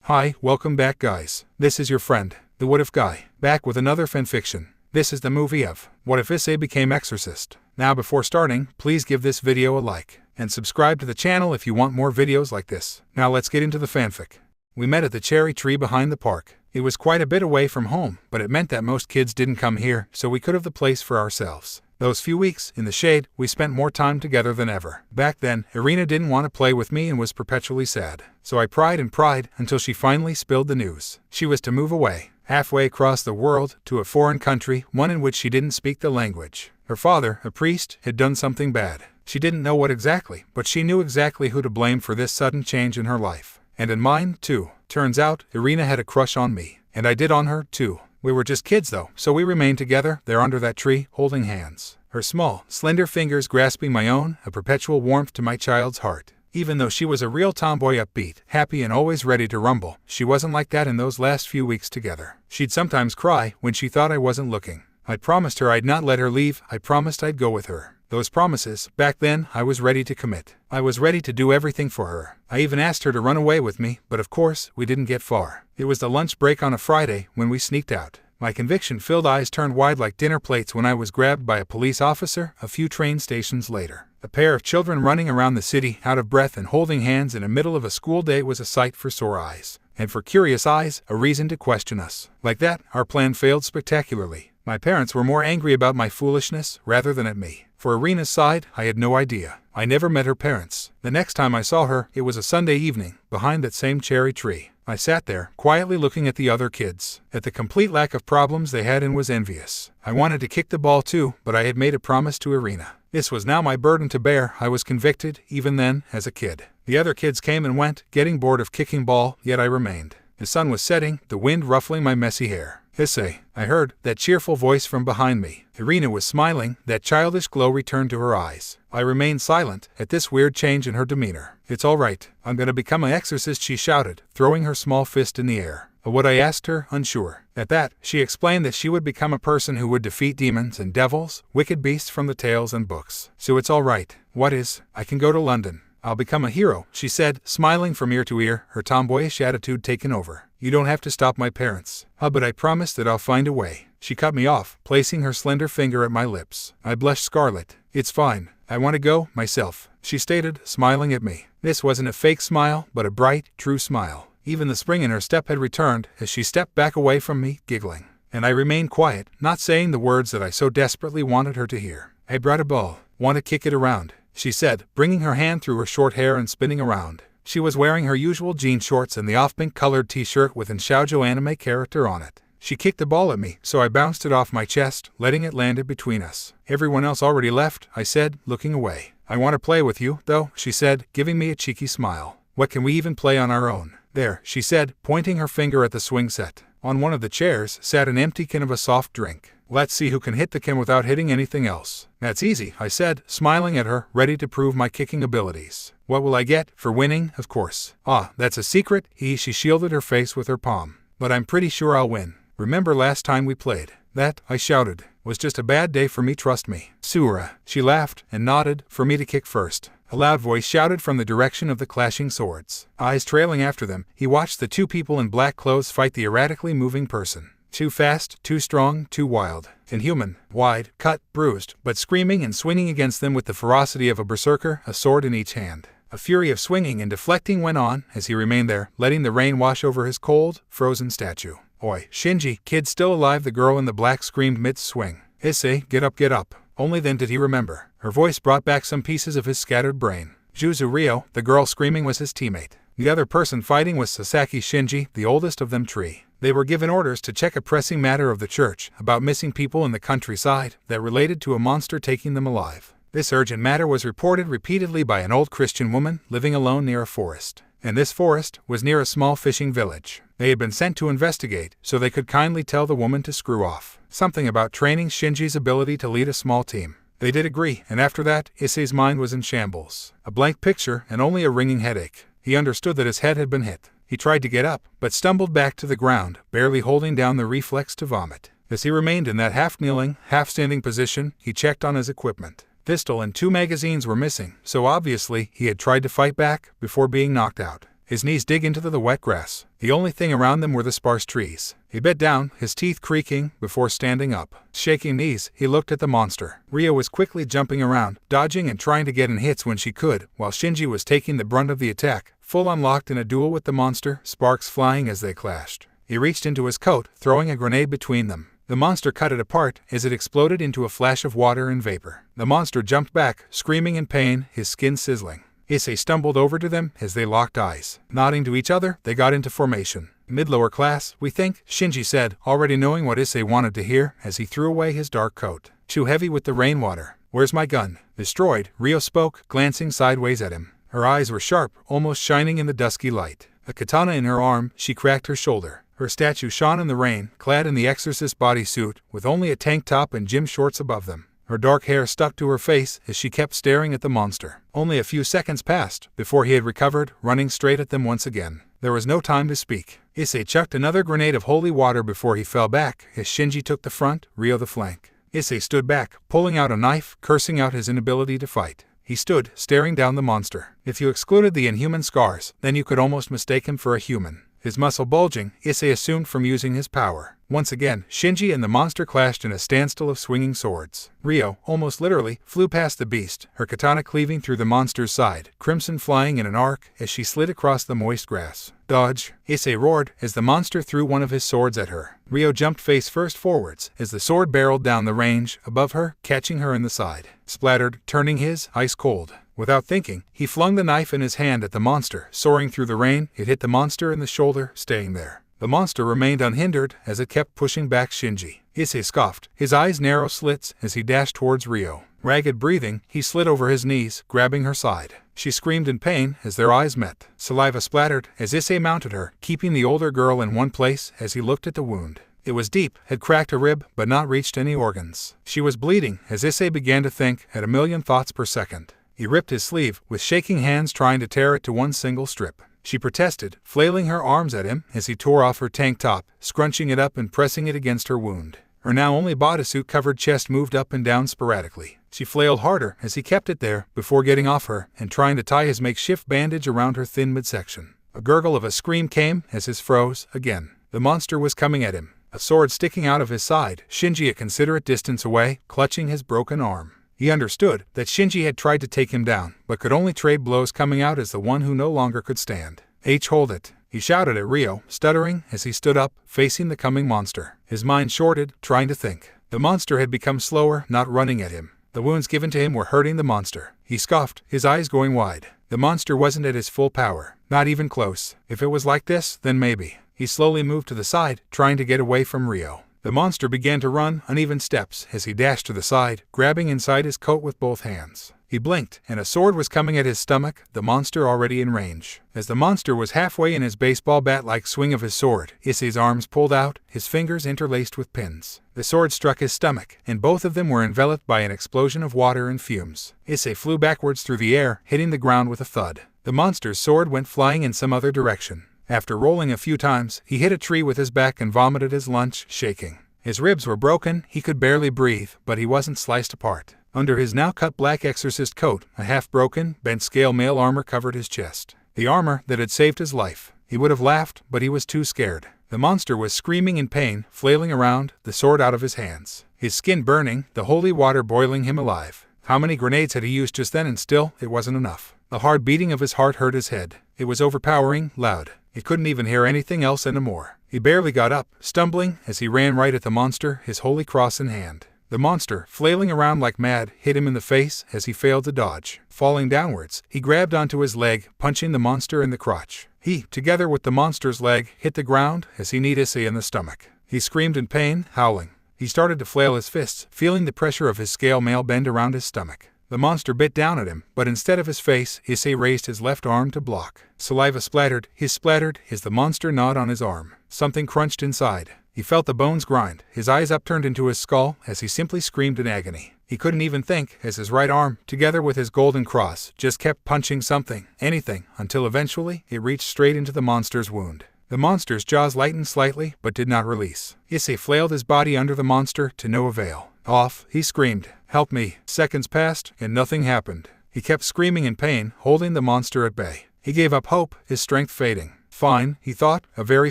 Hi, welcome back guys. This is your friend, the What If Guy, back with another fanfiction. This is the movie of What If Issei Became Exorcist. Now before starting, please give this video a like, and subscribe to the channel if you want more videos like this. Now let's get into the fanfic. We met at the cherry tree behind the park. It was quite a bit away from home, but it meant that most kids didn't come here, so we could have the place for ourselves. Those few weeks, in the shade, we spent more time together than ever. Back then, Irina didn't want to play with me and was perpetually sad. So I pried and pried until she finally spilled the news. She was to move away, halfway across the world, to a foreign country, one in which she didn't speak the language. Her father, a priest, had done something bad. She didn't know what exactly, but she knew exactly who to blame for this sudden change in her life. And in mine, too. Turns out, Irina had a crush on me. And I did on her, too. We were just kids though, so we remained together, there under that tree, holding hands. Her small, slender fingers grasping my own, a perpetual warmth to my child's heart. Even though she was a real tomboy, upbeat, happy and always ready to rumble, she wasn't like that in those last few weeks together. She'd sometimes cry when she thought I wasn't looking. I'd promised her I'd not let her leave, I promised I'd go with her. Those promises, back then, I was ready to commit. I was ready to do everything for her. I even asked her to run away with me, but of course, we didn't get far. It was the lunch break on a Friday when we sneaked out. My conviction-filled eyes turned wide like dinner plates when I was grabbed by a police officer a few train stations later. A pair of children running around the city, out of breath and holding hands in the middle of a school day was a sight for sore eyes. And for curious eyes, a reason to question us. Like that, our plan failed spectacularly. My parents were more angry about my foolishness rather than at me. For Irina's side, I had no idea. I never met her parents. The next time I saw her, it was a Sunday evening, behind that same cherry tree. I sat there, quietly looking at the other kids, at the complete lack of problems they had, and was envious. I wanted to kick the ball too, but I had made a promise to Irina. This was now my burden to bear. I was convicted, even then, as a kid. The other kids came and went, getting bored of kicking ball, yet I remained. The sun was setting, the wind ruffling my messy hair. Issei, I heard that cheerful voice from behind me. Irina was smiling, that childish glow returned to her eyes. I remained silent at this weird change in her demeanor. It's all right, I'm gonna become an exorcist, she shouted, throwing her small fist in the air. What I asked her, unsure. At that, she explained that she would become a person who would defeat demons and devils, wicked beasts from the tales and books. So it's all right. What is? I can go to London. I'll become a hero, she said, smiling from ear to ear, her tomboyish attitude taken over. You don't have to stop my parents. But I promise that I'll find a way. She cut me off, placing her slender finger at my lips. I blushed scarlet. It's fine. I want to go, myself, she stated, smiling at me. This wasn't a fake smile, but a bright, true smile. Even the spring in her step had returned as she stepped back away from me, giggling. And I remained quiet, not saying the words that I so desperately wanted her to hear. I brought a ball. Want to kick it around? She said, bringing her hand through her short hair and spinning around. She was wearing her usual jean shorts and the off-pink colored t-shirt with an shoujo anime character on it. She kicked the ball at me, so I bounced it off my chest, letting it land between us. Everyone else already left, I said, looking away. I want to play with you, though, she said, giving me a cheeky smile. What can we even play on our own? There, she said, pointing her finger at the swing set. On one of the chairs sat an empty can of a soft drink. Let's see who can hit the can without hitting anything else. That's easy, I said, smiling at her, ready to prove my kicking abilities. What will I get? For winning, of course. Ah, that's a secret, she shielded her face with her palm. But I'm pretty sure I'll win. Remember last time we played? That, I shouted, was just a bad day for me, trust me. Surah, she laughed and nodded, for me to kick first. A loud voice shouted from the direction of the clashing swords. Eyes trailing after them, he watched the two people in black clothes fight the erratically moving person. Too fast, too strong, too wild. Inhuman, wide, cut, bruised, but screaming and swinging against them with the ferocity of a berserker, a sword in each hand. A fury of swinging and deflecting went on as he remained there, letting the rain wash over his cold, frozen statue. Oi, Shinji, kid still alive, the girl in the black screamed mid-swing. Issei, get up, get up. Only then did he remember. Her voice brought back some pieces of his scattered brain. Juzu, the girl screaming, was his teammate. The other person fighting was Sasaki Shinji, the oldest of them three. They were given orders to check a pressing matter of the church about missing people in the countryside that related to a monster taking them alive. This urgent matter was reported repeatedly by an old Christian woman living alone near a forest. And this forest was near a small fishing village. They had been sent to investigate, so they could kindly tell the woman to screw off. Something about training Shinji's ability to lead a small team. They did agree, and after that, Issei's mind was in shambles. A blank picture and only a ringing headache. He understood that his head had been hit. He tried to get up, but stumbled back to the ground, barely holding down the reflex to vomit. As he remained in that half-kneeling, half-standing position, he checked on his equipment. Pistol and 2 magazines were missing, so obviously he had tried to fight back before being knocked out. his knees dig into the wet grass. The only thing around them were the sparse trees. He bit down, his teeth creaking, before standing up. Shaking knees, he looked at the monster. Rio was quickly jumping around, dodging and trying to get in hits when she could, while Shinji was taking the brunt of the attack, full unlocked in a duel with the monster, sparks flying as they clashed. He reached into his coat, throwing a grenade between them. The monster cut it apart as it exploded into a flash of water and vapor. The monster jumped back, screaming in pain, his skin sizzling. Issei stumbled over to them as they locked eyes. Nodding to each other, they got into formation. Mid-lower class, we think, Shinji said, already knowing what Issei wanted to hear as he threw away his dark coat. Too heavy with the rainwater. Where's my gun? Destroyed, Rio spoke, glancing sideways at him. Her eyes were sharp, almost shining in the dusky light. A katana in her arm, she cracked her shoulder. Her statue shone in the rain, clad in the Exorcist bodysuit, with only a tank top and gym shorts above them. Her dark hair stuck to her face as she kept staring at the monster. Only a few seconds passed before he had recovered, running straight at them once again. There was no time to speak. Issei chucked another grenade of holy water before he fell back as Shinji took the front, Rio the flank. Issei stood back, pulling out a knife, cursing out his inability to fight. He stood, staring down the monster. If you excluded the inhuman scars, then you could almost mistake him for a human. His muscle bulging, Issei assumed from using his power. Once again, Shinji and the monster clashed in a standstill of swinging swords. Rio, almost literally, flew past the beast, her katana cleaving through the monster's side, crimson flying in an arc as she slid across the moist grass. Dodge! Issei roared as the monster threw one of his swords at her. Rio jumped face first forwards as the sword barreled down the range, above her, catching her in the side. Splattered, turning his, ice cold. Without thinking, he flung the knife in his hand at the monster. Soaring through the rain, it hit the monster in the shoulder, staying there. The monster remained unhindered as it kept pushing back Shinji. Issei scoffed, his eyes narrow slits as he dashed towards Rio. Ragged breathing, he slid over his knees, grabbing her side. She screamed in pain as their eyes met. Saliva splattered as Issei mounted her, keeping the older girl in one place as he looked at the wound. It was deep, had cracked a rib, but not reached any organs. She was bleeding as Issei began to think at 1,000,000 thoughts per second. He ripped his sleeve, with shaking hands trying to tear it to one single strip. She protested, flailing her arms at him as he tore off her tank top, scrunching it up and pressing it against her wound. Her now only bodysuit-covered chest moved up and down sporadically. She flailed harder as he kept it there, before getting off her and trying to tie his makeshift bandage around her thin midsection. A gurgle of a scream came as his froze, again. The monster was coming at him, a sword sticking out of his side, Shinji a considerate distance away, clutching his broken arm. He understood that Shinji had tried to take him down, but could only trade blows, coming out as the one who no longer could stand. Hold it, he shouted at Rio, stuttering as he stood up, facing the coming monster. His mind shorted, trying to think. The monster had become slower, not running at him. The wounds given to him were hurting the monster. He scoffed, his eyes going wide. The monster wasn't at his full power, not even close. If it was like this, then maybe. He slowly moved to the side, trying to get away from Rio. The monster began to run uneven steps as he dashed to the side, grabbing inside his coat with both hands. He blinked, and a sword was coming at his stomach, the monster already in range. As the monster was halfway in his baseball bat-like swing of his sword, Issei's arms pulled out, his fingers interlaced with pins. The sword struck his stomach, and both of them were enveloped by an explosion of water and fumes. Issei flew backwards through the air, hitting the ground with a thud. The monster's sword went flying in some other direction. After rolling a few times, he hit a tree with his back and vomited his lunch, shaking. His ribs were broken, he could barely breathe, but he wasn't sliced apart. Under his now-cut black Exorcist coat, a half-broken, bent-scale mail armor covered his chest. The armor that had saved his life. He would have laughed, but he was too scared. The monster was screaming in pain, flailing around, the sword out of his hands. His skin burning, the holy water boiling him alive. How many grenades had he used just then, and still, it wasn't enough. The hard beating of his heart hurt his head. It was overpowering, loud. He couldn't even hear anything else anymore. He barely got up, stumbling, as he ran right at the monster, his holy cross in hand. The monster, flailing around like mad, hit him in the face as he failed to dodge. Falling downwards, he grabbed onto his leg, punching the monster in the crotch. He, together with the monster's leg, hit the ground as he kneed Issei in the stomach. He screamed in pain, howling. He started to flail his fists, feeling the pressure of his scale mail bend around his stomach. The monster bit down at him, but instead of his face, Issei raised his left arm to block. Saliva splattered as the monster gnawed on his arm. Something crunched inside. He felt the bones grind, his eyes upturned into his skull as he simply screamed in agony. He couldn't even think as his right arm, together with his golden cross, just kept punching something, anything, until eventually it reached straight into the monster's wound. The monster's jaws lightened slightly, but did not release. Issei flailed his body under the monster to no avail. Off, he screamed. Help me. Seconds passed, and nothing happened. He kept screaming in pain, holding the monster at bay. He gave up hope, his strength fading. Fine, he thought, a very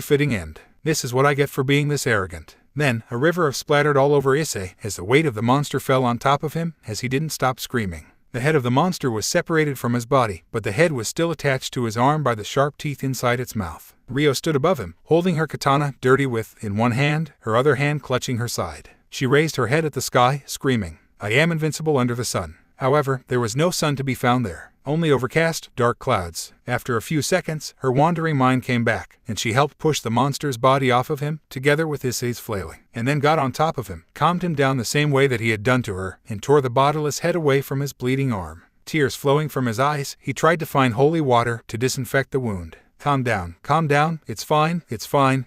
fitting end. This is what I get for being this arrogant. Then, a river of splattered all over Issei as the weight of the monster fell on top of him as he didn't stop screaming. The head of the monster was separated from his body, but the head was still attached to his arm by the sharp teeth inside its mouth. Rio stood above him, holding her katana, dirty with, in one hand, her other hand clutching her side. She raised her head at the sky, screaming, "I am invincible under the sun." However, there was no sun to be found there, only overcast, dark clouds. After a few seconds, her wandering mind came back, and she helped push the monster's body off of him, together with Issei's flailing, and then got on top of him, calmed him down the same way that he had done to her, and tore the bodiless head away from his bleeding arm. Tears flowing from his eyes, he tried to find holy water to disinfect the wound. Calm down, it's fine,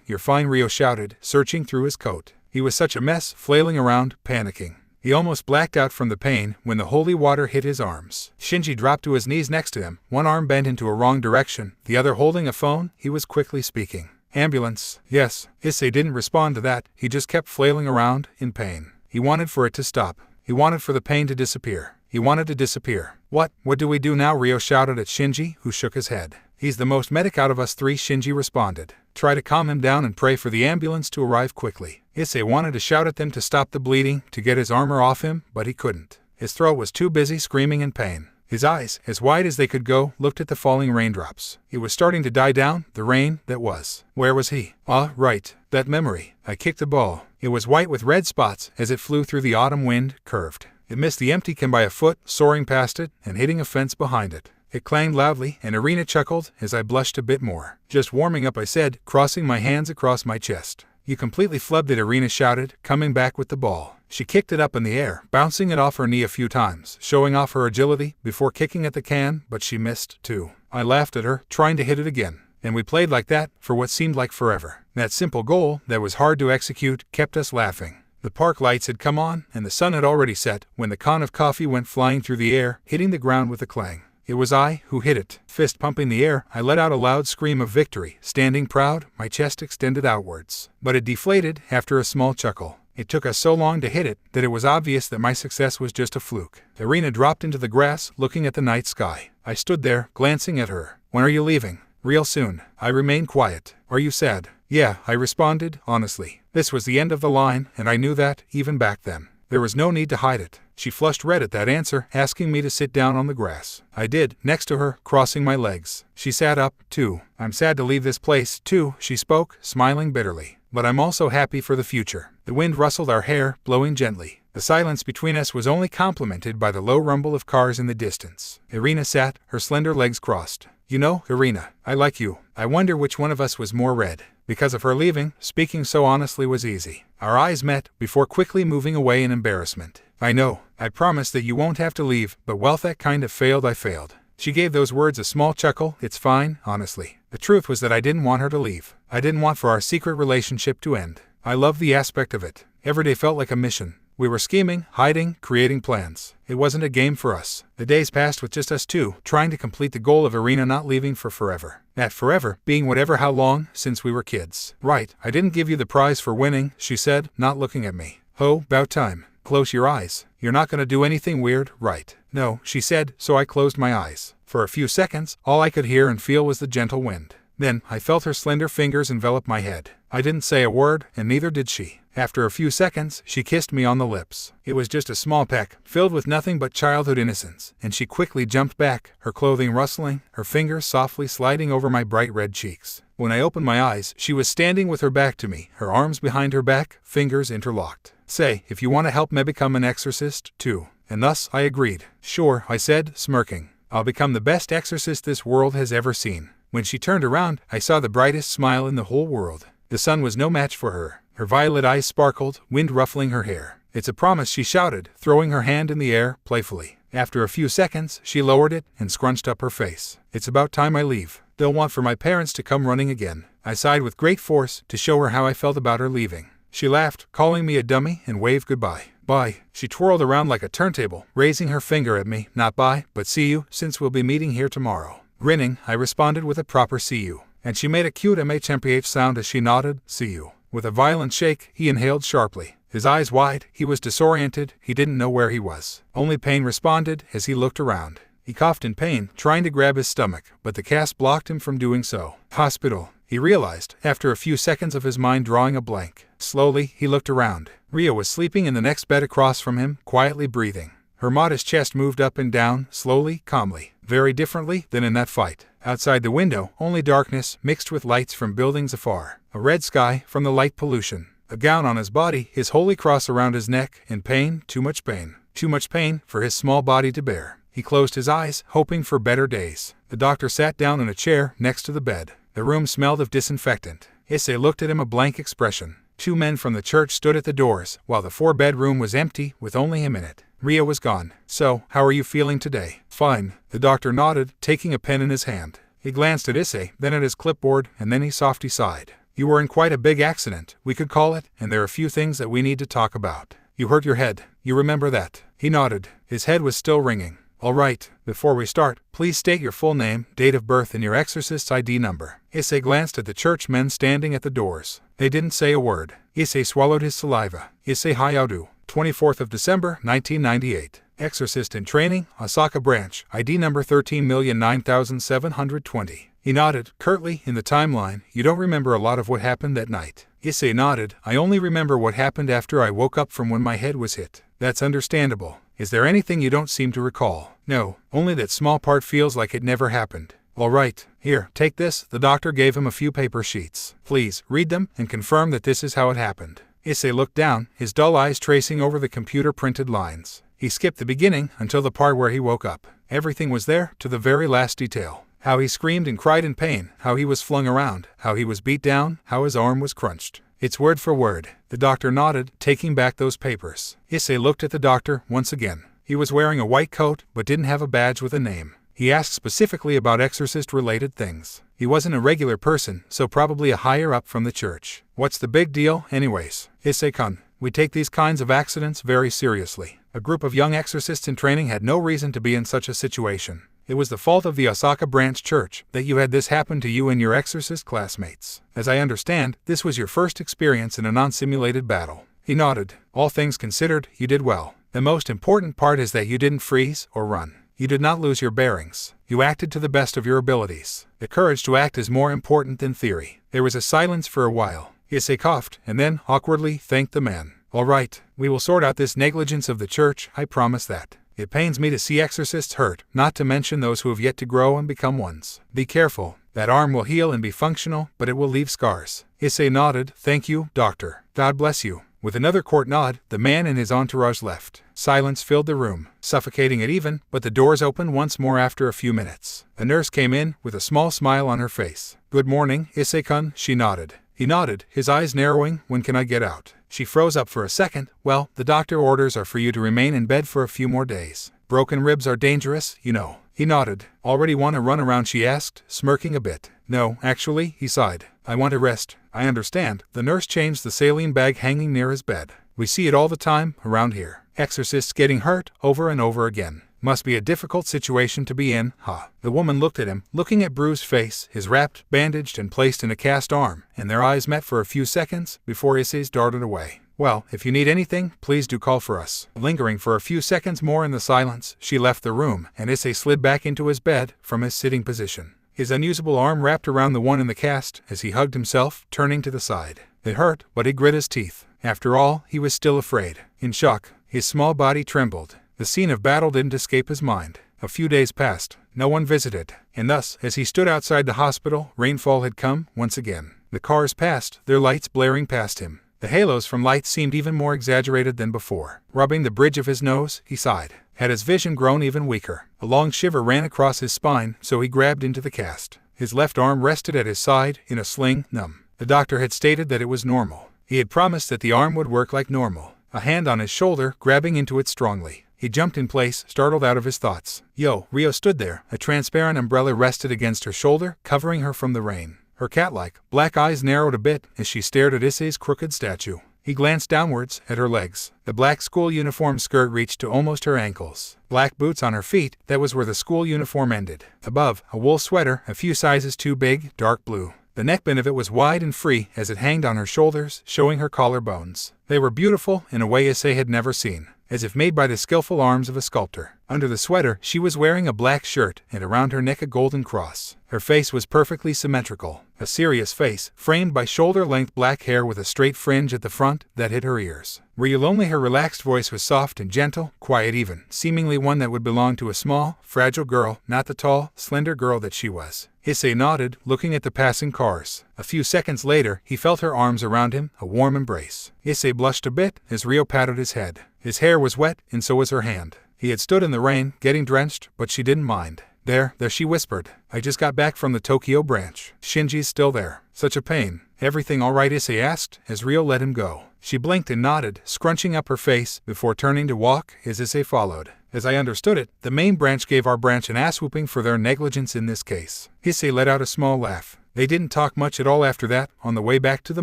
you're fine," Rio shouted, searching through his coat. He was such a mess, flailing around, panicking. He almost blacked out from the pain when the holy water hit his arms. Shinji dropped to his knees next to him, one arm bent into a wrong direction, the other holding a phone. He was quickly speaking. "Ambulance." "Yes." Issei didn't respond to that, he just kept flailing around, in pain. He wanted for it to stop. He wanted for the pain to disappear. He wanted to disappear. What do we do now?" Rio shouted at Shinji, who shook his head. "He's the most medic out of us three," Shinji responded. "Try to calm him down and pray for the ambulance to arrive quickly." Issei wanted to shout at them to stop the bleeding, to get his armor off him, but he couldn't. His throat was too busy screaming in pain. His eyes, as wide as they could go, looked at the falling raindrops. It was starting to die down, the rain that was. Where was he? Ah, right, that memory. I kicked the ball. It was white with red spots as it flew through the autumn wind, curved. It missed the empty can by a foot, soaring past it, and hitting a fence behind it. It clanged loudly, and Irina chuckled as I blushed a bit more. "Just warming up," I said, crossing my hands across my chest. "You completely flubbed it," Irina shouted, coming back with the ball. She kicked it up in the air, bouncing it off her knee a few times, showing off her agility before kicking at the can, but she missed, too. I laughed at her, trying to hit it again. And we played like that for what seemed like forever. That simple goal, that was hard to execute, kept us laughing. The park lights had come on, and the sun had already set, when the can of coffee went flying through the air, hitting the ground with a clang. It was I who hit it. Fist pumping the air, I let out a loud scream of victory, standing proud, my chest extended outwards. But it deflated after a small chuckle. It took us so long to hit it that it was obvious that my success was just a fluke. Irina dropped into the grass, looking at the night sky. I stood there, glancing at her. "When are you leaving?" "Real soon." I remained quiet. "Are you sad?" "Yeah," I responded, honestly. This was the end of the line, and I knew that, even back then. There was no need to hide it. She flushed red at that answer, asking me to sit down on the grass. I did, next to her, crossing my legs. She sat up, too. "I'm sad to leave this place, too," she spoke, smiling bitterly. "But I'm also happy for the future." The wind rustled our hair, blowing gently. The silence between us was only complemented by the low rumble of cars in the distance. Irina sat, her slender legs crossed. "You know, Irina, I like you. I wonder which one of us was more red." Because of her leaving, speaking so honestly was easy. Our eyes met, before quickly moving away in embarrassment. "I know. I promise that you won't have to leave, but well, that kind of failed. I failed." She gave those words a small chuckle. "It's fine, honestly." The truth was that I didn't want her to leave. I didn't want for our secret relationship to end. I loved the aspect of it. Every day felt like a mission. We were scheming, hiding, creating plans. It wasn't a game for us. The days passed with just us two, trying to complete the goal of Irina not leaving for forever. That forever being whatever how long, since we were kids. "Right, I didn't give you the prize for winning," she said, not looking at me. "Oh, 'bout time. Close your eyes. You're not gonna do anything weird, right?" "No," she said, so I closed my eyes. For a few seconds, all I could hear and feel was the gentle wind. Then, I felt her slender fingers envelop my head. I didn't say a word, and neither did she. After a few seconds, she kissed me on the lips. It was just a small peck, filled with nothing but childhood innocence, and she quickly jumped back, her clothing rustling, her fingers softly sliding over my bright red cheeks. When I opened my eyes, she was standing with her back to me, her arms behind her back, fingers interlocked. "Say, if you want to help me become an exorcist, too." And thus, I agreed. "Sure," I said, smirking. "I'll become the best exorcist this world has ever seen." When she turned around, I saw the brightest smile in the whole world. The sun was no match for her. Her violet eyes sparkled, wind ruffling her hair. "It's a promise," she shouted, throwing her hand in the air, playfully. After a few seconds, she lowered it and scrunched up her face. "It's about time I leave. They'll want for my parents to come running again." I sighed with great force to show her how I felt about her leaving. She laughed, calling me a dummy, and waved goodbye. "Bye." She twirled around like a turntable, raising her finger at me. "Not bye, but see you, since we'll be meeting here tomorrow." Grinning, I responded with a proper "see you." And she made a cute MHMPH sound as she nodded, "See you." With a violent shake, he inhaled sharply. His eyes wide, he was disoriented, he didn't know where he was. Only pain responded as he looked around. He coughed in pain, trying to grab his stomach, but the cast blocked him from doing so. Hospital, he realized, after a few seconds of his mind drawing a blank. Slowly, he looked around. Ria was sleeping in the next bed across from him, quietly breathing. Her modest chest moved up and down, slowly, calmly, very differently than in that fight. Outside the window, only darkness, mixed with lights from buildings afar. A red sky from the light pollution. A gown on his body, his holy cross around his neck, and pain, too much pain. Too much pain for his small body to bear. He closed his eyes, hoping for better days. The doctor sat down in a chair next to the bed. The room smelled of disinfectant. Issei looked at him, a blank expression. 2 men from the church stood at the doors, while the 4-bedroom was empty, with only him in it. Ria was gone. So, how are you feeling today? Fine. The doctor nodded, taking a pen in his hand. He glanced at Issei, then at his clipboard, and then he softly sighed. You were in quite a big accident, we could call it, and there are a few things that we need to talk about. You hurt your head. You remember that? He nodded. His head was still ringing. All right, before we start, please state your full name, date of birth, and your Exorcist's ID number. Issei glanced at the churchmen standing at the doors. They didn't say a word. Issei swallowed his saliva. Issei Hayaudu, 24th of December, 1998. Exorcist in training, Osaka branch, ID number 13,009,720. He nodded, curtly, in the timeline. You don't remember a lot of what happened that night. Issei nodded. I only remember what happened after I woke up from when my head was hit. That's understandable. Is there anything you don't seem to recall? No, only that small part feels like it never happened. All right, here, take this. The doctor gave him a few paper sheets. Please, read them and confirm that this is how it happened. Issei looked down, his dull eyes tracing over the computer-printed lines. He skipped the beginning until the part where he woke up. Everything was there, to the very last detail. How he screamed and cried in pain, how he was flung around, how he was beat down, how his arm was crunched. It's word for word. The doctor nodded, taking back those papers. Issei looked at the doctor once again. He was wearing a white coat, but didn't have a badge with a name. He asked specifically about Exorcist-related things. He wasn't a regular person, so probably a higher-up from the church. What's the big deal, anyways? Issei-kun, we take these kinds of accidents very seriously. A group of young exorcists in training had no reason to be in such a situation. It was the fault of the Osaka branch church that you had this happen to you and your exorcist classmates. As I understand, this was your first experience in a non-simulated battle. He nodded. All things considered, you did well. The most important part is that you didn't freeze or run. You did not lose your bearings. You acted to the best of your abilities. The courage to act is more important than theory. There was a silence for a while. Issei coughed, and then, awkwardly, thanked the man. All right, we will sort out this negligence of the church, I promise that. It pains me to see exorcists hurt, not to mention those who have yet to grow and become ones. Be careful. That arm will heal and be functional, but it will leave scars. Issei nodded. Thank you, doctor. God bless you. With another court nod, the man and his entourage left. Silence filled the room, suffocating it even, but the doors opened once more after a few minutes. A nurse came in, with a small smile on her face. Good morning, Issei-kun, she nodded. He nodded, his eyes narrowing. When can I get out? She froze up for a second. Well, the doctor orders are for you to remain in bed for a few more days. Broken ribs are dangerous, you know. He nodded. Already want to run around, she asked, smirking a bit. No, actually, he sighed. I want to rest. I understand. The nurse changed the saline bag hanging near his bed. We see it all the time, around here. Exorcists getting hurt, over and over again. Must be a difficult situation to be in, huh? The woman looked at him, looking at bruised face, his wrapped, bandaged, and placed in a cast arm, and their eyes met for a few seconds, before Issei's darted away. Well, if you need anything, please do call for us. Lingering for a few seconds more in the silence, she left the room, and Issei slid back into his bed, from his sitting position. His unusable arm wrapped around the one in the cast, as he hugged himself, turning to the side. It hurt, but he grit his teeth. After all, he was still afraid. In shock, his small body trembled. The scene of battle didn't escape his mind. A few days passed. No one visited. And thus, as he stood outside the hospital, rainfall had come, once again. The cars passed, their lights blaring past him. The halos from lights seemed even more exaggerated than before. Rubbing the bridge of his nose, he sighed. Had his vision grown even weaker? A long shiver ran across his spine, so he grabbed into the cast. His left arm rested at his side, in a sling, numb. The doctor had stated that it was normal. He had promised that the arm would work like normal. A hand on his shoulder, grabbing into it strongly. He jumped in place, startled out of his thoughts. Rio stood there. A transparent umbrella rested against her shoulder, covering her from the rain. Her cat-like, black eyes narrowed a bit as she stared at Issei's crooked statue. He glanced downwards, at her legs. The black school uniform skirt reached to almost her ankles. Black boots on her feet, that was where the school uniform ended. Above, a wool sweater, a few sizes too big, dark blue. The neckband of it was wide and free as it hanged on her shoulders, showing her collarbones. They were beautiful in a way Issei had never seen. as if made by the skillful arms of a sculptor. Under the sweater, she was wearing a black shirt, and around her neck a golden cross. Her face was perfectly symmetrical, a serious face, framed by shoulder-length black hair with a straight fringe at the front that hid her ears. Real only her relaxed voice was soft and gentle, quiet even, seemingly one that would belong to a small, fragile girl, not the tall, slender girl that she was. Issei nodded, looking at the passing cars. A few seconds later, he felt her arms around him, a warm embrace. Issei blushed a bit as Rio patted his head. His hair was wet, and so was her hand. He had stood in the rain, getting drenched, but she didn't mind. There, she whispered. I just got back from the Tokyo branch. Shinji's still there. Such a pain. Everything all right? Issei asked, as Rio let him go. She blinked and nodded, scrunching up her face, before turning to walk, as Issei followed. As I understood it, the main branch gave our branch an ass-whooping for their negligence in this case. Issei let out a small laugh. They didn't talk much at all after that, on the way back to the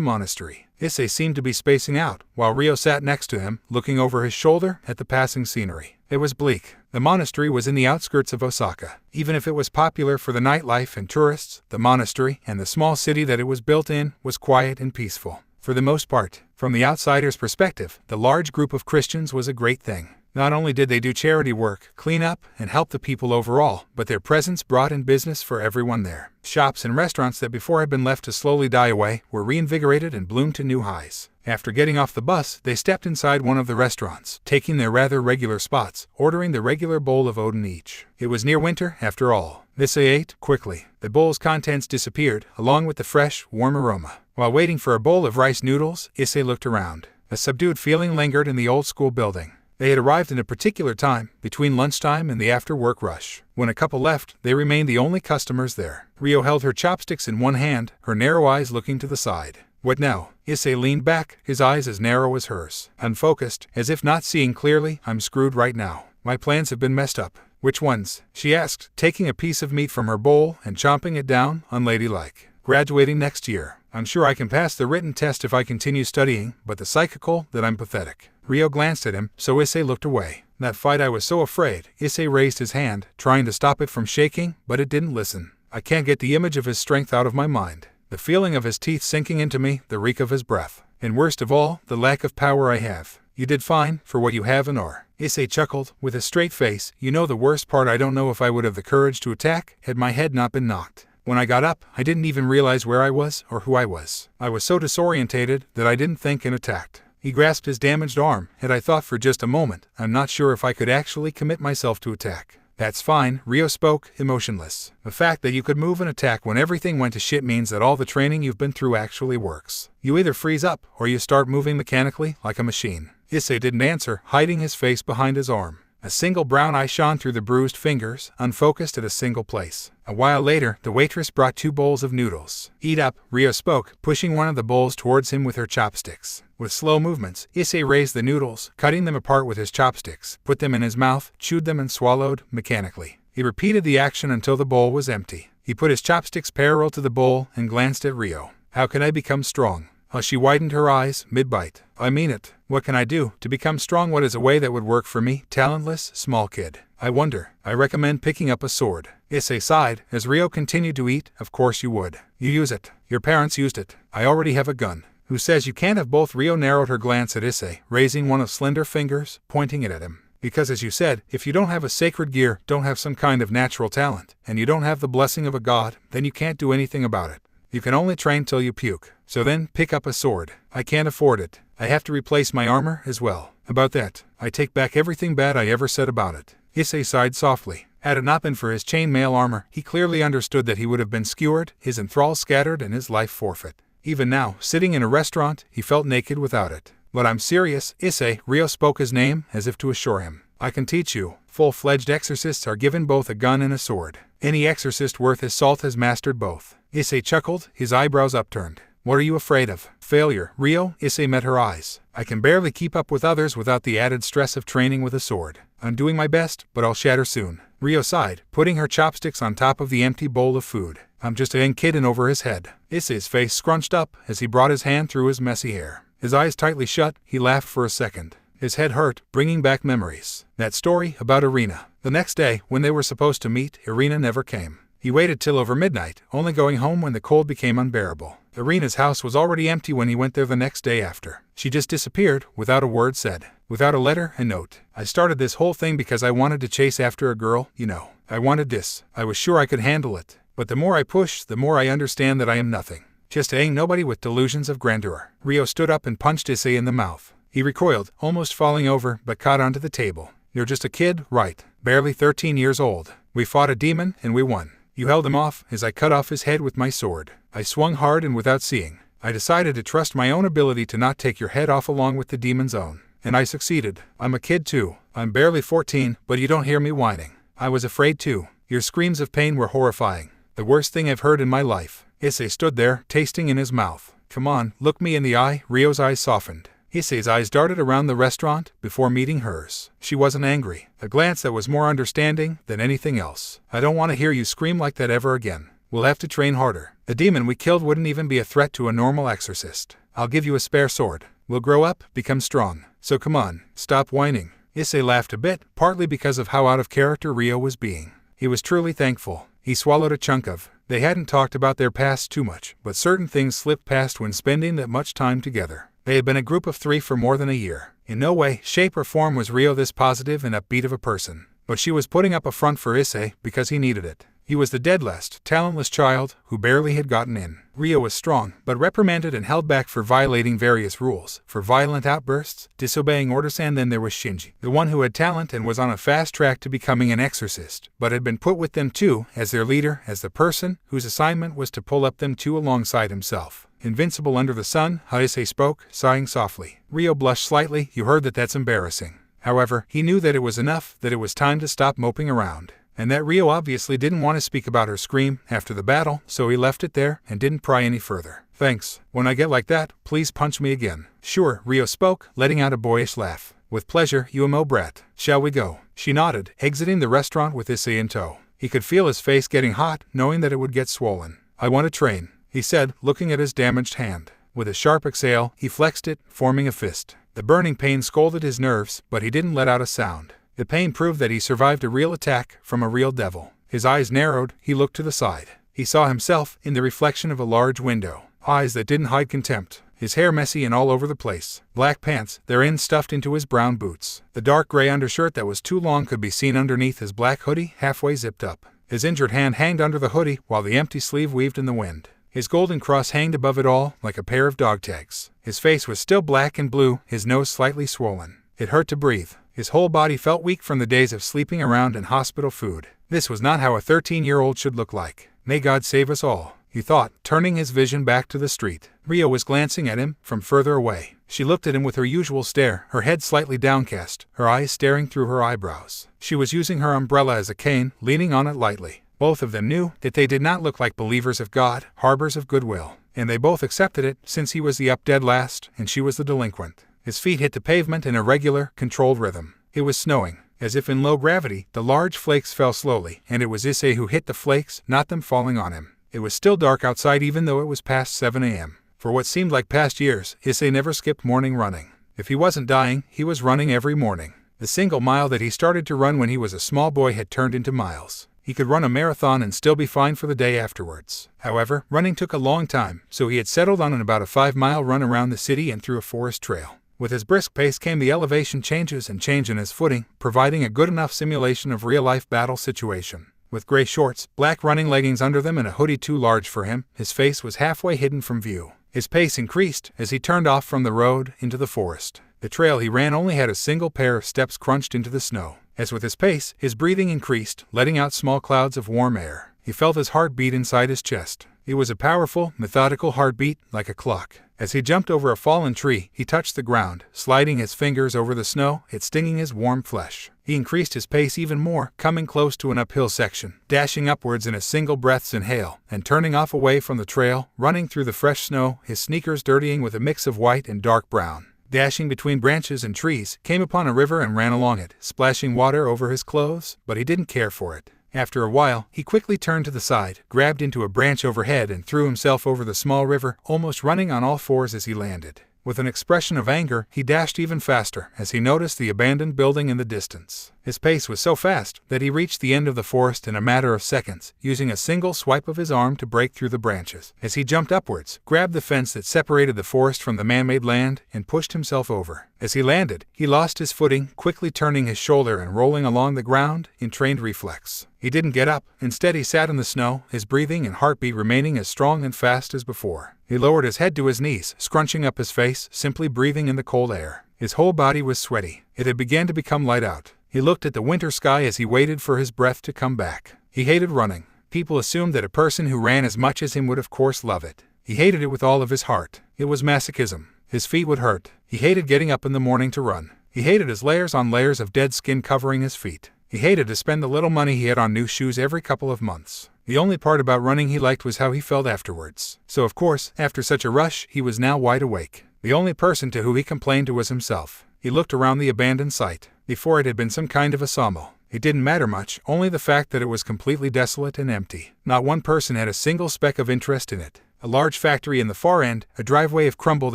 monastery. Issei seemed to be spacing out, while Rio sat next to him, looking over his shoulder at the passing scenery. It was bleak. The monastery was in the outskirts of Osaka. Even if it was popular for the nightlife and tourists, the monastery, and the small city that it was built in, was quiet and peaceful. For the most part, from the outsider's perspective, the large group of Christians was a great thing. Not only did they do charity work, clean up, and help the people overall, but their presence brought in business for everyone there. Shops and restaurants that before had been left to slowly die away were reinvigorated and bloomed to new highs. After getting off the bus, they stepped inside one of the restaurants, taking their rather regular spots, ordering the regular bowl of oden each. It was near winter, after all. Issei ate quickly. The bowl's contents disappeared, along with the fresh, warm aroma. While waiting for a bowl of rice noodles, Issei looked around. A subdued feeling lingered in the old school building. They had arrived in a particular time, between lunchtime and the after-work rush. When a couple left, they remained the only customers there. Rio held her chopsticks in one hand, her narrow eyes looking to the side. What now? Issei leaned back, his eyes as narrow as hers. Unfocused, as if not seeing clearly. I'm screwed right now. My plans have been messed up. Which ones? She asked, taking a piece of meat from her bowl and chomping it down, unladylike. Graduating next year. I'm sure I can pass the written test if I continue studying, but the psychical, that I'm pathetic. Rio glanced at him, so Issei looked away. That fight, I was so afraid. Issei raised his hand, trying to stop it from shaking, but it didn't listen. I can't get the image of his strength out of my mind. The feeling of his teeth sinking into me, the reek of his breath. And worst of all, the lack of power I have. You did fine, for what you have and are. Issei chuckled, with a straight face. You know the worst part, I don't know if I would have the courage to attack, had my head not been knocked. When I got up, I didn't even realize where I was, or who I was. I was so disorientated, that I didn't think and attacked. He grasped his damaged arm, and I thought for just a moment, I'm not sure if I could actually commit myself to attack. That's fine, Rio spoke, emotionless. The fact that you could move and attack when everything went to shit means that all the training you've been through actually works. You either freeze up, or you start moving mechanically, like a machine. Issei didn't answer, hiding his face behind his arm. A single brown eye shone through the bruised fingers, unfocused at a single place. A while later, the waitress brought 2 bowls of noodles. Eat up, Rio spoke, pushing one of the bowls towards him with her chopsticks. With slow movements, Issei raised the noodles, cutting them apart with his chopsticks, put them in his mouth, chewed them and swallowed, mechanically. He repeated the action until the bowl was empty. He put his chopsticks parallel to the bowl and glanced at Rio. How can I become strong? She widened her eyes, mid-bite. I mean it. What can I do to become strong? What is a way that would work for me, talentless, small kid? I wonder. I recommend picking up a sword. Issei sighed, as Rio continued to eat. Of course you would. You use it. Your parents used it. I already have a gun. Who says you can't have both? Rio narrowed her glance at Issei, raising one of slender fingers, pointing it at him. Because as you said, if you don't have a sacred gear, don't have some kind of natural talent, and you don't have the blessing of a god, then you can't do anything about it. You can only train till you puke. So then, pick up a sword. I can't afford it. I have to replace my armor as well. About that, I take back everything bad I ever said about it. Issei sighed softly. Had it not been for his chainmail armor, he clearly understood that he would have been skewered, his enthralls scattered, and his life forfeit. Even now, sitting in a restaurant, he felt naked without it. But I'm serious, Issei. Rio spoke his name, as if to assure him. I can teach you. Full-fledged exorcists are given both a gun and a sword. Any exorcist worth his salt has mastered both. Issei chuckled, his eyebrows upturned. What are you afraid of? Failure, Rio? Issei met her eyes. I can barely keep up with others without the added stress of training with a sword. I'm doing my best, but I'll shatter soon. Rio sighed, putting her chopsticks on top of the empty bowl of food. I'm just a young kid in over his head. Issei's face scrunched up as he brought his hand through his messy hair. His eyes tightly shut, he laughed for a second. His head hurt, bringing back memories. That story about Irina. The next day, when they were supposed to meet, Irina never came. He waited till over midnight, only going home when the cold became unbearable. Irina's house was already empty when he went there the next day after. She just disappeared, without a word said. Without a letter, a note. I started this whole thing because I wanted to chase after a girl, you know. I wanted this. I was sure I could handle it. But the more I push, the more I understand that I am nothing. Just ain't nobody with delusions of grandeur. Rio stood up and punched Issei in the mouth. He recoiled, almost falling over, but caught onto the table. You're just a kid, right? Barely 13 years old. We fought a demon, and we won. You held him off as I cut off his head with my sword. I swung hard and without seeing. I decided to trust my own ability to not take your head off along with the demon's own. And I succeeded. I'm a kid too. I'm barely 14, but you don't hear me whining. I was afraid too. Your screams of pain were horrifying. The worst thing I've heard in my life. Issei stood there, tasting in his mouth. Come on, look me in the eye. Rio's eyes softened. Issei's eyes darted around the restaurant before meeting hers. She wasn't angry. A glance that was more understanding than anything else. I don't want to hear you scream like that ever again. We'll have to train harder. The demon we killed wouldn't even be a threat to a normal exorcist. I'll give you a spare sword. We'll grow up, become strong. So come on, stop whining. Issei laughed a bit, partly because of how out of character Rio was being. He was truly thankful. He swallowed a chunk of. They hadn't talked about their past too much, but certain things slipped past when spending that much time together. They had been a group of 3 for more than a year. In no way, shape or form was Rio this positive and upbeat of a person. But she was putting up a front for Issei because he needed it. He was the deadless, talentless child who barely had gotten in. Rio was strong, but reprimanded and held back for violating various rules, for violent outbursts, disobeying orders, and then there was Shinji, the one who had talent and was on a fast track to becoming an exorcist, but had been put with them too, as their leader, as the person whose assignment was to pull up them two alongside himself. Invincible under the sun, Issei spoke, sighing softly. Rio blushed slightly. You heard that's embarrassing. However, he knew that it was enough, that it was time to stop moping around. And that Rio obviously didn't want to speak about her scream after the battle, so he left it there and didn't pry any further. Thanks. When I get like that, please punch me again. Sure, Rio spoke, letting out a boyish laugh. With pleasure, you emo brat. Shall we go? She nodded, exiting the restaurant with Issei in tow. He could feel his face getting hot, knowing that it would get swollen. I want to train, he said, looking at his damaged hand. With a sharp exhale, he flexed it, forming a fist. The burning pain scalded his nerves, but he didn't let out a sound. The pain proved that he survived a real attack from a real devil. His eyes narrowed, he looked to the side. He saw himself in the reflection of a large window. Eyes that didn't hide contempt. His hair messy and all over the place. Black pants, therein stuffed into his brown boots. The dark gray undershirt that was too long could be seen underneath his black hoodie, halfway zipped up. His injured hand hanged under the hoodie, while the empty sleeve weaved in the wind. His golden cross hanged above it all, like a pair of dog tags. His face was still black and blue, his nose slightly swollen. It hurt to breathe. His whole body felt weak from the days of sleeping around and hospital food. This was not how a 13-year-old should look like. May God save us all, he thought, turning his vision back to the street. Rio was glancing at him from further away. She looked at him with her usual stare, her head slightly downcast, her eyes staring through her eyebrows. She was using her umbrella as a cane, leaning on it lightly. Both of them knew that they did not look like believers of God, harbors of goodwill. And they both accepted it, since he was the up dead last, and she was the delinquent. His feet hit the pavement in a regular, controlled rhythm. It was snowing. As if in low gravity, the large flakes fell slowly, and it was Issei who hit the flakes, not them falling on him. It was still dark outside even though it was past 7 a.m. For what seemed like past years, Issei never skipped morning running. If he wasn't dying, he was running every morning. The single mile that he started to run when he was a small boy had turned into miles. He could run a marathon and still be fine for the day afterwards. However, running took a long time, so he had settled on about a 5-mile run around the city and through a forest trail. With his brisk pace came the elevation changes and change in his footing, providing a good enough simulation of real-life battle situation. With gray shorts, black running leggings under them and a hoodie too large for him, his face was halfway hidden from view. His pace increased as he turned off from the road into the forest. The trail he ran only had a single pair of steps crunched into the snow. As with his pace, his breathing increased, letting out small clouds of warm air. He felt his heart beat inside his chest. It was a powerful, methodical heartbeat, like a clock. As he jumped over a fallen tree, he touched the ground, sliding his fingers over the snow, it stinging his warm flesh. He increased his pace even more, coming close to an uphill section, dashing upwards in a single breath's inhale, and turning off away from the trail, running through the fresh snow, his sneakers dirtying with a mix of white and dark brown. Dashing between branches and trees, came upon a river and ran along it, splashing water over his clothes, but he didn't care for it. After a while, he quickly turned to the side, grabbed into a branch overhead and threw himself over the small river, almost running on all fours as he landed. With an expression of anger, he dashed even faster as he noticed the abandoned building in the distance. His pace was so fast that he reached the end of the forest in a matter of seconds, using a single swipe of his arm to break through the branches. As he jumped upwards, grabbed the fence that separated the forest from the man-made land, and pushed himself over. As he landed, he lost his footing, quickly turning his shoulder and rolling along the ground in trained reflex. He didn't get up. Instead, he sat in the snow, his breathing and heartbeat remaining as strong and fast as before. He lowered his head to his knees, scrunching up his face, simply breathing in the cold air. His whole body was sweaty. It had begun to become light out. He looked at the winter sky as he waited for his breath to come back. He hated running. People assumed that a person who ran as much as him would of course love it. He hated it with all of his heart. It was masochism. His feet would hurt. He hated getting up in the morning to run. He hated his layers on layers of dead skin covering his feet. He hated to spend the little money he had on new shoes every couple of months. The only part about running he liked was how he felt afterwards. So of course, after such a rush, he was now wide awake. The only person to whom he complained to was himself. He looked around the abandoned site. Before it had been some kind of a sawmill. It didn't matter much, only the fact that it was completely desolate and empty. Not one person had a single speck of interest in it. A large factory in the far end, a driveway of crumbled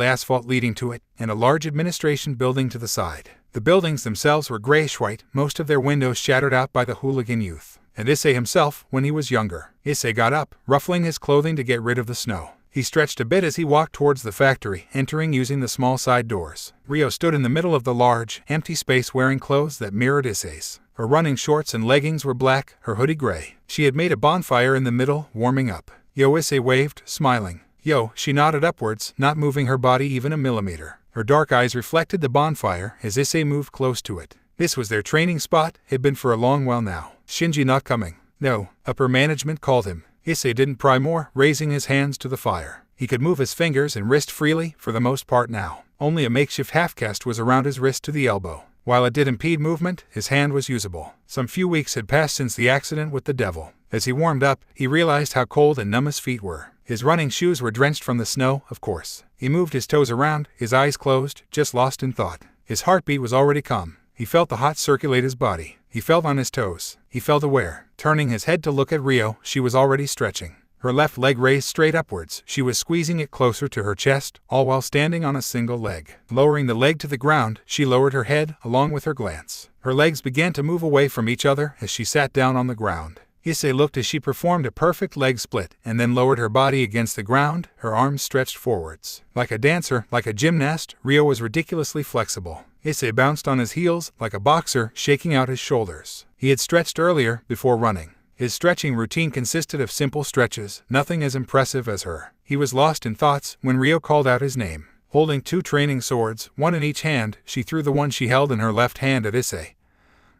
asphalt leading to it, and a large administration building to the side. The buildings themselves were grayish-white, most of their windows shattered out by the hooligan youth. And Issei himself, when he was younger. Issei got up, ruffling his clothing to get rid of the snow. He stretched a bit as he walked towards the factory, entering using the small side doors. Ryo stood in the middle of the large, empty space wearing clothes that mirrored Issei's. Her running shorts and leggings were black, her hoodie gray. She had made a bonfire in the middle, warming up. Yo, Issei waved, smiling. Yo, she nodded upwards, not moving her body even a millimeter. Her dark eyes reflected the bonfire as Issei moved close to it. This was their training spot, had been for a long while now. Shinji not coming. No, upper management called him. Issei didn't pry more, raising his hands to the fire. He could move his fingers and wrist freely, for the most part now. Only a makeshift half-cast was around his wrist to the elbow. While it did impede movement, his hand was usable. Some few weeks had passed since the accident with the devil. As he warmed up, he realized how cold and numb his feet were. His running shoes were drenched from the snow, of course. He moved his toes around, his eyes closed, just lost in thought. His heartbeat was already calm. He felt the hot circulate his body. He felt on his toes. He felt aware. Turning his head to look at Ryo, she was already stretching. Her left leg raised straight upwards. She was squeezing it closer to her chest, all while standing on a single leg. Lowering the leg to the ground, she lowered her head, along with her glance. Her legs began to move away from each other as she sat down on the ground. Issei looked as she performed a perfect leg split, and then lowered her body against the ground, her arms stretched forwards. Like a dancer, like a gymnast, Ryo was ridiculously flexible. Issei bounced on his heels, like a boxer, shaking out his shoulders. He had stretched earlier, before running. His stretching routine consisted of simple stretches, nothing as impressive as her. He was lost in thoughts when Ryo called out his name. Holding two training swords, one in each hand, she threw the one she held in her left hand at Issei,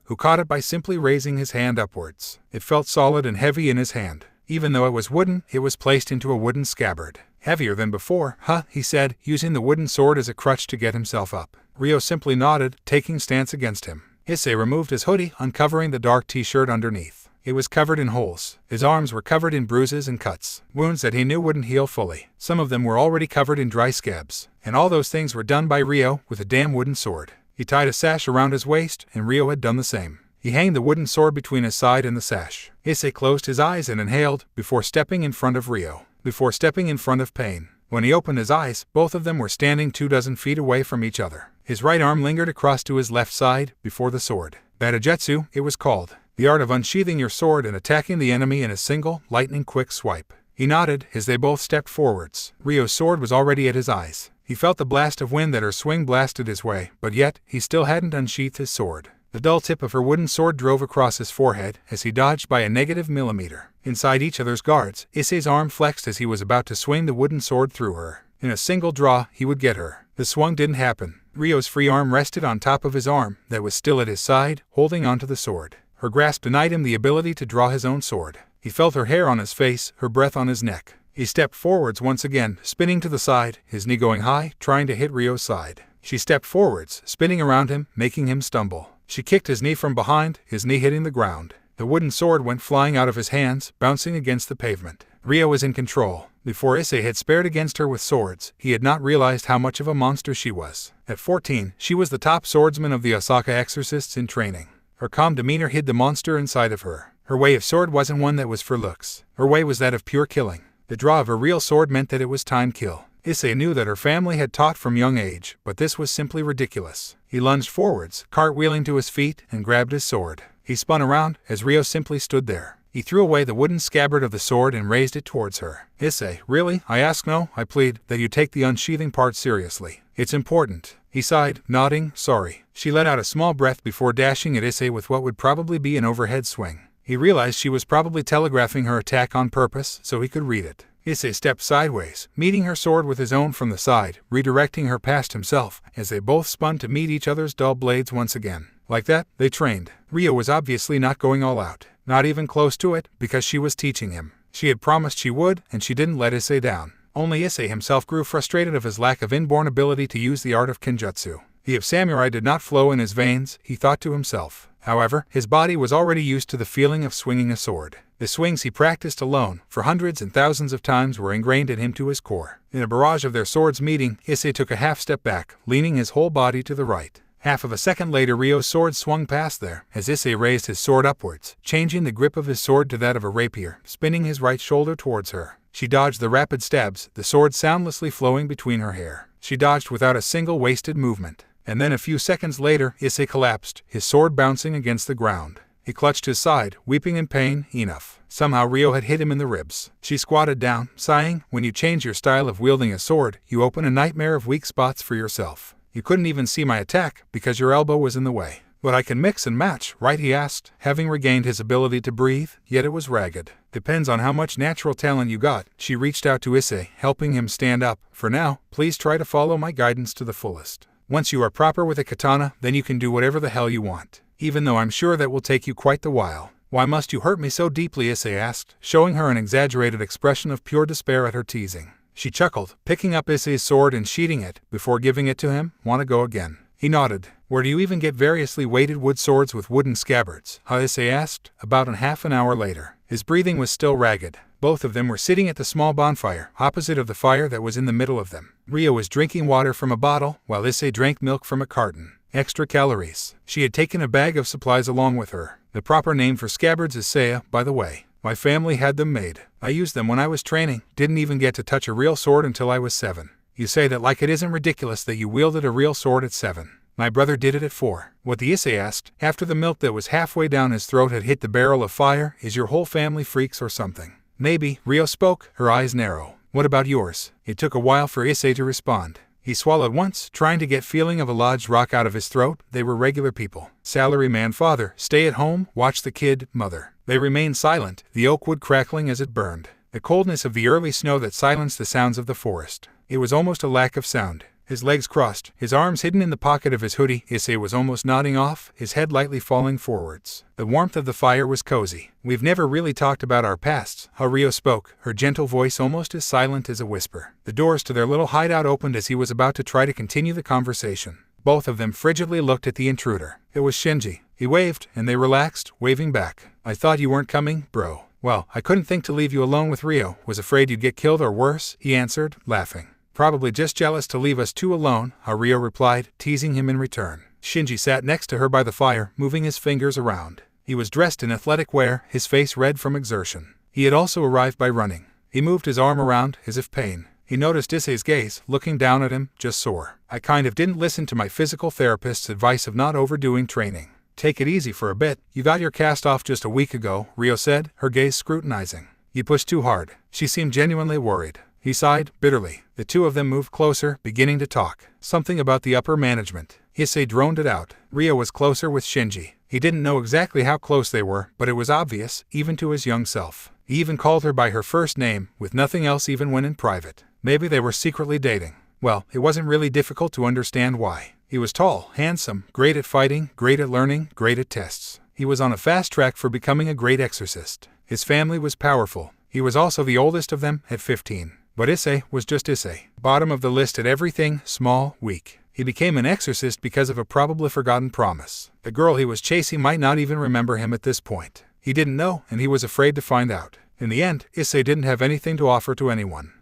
who caught it by simply raising his hand upwards. It felt solid and heavy in his hand. Even though it was wooden, it was placed into a wooden scabbard. Heavier than before, huh, he said, using the wooden sword as a crutch to get himself up. Ryo simply nodded, taking stance against him. Issei removed his hoodie, uncovering the dark t-shirt underneath. It was covered in holes. His arms were covered in bruises and cuts, wounds that he knew wouldn't heal fully. Some of them were already covered in dry scabs. And all those things were done by Ryo with a damn wooden sword. He tied a sash around his waist, and Ryo had done the same. He hanged the wooden sword between his side and the sash. Issei closed his eyes and inhaled, before stepping in front of Ryo. Before stepping in front of pain. When he opened his eyes, both of them were standing 24 feet away from each other. His right arm lingered across to his left side, before the sword. Batajutsu, it was called. The art of unsheathing your sword and attacking the enemy in a single, lightning-quick swipe. He nodded, as they both stepped forwards. Ryo's sword was already at his eyes. He felt the blast of wind that her swing blasted his way, but yet, he still hadn't unsheathed his sword. The dull tip of her wooden sword drove across his forehead, as he dodged by a negative millimeter. Inside each other's guards, Issei's arm flexed as he was about to swing the wooden sword through her. In a single draw, he would get her. The swung didn't happen. Ryo's free arm rested on top of his arm, that was still at his side, holding onto the sword. Her grasp denied him the ability to draw his own sword. He felt her hair on his face, her breath on his neck. He stepped forwards once again, spinning to the side, his knee going high, trying to hit Ryo's side. She stepped forwards, spinning around him, making him stumble. She kicked his knee from behind, his knee hitting the ground. The wooden sword went flying out of his hands, bouncing against the pavement. Ryo was in control. Before Issei had spared against her with swords, he had not realized how much of a monster she was. At 14, she was the top swordsman of the Osaka Exorcists in training. Her calm demeanor hid the monster inside of her. Her way of sword wasn't one that was for looks. Her way was that of pure killing. The draw of a real sword meant that it was time kill. Issei knew that her family had taught from young age, but this was simply ridiculous. He lunged forwards, cartwheeling to his feet, and grabbed his sword. He spun around as Ryo simply stood there. He threw away the wooden scabbard of the sword and raised it towards her. Issei, really? I ask, no, I plead, that you take the unsheathing part seriously. It's important. He sighed, nodding, sorry. She let out a small breath before dashing at Issei with what would probably be an overhead swing. He realized she was probably telegraphing her attack on purpose so he could read it. Issei stepped sideways, meeting her sword with his own from the side, redirecting her past himself, as they both spun to meet each other's dull blades once again. Like that, they trained. Ryo was obviously not going all out. Not even close to it, because she was teaching him. She had promised she would, and she didn't let Issei down. Only Issei himself grew frustrated of his lack of inborn ability to use the art of kenjutsu. The of samurai did not flow in his veins, he thought to himself. However, his body was already used to the feeling of swinging a sword. The swings he practiced alone, for hundreds and thousands of times, were ingrained in him to his core. In a barrage of their swords meeting, Issei took a half step back, leaning his whole body to the right. Half of a second later, Ryo's sword swung past there, as Issei raised his sword upwards, changing the grip of his sword to that of a rapier, spinning his right shoulder towards her. She dodged the rapid stabs, the sword soundlessly flowing between her hair. She dodged without a single wasted movement. And then a few seconds later, Issei collapsed, his sword bouncing against the ground. He clutched his side, weeping in pain. Enough. Somehow Ryo had hit him in the ribs. She squatted down, sighing. When you change your style of wielding a sword, you open a nightmare of weak spots for yourself. You couldn't even see my attack, because your elbow was in the way. But I can mix and match, right? He asked, having regained his ability to breathe, yet it was ragged. Depends on how much natural talent you got. She reached out to Issei, helping him stand up. For now, please try to follow my guidance to the fullest. Once you are proper with a katana, then you can do whatever the hell you want. Even though I'm sure that will take you quite the while. Why must you hurt me so deeply? Issei asked, showing her an exaggerated expression of pure despair at her teasing. She chuckled, picking up Issei's sword and sheathing it, before giving it to him. Want to go again? He nodded. Where do you even get variously weighted wood swords with wooden scabbards? Issei asked, about half an hour later. His breathing was still ragged. Both of them were sitting at the small bonfire, opposite of the fire that was in the middle of them. Ryo was drinking water from a bottle, while Issei drank milk from a carton. Extra calories. She had taken a bag of supplies along with her. The proper name for scabbards is saya, by the way. My family had them made. I used them when I was training, didn't even get to touch a real sword until I was 7. You say that like it isn't ridiculous that you wielded a real sword at 7. My brother did it at 4. What the Issei asked, after the milk that was halfway down his throat had hit the barrel of fire, is your whole family freaks or something? Maybe, Ryo spoke, her eyes narrow. What about yours? It took a while for Issei to respond. He swallowed once, trying to get feeling of a lodged rock out of his throat. They were regular people. Salaryman father, stay at home, watch the kid, mother. They remained silent, the oak wood crackling as it burned. The coldness of the early snow that silenced the sounds of the forest. It was almost a lack of sound. His legs crossed, his arms hidden in the pocket of his hoodie, Issei was almost nodding off, his head lightly falling forwards. The warmth of the fire was cozy. We've never really talked about our pasts, Ryo spoke, her gentle voice almost as silent as a whisper. The doors to their little hideout opened as he was about to try to continue the conversation. Both of them frigidly looked at the intruder. It was Shinji. He waved, and they relaxed, waving back. I thought you weren't coming, bro. Well, I couldn't think to leave you alone with Ryo. Was afraid you'd get killed or worse, he answered, laughing. Probably just jealous to leave us two alone, Ryo replied, teasing him in return. Shinji sat next to her by the fire, moving his fingers around. He was dressed in athletic wear, his face red from exertion. He had also arrived by running. He moved his arm around, as if pain. He noticed Issei's gaze, looking down at him, just sore. I kind of didn't listen to my physical therapist's advice of not overdoing training. Take it easy for a bit. You got your cast off just a week ago, Ryo said, her gaze scrutinizing. You pushed too hard. She seemed genuinely worried. He sighed, bitterly. The two of them moved closer, beginning to talk. Something about the upper management. Issei droned it out. Ryo was closer with Shinji. He didn't know exactly how close they were, but it was obvious, even to his young self. He even called her by her first name, with nothing else even when in private. Maybe they were secretly dating. Well, it wasn't really difficult to understand why. He was tall, handsome, great at fighting, great at learning, great at tests. He was on a fast track for becoming a great exorcist. His family was powerful. He was also the oldest of them, at 15. But Issei was just Issei. Bottom of the list at everything, small, weak. He became an exorcist because of a probably forgotten promise. The girl he was chasing might not even remember him at this point. He didn't know, and he was afraid to find out. In the end, Issei didn't have anything to offer to anyone.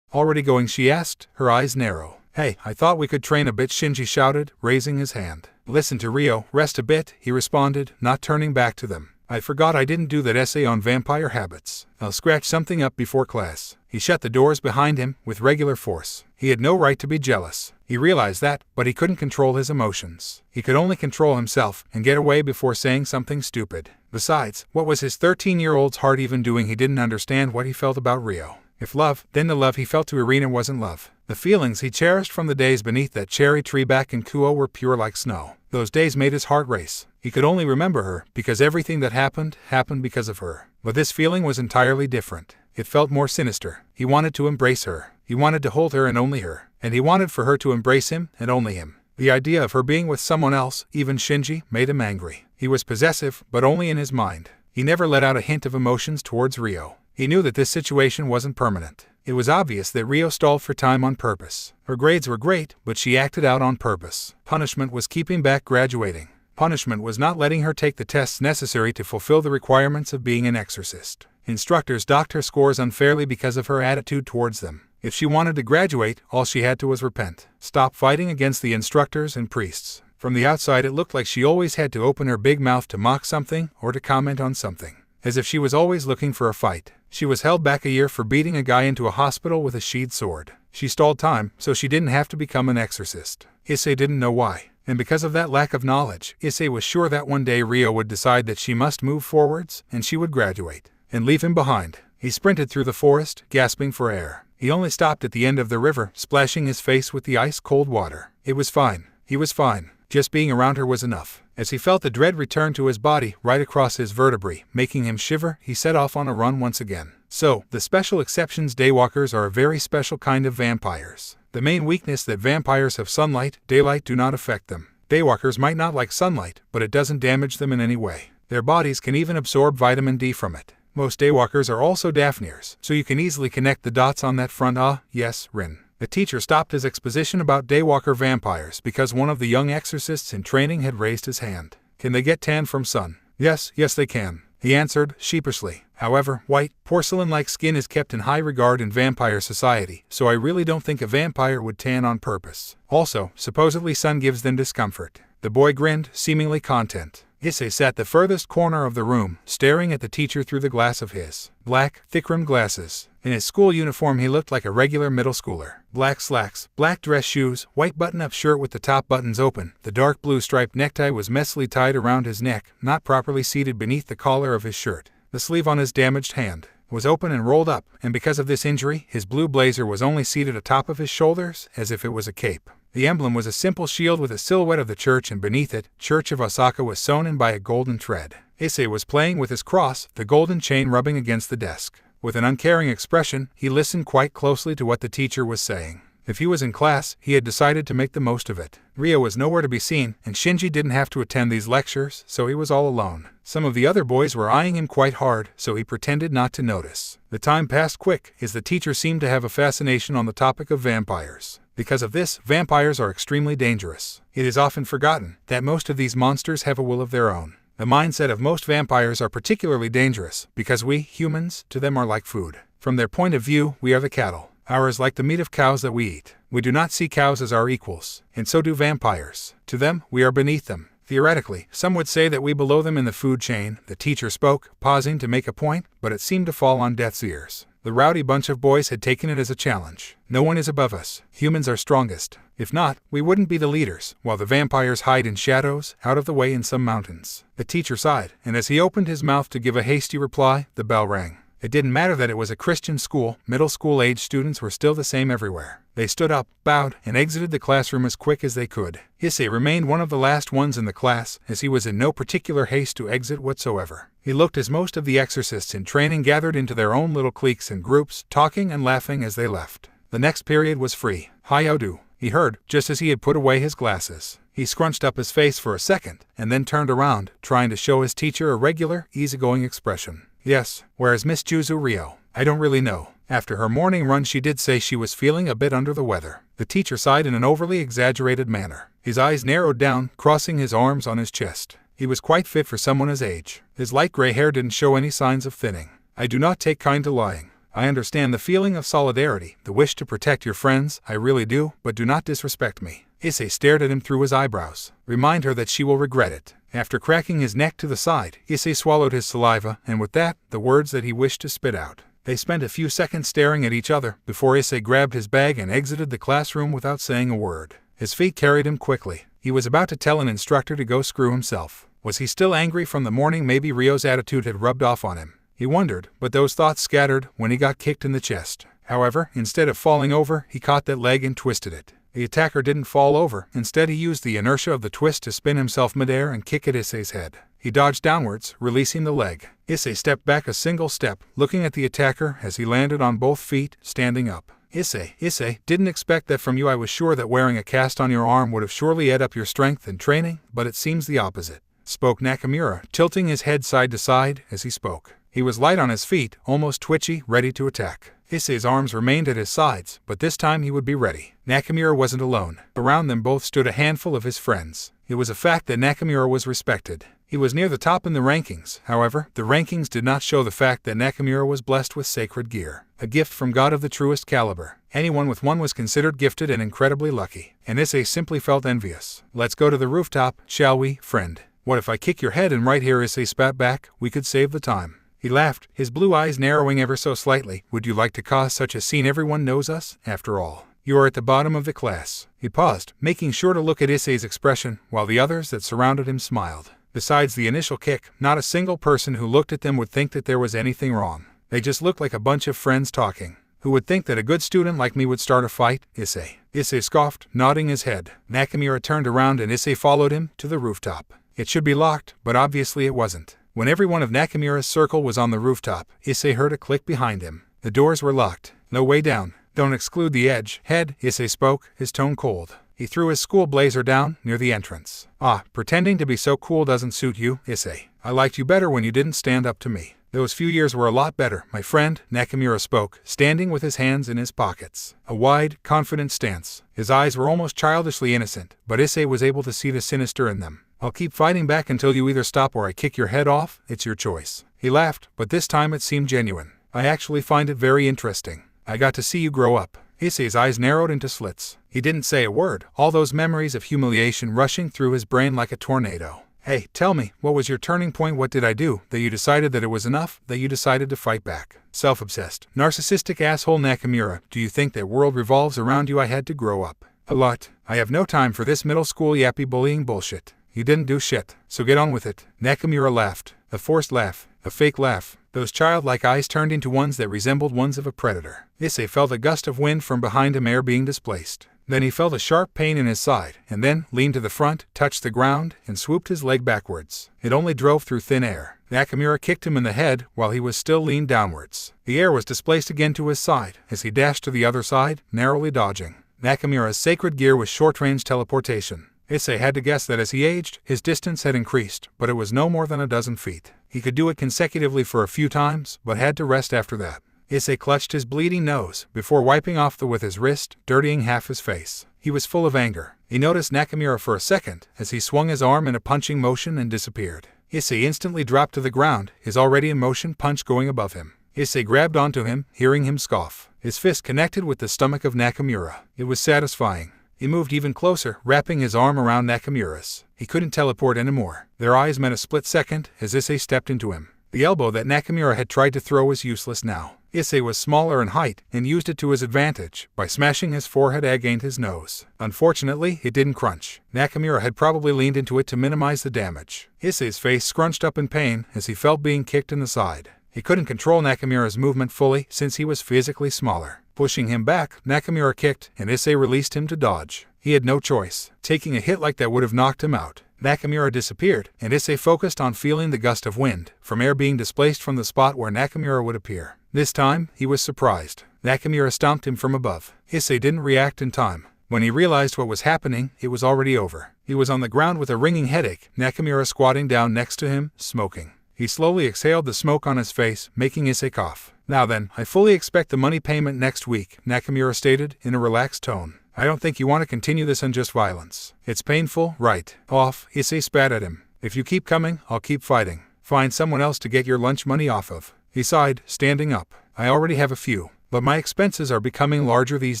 Already going? She asked, her eyes narrow. Hey, I thought we could train a bit, Shinji shouted, raising his hand. Listen to Ryo, rest a bit, he responded, not turning back to them. I forgot I didn't do that essay on vampire habits. I'll scratch something up before class. He shut the doors behind him with regular force. He had no right to be jealous. He realized that, but he couldn't control his emotions. He could only control himself and get away before saying something stupid. Besides, what was his 13-year-old's heart even doing? He didn't understand what he felt about Rio. If love, then the love he felt to Irina wasn't love. The feelings he cherished from the days beneath that cherry tree back in Kuo were pure like snow. Those days made his heart race. He could only remember her, because everything that happened because of her. But this feeling was entirely different. It felt more sinister. He wanted to embrace her. He wanted to hold her and only her. And he wanted for her to embrace him and only him. The idea of her being with someone else, even Shinji, made him angry. He was possessive, but only in his mind. He never let out a hint of emotions towards Rio. He knew that this situation wasn't permanent. It was obvious that Rio stalled for time on purpose. Her grades were great, but she acted out on purpose. Punishment was keeping back graduating. Punishment was not letting her take the tests necessary to fulfill the requirements of being an exorcist. Instructors docked her scores unfairly because of her attitude towards them. If she wanted to graduate, all she had to was repent. Stop fighting against the instructors and priests. From the outside it looked like she always had to open her big mouth to mock something or to comment on something. As if she was always looking for a fight. She was held back a year for beating a guy into a hospital with a sheathed sword. She stalled time, so she didn't have to become an exorcist. Issei didn't know why. And because of that lack of knowledge, Issei was sure that one day Rio would decide that she must move forwards, and she would graduate. And leave him behind. He sprinted through the forest, gasping for air. He only stopped at the end of the river, splashing his face with the ice-cold water. It was fine. He was fine. Just being around her was enough. As he felt the dread return to his body, right across his vertebrae, making him shiver, he set off on a run once again. So, the special exceptions daywalkers are a very special kind of vampires. The main weakness that vampires have sunlight, daylight do not affect them. Daywalkers might not like sunlight, but it doesn't damage them in any way. Their bodies can even absorb vitamin D from it. Most daywalkers are also Daphniers, so you can easily connect the dots on that front. Yes, Rin. The teacher stopped his exposition about daywalker vampires because one of the young exorcists in training had raised his hand. Can they get tan from sun? Yes, they can, he answered, sheepishly. However, white, porcelain-like skin is kept in high regard in vampire society, so I really don't think a vampire would tan on purpose. Also, supposedly sun gives them discomfort. The boy grinned, seemingly content. Issei sat the furthest corner of the room, staring at the teacher through the glass of his black, thick-rimmed glasses. In his school uniform he looked like a regular middle schooler. Black slacks, black dress shoes, white button-up shirt with the top buttons open. The dark blue striped necktie was messily tied around his neck, not properly seated beneath the collar of his shirt. The sleeve on his damaged hand was open and rolled up, and because of this injury, his blue blazer was only seated atop of his shoulders, as if it was a cape. The emblem was a simple shield with a silhouette of the church, and beneath it, Church of Osaka was sewn in by a golden thread. Issei was playing with his cross, the golden chain rubbing against the desk. With an uncaring expression, he listened quite closely to what the teacher was saying. If he was in class, he had decided to make the most of it. Rio was nowhere to be seen, and Shinji didn't have to attend these lectures, so he was all alone. Some of the other boys were eyeing him quite hard, so he pretended not to notice. The time passed quick, as the teacher seemed to have a fascination on the topic of vampires. Because of this, vampires are extremely dangerous. It is often forgotten that most of these monsters have a will of their own. The mindset of most vampires are particularly dangerous, because we, humans, to them are like food. From their point of view, we are the cattle. Ours like the meat of cows that we eat. We do not see cows as our equals, and so do vampires. To them, we are beneath them. Theoretically, some would say that we below them in the food chain. The teacher spoke, pausing to make a point, but it seemed to fall on deaf's ears. The rowdy bunch of boys had taken it as a challenge. No one is above us. Humans are strongest. If not, we wouldn't be the leaders, while the vampires hide in shadows, out of the way in some mountains. The teacher sighed, and as he opened his mouth to give a hasty reply, the bell rang. It didn't matter that it was a Christian school, middle school-age students were still the same everywhere. They stood up, bowed, and exited the classroom as quick as they could. Issei remained one of the last ones in the class, as he was in no particular haste to exit whatsoever. He looked as most of the exorcists in training gathered into their own little cliques and groups, talking and laughing as they left. The next period was free. How do? He heard, just as he had put away his glasses. He scrunched up his face for a second, and then turned around, trying to show his teacher a regular, easygoing expression. Yes, whereas Miss Juzu Rio? I don't really know. After her morning run she did say she was feeling a bit under the weather. The teacher sighed in an overly exaggerated manner. His eyes narrowed down, crossing his arms on his chest. He was quite fit for someone his age. His light gray hair didn't show any signs of thinning. I do not take kind to lying. I understand the feeling of solidarity, the wish to protect your friends, I really do, but do not disrespect me. Issei stared at him through his eyebrows. Remind her that she will regret it. After cracking his neck to the side, Issei swallowed his saliva, and with that, the words that he wished to spit out. They spent a few seconds staring at each other before Issei grabbed his bag and exited the classroom without saying a word. His feet carried him quickly. He was about to tell an instructor to go screw himself. Was he still angry from the morning? Maybe Ryo's attitude had rubbed off on him. He wondered, but those thoughts scattered when he got kicked in the chest. However, instead of falling over, he caught that leg and twisted it. The attacker didn't fall over. Instead, he used the inertia of the twist to spin himself midair and kick at Issei's head. He dodged downwards, releasing the leg. Issei stepped back a single step, looking at the attacker as he landed on both feet, standing up. Issei, didn't expect that from you. I was sure that wearing a cast on your arm would have surely ate up your strength and training, but it seems the opposite, spoke Nakamura, tilting his head side to side as he spoke. He was light on his feet, almost twitchy, ready to attack. Issei's arms remained at his sides, but this time he would be ready. Nakamura wasn't alone. Around them both stood a handful of his friends. It was a fact that Nakamura was respected. He was near the top in the rankings. However, the rankings did not show the fact that Nakamura was blessed with sacred gear, a gift from God of the truest caliber. Anyone with one was considered gifted and incredibly lucky, and Issei simply felt envious. Let's go to the rooftop, shall we, friend? What if I kick your head in right here? Issei spat back. We could save the time. He laughed, his blue eyes narrowing ever so slightly. Would you like to cause such a scene? Everyone knows us, after all. You are at the bottom of the class. He paused, making sure to look at Issei's expression, while the others that surrounded him smiled. Besides the initial kick, not a single person who looked at them would think that there was anything wrong. They just looked like a bunch of friends talking. Who would think that a good student like me would start a fight? Issei scoffed, nodding his head. Nakamura turned around and Issei followed him to the rooftop. It should be locked, but obviously it wasn't. When everyone of Nakamura's circle was on the rooftop, Issei heard a click behind him. The doors were locked. No way down. Don't exclude the edge. Head, Issei spoke, his tone cold. He threw his school blazer down near the entrance. Pretending to be so cool doesn't suit you, Issei. I liked you better when you didn't stand up to me. Those few years were a lot better, my friend, Nakamura spoke, standing with his hands in his pockets. A wide, confident stance. His eyes were almost childishly innocent, but Issei was able to see the sinister in them. I'll keep fighting back until you either stop or I kick your head off. It's your choice. He laughed, but this time it seemed genuine. I actually find it very interesting. I got to see you grow up. Issei's eyes narrowed into slits. He didn't say a word, all those memories of humiliation rushing through his brain like a tornado. Hey, tell me, what was your turning point? What did I do, that you decided that it was enough, that you decided to fight back? Self-obsessed, narcissistic asshole Nakamura, do you think that world revolves around you? I had to grow up. A lot. I have no time for this middle school yappy bullying bullshit. You didn't do shit, so get on with it. Nakamura laughed. A forced laugh. A fake laugh. Those childlike eyes turned into ones that resembled ones of a predator. Issei felt a gust of wind from behind him, air being displaced. Then he felt a sharp pain in his side, and then leaned to the front, touched the ground, and swooped his leg backwards. It only drove through thin air. Nakamura kicked him in the head while he was still leaned downwards. The air was displaced again to his side as he dashed to the other side, narrowly dodging. Nakamura's sacred gear was short-range teleportation. Issei had to guess that as he aged, his distance had increased, but it was no more than a dozen feet. He could do it consecutively for a few times, but had to rest after that. Issei clutched his bleeding nose before wiping off the with his wrist, dirtying half his face. He was full of anger. He noticed Nakamura for a second as he swung his arm in a punching motion and disappeared. Issei instantly dropped to the ground, his already in motion punch going above him. Issei grabbed onto him, hearing him scoff. His fist connected with the stomach of Nakamura. It was satisfying. He moved even closer, wrapping his arm around Nakamura's. He couldn't teleport anymore. Their eyes met a split second as Issei stepped into him. The elbow that Nakamura had tried to throw was useless now. Issei was smaller in height and used it to his advantage by smashing his forehead against his nose. Unfortunately, it didn't crunch. Nakamura had probably leaned into it to minimize the damage. Issei's face scrunched up in pain as he felt being kicked in the side. He couldn't control Nakamura's movement fully since he was physically smaller. Pushing him back, Nakamura kicked, and Issei released him to dodge. He had no choice. Taking a hit like that would have knocked him out. Nakamura disappeared, and Issei focused on feeling the gust of wind from air being displaced from the spot where Nakamura would appear. This time, he was surprised. Nakamura stomped him from above. Issei didn't react in time. When he realized what was happening, it was already over. He was on the ground with a ringing headache, Nakamura squatting down next to him, smoking. He slowly exhaled the smoke on his face, making Issei cough. Now then, I fully expect the money payment next week, Nakamura stated in a relaxed tone. I don't think you want to continue this unjust violence. It's painful, right? Off, Issei spat at him. If you keep coming, I'll keep fighting. Find someone else to get your lunch money off of. He sighed, standing up. I already have a few, but my expenses are becoming larger these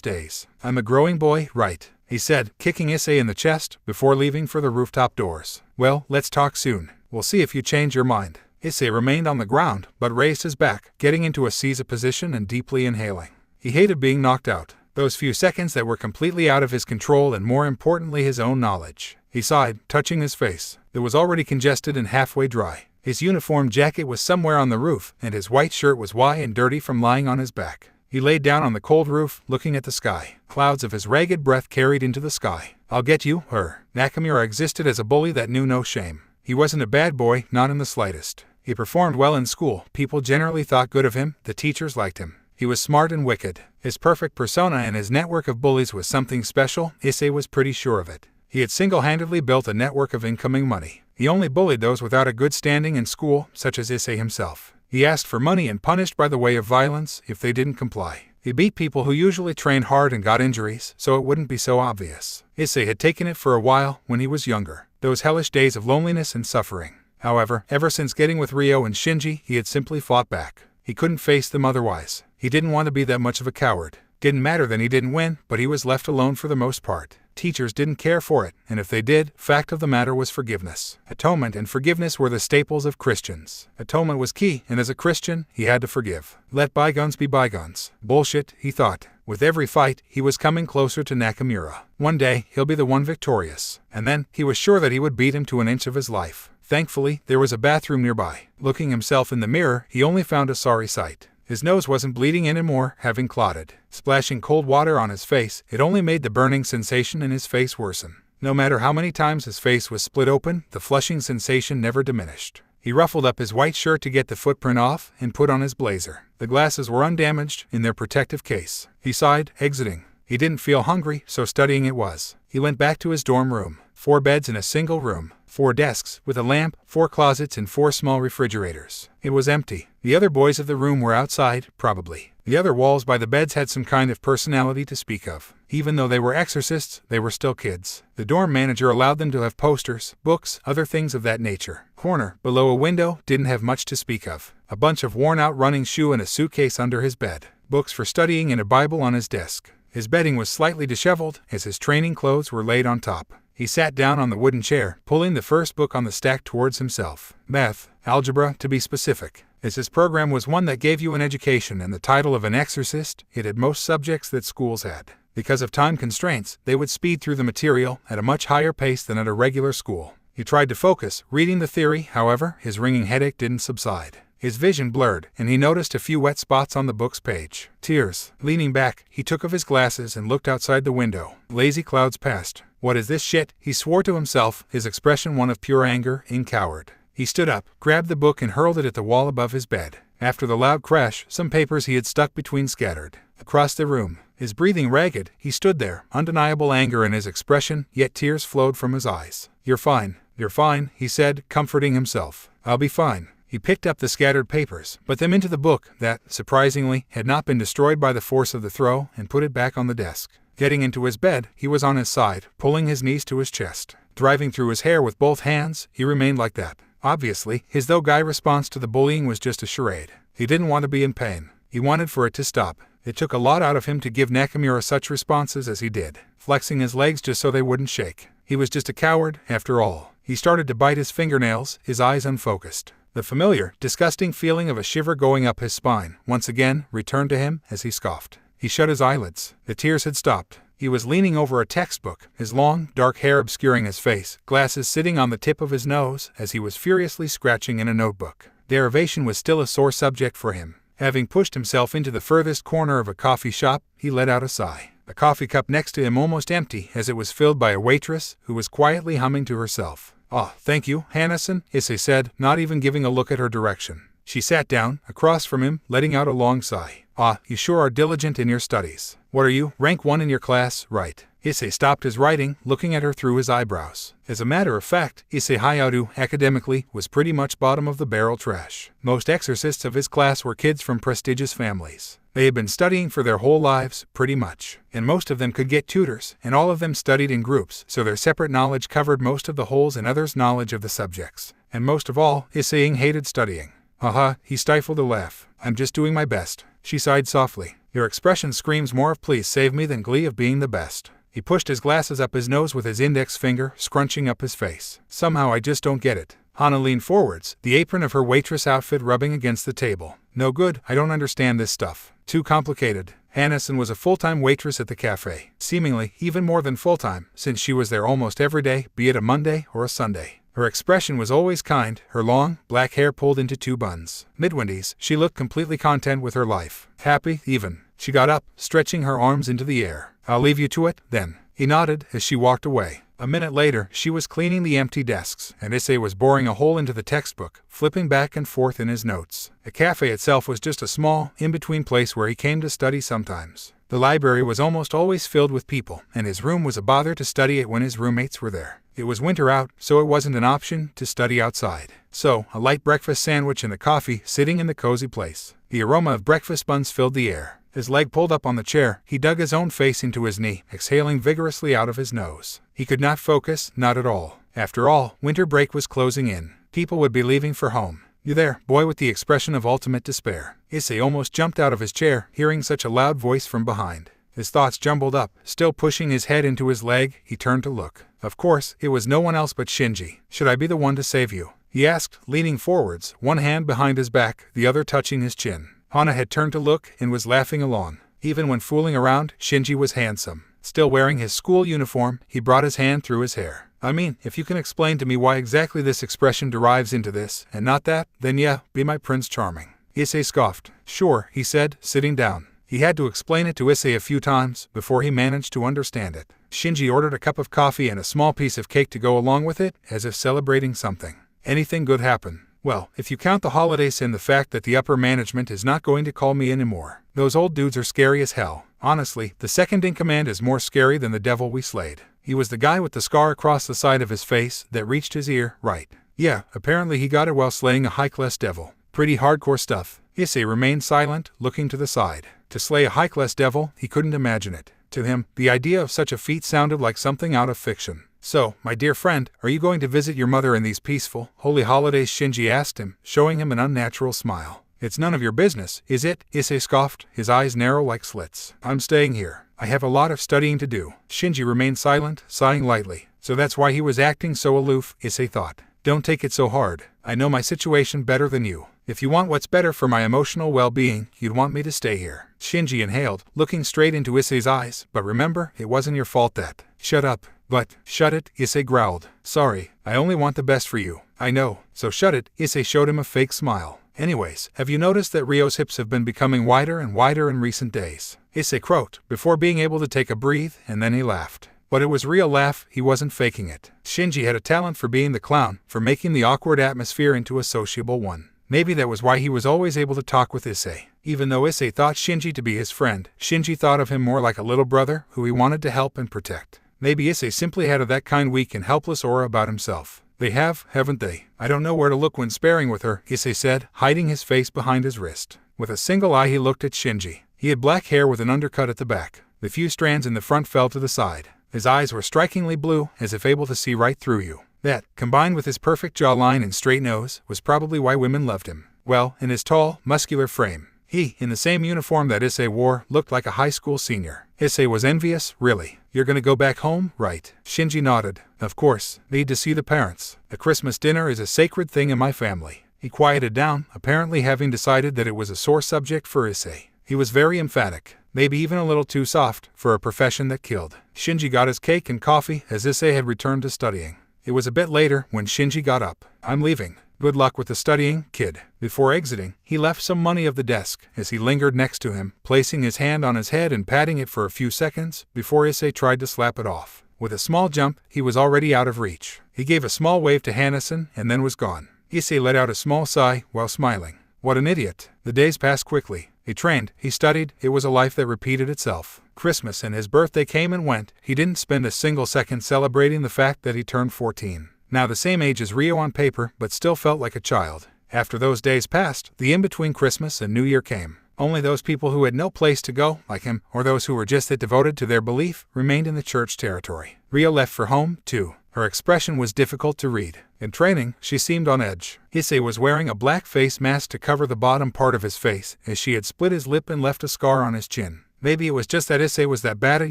days. I'm a growing boy, right? He said, kicking Issei in the chest before leaving for the rooftop doors. Well, let's talk soon. We'll see if you change your mind. Issei remained on the ground, but raised his back, getting into a seiza position and deeply inhaling. He hated being knocked out. Those few seconds that were completely out of his control and more importantly his own knowledge. He sighed, touching his face. It was already congested and halfway dry. His uniform jacket was somewhere on the roof, and his white shirt was wide and dirty from lying on his back. He laid down on the cold roof, looking at the sky. Clouds of his ragged breath carried into the sky. I'll get you, her. Nakamura existed as a bully that knew no shame. He wasn't a bad boy, not in the slightest. He performed well in school, people generally thought good of him, the teachers liked him. He was smart and wicked. His perfect persona and his network of bullies was something special, Issei was pretty sure of it. He had single-handedly built a network of incoming money. He only bullied those without a good standing in school, such as Issei himself. He asked for money and punished by the way of violence if they didn't comply. He beat people who usually trained hard and got injuries, so it wouldn't be so obvious. Issei had taken it for a while when he was younger. Those hellish days of loneliness and suffering. However, ever since getting with Ryo and Shinji, he had simply fought back. He couldn't face them otherwise. He didn't want to be that much of a coward. Didn't matter that he didn't win, but he was left alone for the most part. Teachers didn't care for it, and if they did, fact of the matter was forgiveness. Atonement and forgiveness were the staples of Christians. Atonement was key, and as a Christian, he had to forgive. Let bygones be bygones. Bullshit, he thought. With every fight, he was coming closer to Nakamura. One day, he'll be the one victorious. And then, he was sure that he would beat him to an inch of his life. Thankfully, there was a bathroom nearby. Looking himself in the mirror, he only found a sorry sight. His nose wasn't bleeding anymore, having clotted. Splashing cold water on his face, it only made the burning sensation in his face worsen. No matter how many times his face was split open, the flushing sensation never diminished. He ruffled up his white shirt to get the footprint off and put on his blazer. The glasses were undamaged in their protective case. He sighed, exiting. He didn't feel hungry, so studying it was. He went back to his dorm room. 4 beds in a single room. 4 desks, with a lamp, 4 closets and 4 small refrigerators. It was empty. The other boys of the room were outside, probably. The other walls by the beds had some kind of personality to speak of. Even though they were exorcists, they were still kids. The dorm manager allowed them to have posters, books, other things of that nature. Corner, below a window, didn't have much to speak of. A bunch of worn-out running shoe and a suitcase under his bed. Books for studying and a Bible on his desk. His bedding was slightly disheveled, as his training clothes were laid on top. He sat down on the wooden chair, pulling the first book on the stack towards himself. Math, algebra, to be specific. As his program was one that gave you an education and the title of an exorcist, it had most subjects that schools had. Because of time constraints, they would speed through the material at a much higher pace than at a regular school. He tried to focus, reading the theory, however, his ringing headache didn't subside. His vision blurred, and he noticed a few wet spots on the book's page. Tears. Leaning back, he took off his glasses and looked outside the window. Lazy clouds passed. What is this shit? He swore to himself, his expression one of pure anger, coward. He stood up, grabbed the book and hurled it at the wall above his bed. After the loud crash, some papers he had stuck between scattered. Across the room, his breathing ragged, he stood there, undeniable anger in his expression, yet tears flowed from his eyes. You're fine, he said, comforting himself. I'll be fine. He picked up the scattered papers, put them into the book that, surprisingly, had not been destroyed by the force of the throw, and put it back on the desk. Getting into his bed, he was on his side, pulling his knees to his chest. Driving through his hair with both hands, he remained like that. Obviously, his though-guy response to the bullying was just a charade. He didn't want to be in pain. He wanted for it to stop. It took a lot out of him to give Nakamura such responses as he did, flexing his legs just so they wouldn't shake. He was just a coward, after all. He started to bite his fingernails, his eyes unfocused. The familiar, disgusting feeling of a shiver going up his spine, once again, returned to him as he scoffed. He shut his eyelids. The tears had stopped. He was leaning over a textbook, his long, dark hair obscuring his face, glasses sitting on the tip of his nose as he was furiously scratching in a notebook. Derivation was still a sore subject for him. Having pushed himself into the furthest corner of a coffee shop, he let out a sigh. The coffee cup next to him almost empty as it was filled by a waitress who was quietly humming to herself. "Ah, thank you, Hanneson," Issei said, not even giving a look at her direction. She sat down, across from him, letting out a long sigh. "Ah, you sure are diligent in your studies. What are you, rank 1 in your class, right?" Issei stopped his writing, looking at her through his eyebrows. As a matter of fact, Issei Hayao, academically, was pretty much bottom-of-the-barrel trash. Most exorcists of his class were kids from prestigious families. They had been studying for their whole lives, pretty much. And most of them could get tutors, and all of them studied in groups, so their separate knowledge covered most of the holes in others' knowledge of the subjects. And most of all, Issei hated studying. "Haha," he stifled a laugh. "I'm just doing my best." She sighed softly. "Your expression screams more of please save me than glee of being the best." He pushed his glasses up his nose with his index finger, scrunching up his face. "Somehow I just don't get it. Hana leaned forwards, the apron of her waitress outfit rubbing against the table. No good, I don't understand this stuff. Too complicated. Hannison was a full-time waitress at the cafe, seemingly even more than full-time, since she was there almost every day, be it a Monday or a Sunday. Her expression was always kind, her long, black hair pulled into 2 buns. Midwindies, she looked completely content with her life. Happy, even. She got up, stretching her arms into the air. I'll leave you to it, then. He nodded as she walked away. A minute later, she was cleaning the empty desks, and Issei was boring a hole into the textbook, flipping back and forth in his notes. The cafe itself was just a small, in-between place where he came to study sometimes. The library was almost always filled with people, and his room was a bother to study it when his roommates were there. It was winter out, so it wasn't an option to study outside. So, a light breakfast sandwich and a coffee sitting in the cozy place. The aroma of breakfast buns filled the air. His leg pulled up on the chair, he dug his own face into his knee, exhaling vigorously out of his nose. He could not focus, not at all. After all, winter break was closing in. People would be leaving for home. You there, boy with the expression of ultimate despair. Issei almost jumped out of his chair, hearing such a loud voice from behind. His thoughts jumbled up. Still pushing his head into his leg, he turned to look. Of course, it was no one else but Shinji. Should I be the one to save you? He asked, leaning forwards, one hand behind his back, the other touching his chin. Hana had turned to look and was laughing along. Even when fooling around, Shinji was handsome. Still wearing his school uniform, he brought his hand through his hair. I mean, if you can explain to me why exactly this expression derives into this, and not that, then yeah, be my Prince Charming. Issei scoffed. Sure, he said, sitting down. He had to explain it to Issei a few times before he managed to understand it. Shinji ordered a cup of coffee and a small piece of cake to go along with it, as if celebrating something. Anything good happen? Well, if you count the holidays and the fact that the upper management is not going to call me anymore. Those old dudes are scary as hell. Honestly, the second in command is more scary than the devil we slayed. He was the guy with the scar across the side of his face that reached his ear, right? Yeah, apparently he got it while slaying a high-class devil. Pretty hardcore stuff. Issei remained silent, looking to the side. To slay a high-class devil, he couldn't imagine it. To him, the idea of such a feat sounded like something out of fiction. So, my dear friend, are you going to visit your mother in these peaceful, holy holidays? Shinji asked him, showing him an unnatural smile. It's none of your business, is it? Issei scoffed, his eyes narrow like slits. I'm staying here. I have a lot of studying to do. Shinji remained silent, sighing lightly. So that's why he was acting so aloof, Issei thought. Don't take it so hard. I know my situation better than you. If you want what's better for my emotional well-being, you'd want me to stay here. Shinji inhaled, looking straight into Issei's eyes. But remember, it wasn't your fault that. Shut up. But, shut it, Issei growled. Sorry, I only want the best for you. I know, so shut it. Issei showed him a fake smile. Anyways, have you noticed that Ryo's hips have been becoming wider and wider in recent days? Issei croaked, before being able to take a breath, and then he laughed. But it was real laugh, he wasn't faking it. Shinji had a talent for being the clown, for making the awkward atmosphere into a sociable one. Maybe that was why he was always able to talk with Issei. Even though Issei thought Shinji to be his friend, Shinji thought of him more like a little brother who he wanted to help and protect. Maybe Issei simply had that kind weak and helpless aura about himself. They have, haven't they? I don't know where to look when sparring with her, Issei said, hiding his face behind his wrist. With a single eye he looked at Shinji. He had black hair with an undercut at the back. The few strands in the front fell to the side. His eyes were strikingly blue, as if able to see right through you. That, combined with his perfect jawline and straight nose, was probably why women loved him. Well, in his tall, muscular frame. He, in the same uniform that Issei wore, looked like a high school senior. Issei was envious, really. You're gonna go back home, right? Shinji nodded. Of course, need to see the parents. The Christmas dinner is a sacred thing in my family. He quieted down, apparently having decided that it was a sore subject for Issei. He was very emphatic, maybe even a little too soft, for a profession that killed. Shinji got his cake and coffee as Issei had returned to studying. It was a bit later when Shinji got up. I'm leaving. Good luck with the studying, kid. Before exiting, he left some money of the desk as he lingered next to him, placing his hand on his head and patting it for a few seconds before Issei tried to slap it off. With a small jump, he was already out of reach. He gave a small wave to Hannison and then was gone. Issei let out a small sigh while smiling. What an idiot. The days passed quickly. He trained, he studied, it was a life that repeated itself. Christmas and his birthday came and went. He didn't spend a single second celebrating the fact that he turned 14. Now the same age as Ryo on paper, but still felt like a child. After those days passed, the in-between Christmas and New Year came. Only those people who had no place to go, like him, or those who were just that devoted to their belief, remained in the church territory. Ryo left for home, too. Her expression was difficult to read. In training, she seemed on edge. Issei was wearing a black face mask to cover the bottom part of his face, as she had split his lip and left a scar on his chin. Maybe it was just that Issei was that bad at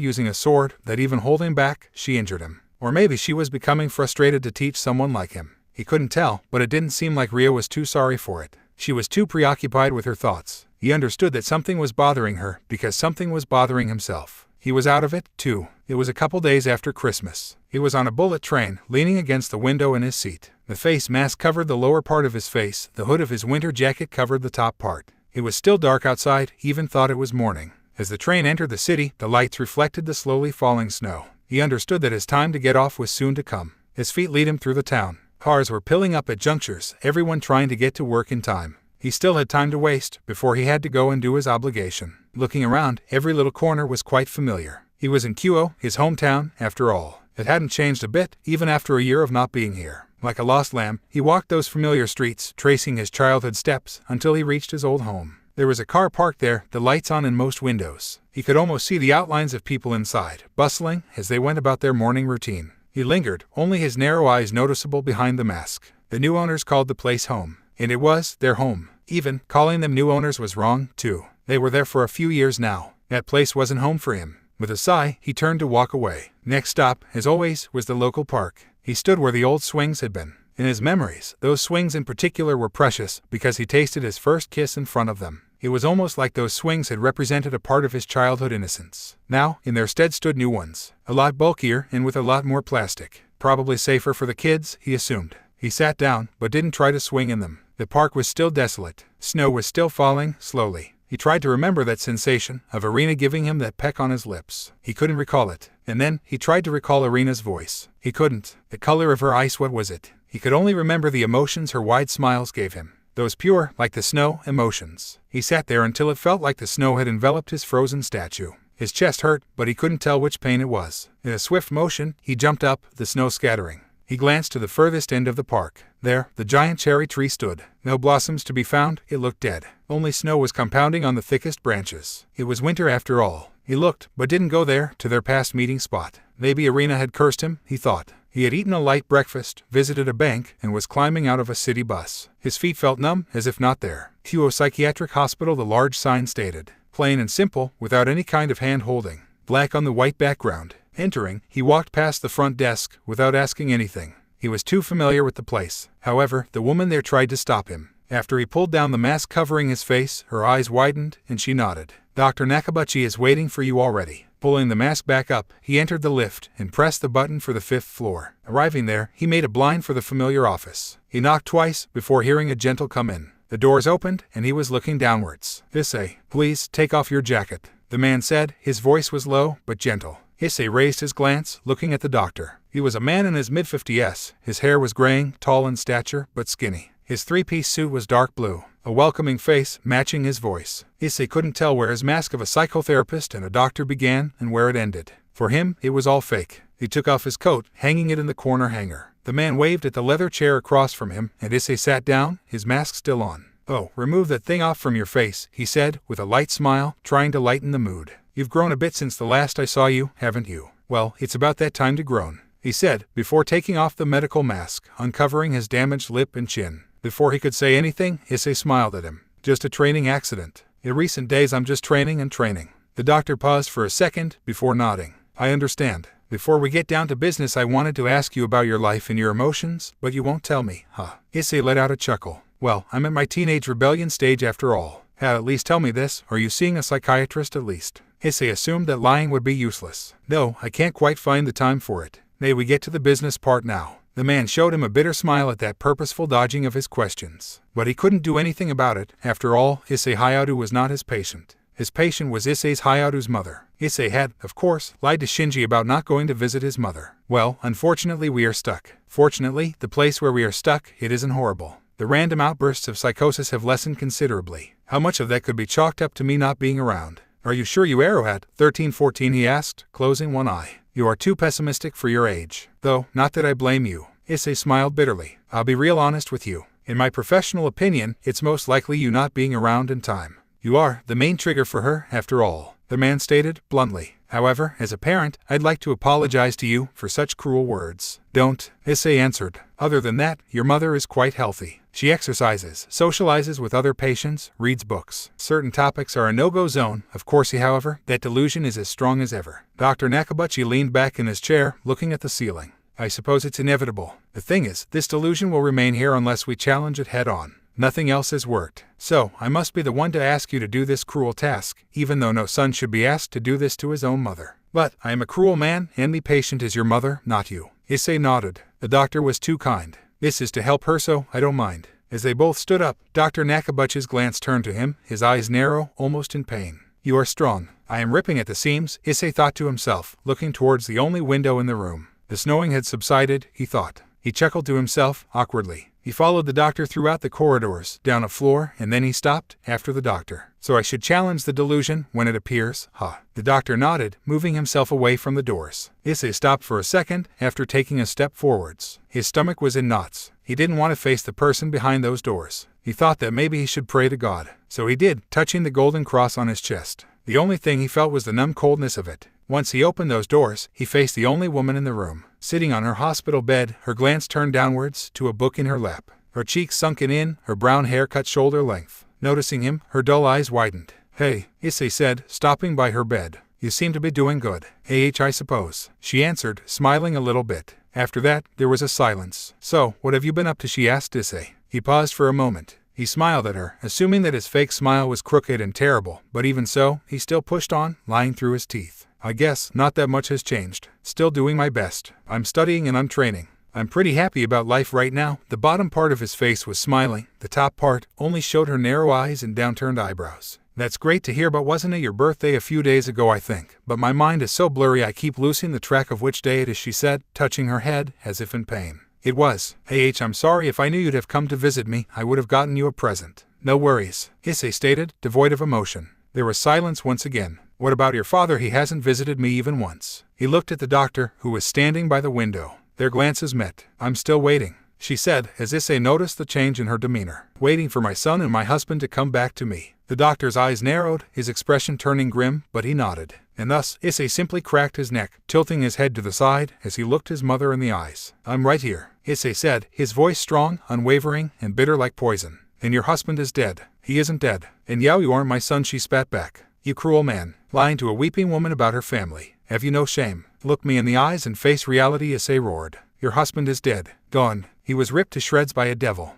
using a sword, that even holding back, she injured him. Or maybe she was becoming frustrated to teach someone like him. He couldn't tell, but it didn't seem like Ria was too sorry for it. She was too preoccupied with her thoughts. He understood that something was bothering her because something was bothering himself. He was out of it, too. It was a couple days after Christmas. He was on a bullet train, leaning against the window in his seat. The face mask covered the lower part of his face, the hood of his winter jacket covered the top part. It was still dark outside, he even thought it was morning. As the train entered the city, the lights reflected the slowly falling snow. He understood that his time to get off was soon to come. His feet led him through the town. Cars were piling up at junctures, everyone trying to get to work in time. He still had time to waste before he had to go and do his obligation. Looking around, every little corner was quite familiar. He was in Kuo, his hometown, after all. It hadn't changed a bit, even after a year of not being here. Like a lost lamb, he walked those familiar streets, tracing his childhood steps, until he reached his old home. There was a car parked there, the lights on in most windows. He could almost see the outlines of people inside, bustling, as they went about their morning routine. He lingered, only his narrow eyes noticeable behind the mask. The new owners called the place home. And it was their home. Even calling them new owners was wrong, too. They were there for a few years now. That place wasn't home for him. With a sigh, he turned to walk away. Next stop, as always, was the local park. He stood where the old swings had been. In his memories, those swings in particular were precious because he tasted his first kiss in front of them. It was almost like those swings had represented a part of his childhood innocence. Now, in their stead stood new ones. A lot bulkier and with a lot more plastic. Probably safer for the kids, he assumed. He sat down, but didn't try to swing in them. The park was still desolate. Snow was still falling, slowly. He tried to remember that sensation of Irina giving him that peck on his lips. He couldn't recall it. And then, he tried to recall Irina's voice. He couldn't. The color of her eyes, what was it? He could only remember the emotions her wide smiles gave him. Those pure, like the snow, emotions. He sat there until it felt like the snow had enveloped his frozen statue. His chest hurt, but he couldn't tell which pain it was. In a swift motion, he jumped up, the snow scattering. He glanced to the furthest end of the park. There, the giant cherry tree stood. No blossoms to be found, it looked dead. Only snow was compounding on the thickest branches. It was winter after all. He looked, but didn't go there, to their past meeting spot. Maybe Irina had cursed him, he thought. He had eaten a light breakfast, visited a bank, and was climbing out of a city bus. His feet felt numb, as if not there. Kuo Psychiatric Hospital, the large sign stated. Plain and simple, without any kind of hand-holding. Black on the white background. Entering, he walked past the front desk, without asking anything. He was too familiar with the place. However, the woman there tried to stop him. After he pulled down the mask covering his face, her eyes widened, and she nodded. Dr. Nakabuchi is waiting for you already. Pulling the mask back up, he entered the lift and pressed the button for the 5th floor. Arriving there, he made a blind for the familiar office. He knocked twice before hearing a gentle come in. The doors opened, and he was looking downwards. Issei, please take off your jacket, the man said. His voice was low, but gentle. Issei raised his glance, looking at the doctor. He was a man in his mid-50s. His hair was graying, tall in stature, but skinny. His three-piece suit was dark blue, a welcoming face matching his voice. Issei couldn't tell where his mask of a psychotherapist and a doctor began and where it ended. For him, it was all fake. He took off his coat, hanging it in the corner hanger. The man waved at the leather chair across from him, and Issei sat down, his mask still on. "Oh, remove that thing off from your face," he said, with a light smile, trying to lighten the mood. "You've grown a bit since the last I saw you, haven't you?" "Well, it's about that time to groan," he said, before taking off the medical mask, uncovering his damaged lip and chin. Before he could say anything, Issei smiled at him. "Just a training accident. In recent days I'm just training and training." The doctor paused for a second, before nodding. "I understand. Before we get down to business, I wanted to ask you about your life and your emotions, but you won't tell me, huh?" Issei let out a chuckle. "Well, I'm at my teenage rebellion stage after all. At least tell me this, are you seeing a psychiatrist at least?" Issei assumed that lying would be useless. "No, I can't quite find the time for it. May we get to the business part now?" The man showed him a bitter smile at that purposeful dodging of his questions. But he couldn't do anything about it. After all, Issei Hayato was not his patient. His patient was Issei's Hayato's mother. Issei had, of course, lied to Shinji about not going to visit his mother. "Well, unfortunately we are stuck. Fortunately, the place where we are stuck, it isn't horrible. The random outbursts of psychosis have lessened considerably. How much of that could be chalked up to me not being around?" "Are you sure you arrow at 13-14?" he asked, closing one eye. "You are too pessimistic for your age. Though, not that I blame you." Issei smiled bitterly. "I'll be real honest with you. In my professional opinion, it's most likely you not being around in time. You are the main trigger for her, after all," the man stated, bluntly. "However, as a parent, I'd like to apologize to you for such cruel words." "Don't," Issei answered. "Other than that, your mother is quite healthy. She exercises, socializes with other patients, reads books. Certain topics are a no-go zone. Of course, however, that delusion is as strong as ever." Dr. Nakabuchi leaned back in his chair, looking at the ceiling. I suppose it's inevitable. The thing is, this delusion will remain here unless we challenge it head-on. Nothing else has worked. So, I must be the one to ask you to do this cruel task, even though no son should be asked to do this to his own mother. But, I am a cruel man, and the patient is your mother, not you. Issei nodded. The doctor was too kind. This is to help her, so I don't mind. As they both stood up, Dr. Nakabuchi's glance turned to him, his eyes narrow, almost in pain. You are strong. I am ripping at the seams, Issei thought to himself, looking towards the only window in the room. The snowing had subsided, he thought. He chuckled to himself, awkwardly. He followed the doctor throughout the corridors, down a floor, and then he stopped, after the doctor. So I should challenge the delusion when it appears, huh? The doctor nodded, moving himself away from the doors. Issei stopped for a second, after taking a step forwards. His stomach was in knots. He didn't want to face the person behind those doors. He thought that maybe he should pray to God. So he did, touching the golden cross on his chest. The only thing he felt was the numb coldness of it. Once he opened those doors, he faced the only woman in the room. Sitting on her hospital bed, her glance turned downwards to a book in her lap. Her cheeks sunken in, her brown hair cut shoulder length. Noticing him, her dull eyes widened. Hey, Issei said, stopping by her bed. You seem to be doing good. I suppose. She answered, smiling a little bit. After that, there was a silence. So, what have you been up to? She asked Issei. He paused for a moment. He smiled at her, assuming that his fake smile was crooked and terrible, but even so, he still pushed on, lying through his teeth. I guess not that much has changed. Still doing my best. I'm studying and I'm training. I'm pretty happy about life right now. The bottom part of his face was smiling. The top part only showed her narrow eyes and downturned eyebrows. That's great to hear, but wasn't it your birthday a few days ago, I think? But my mind is so blurry I keep losing the track of which day it is, she said, touching her head, as if in pain. It was. I'm sorry. If I knew you'd have come to visit me, I would have gotten you a present. No worries, Issei stated, devoid of emotion. There was silence once again. What about your father? He hasn't visited me even once. He looked at the doctor, who was standing by the window. Their glances met. I'm still waiting, she said, as Issei noticed the change in her demeanor. Waiting for my son and my husband to come back to me. The doctor's eyes narrowed, his expression turning grim, but he nodded. And thus, Issei simply cracked his neck, tilting his head to the side as he looked his mother in the eyes. I'm right here, Issei said, his voice strong, unwavering, and bitter like poison. And your husband is dead. He isn't dead. And you aren't my son, she spat back. You cruel man, lying to a weeping woman about her family. Have you no shame? Look me in the eyes and face reality, Issei roared. Your husband is dead. Gone. He was ripped to shreds by a devil.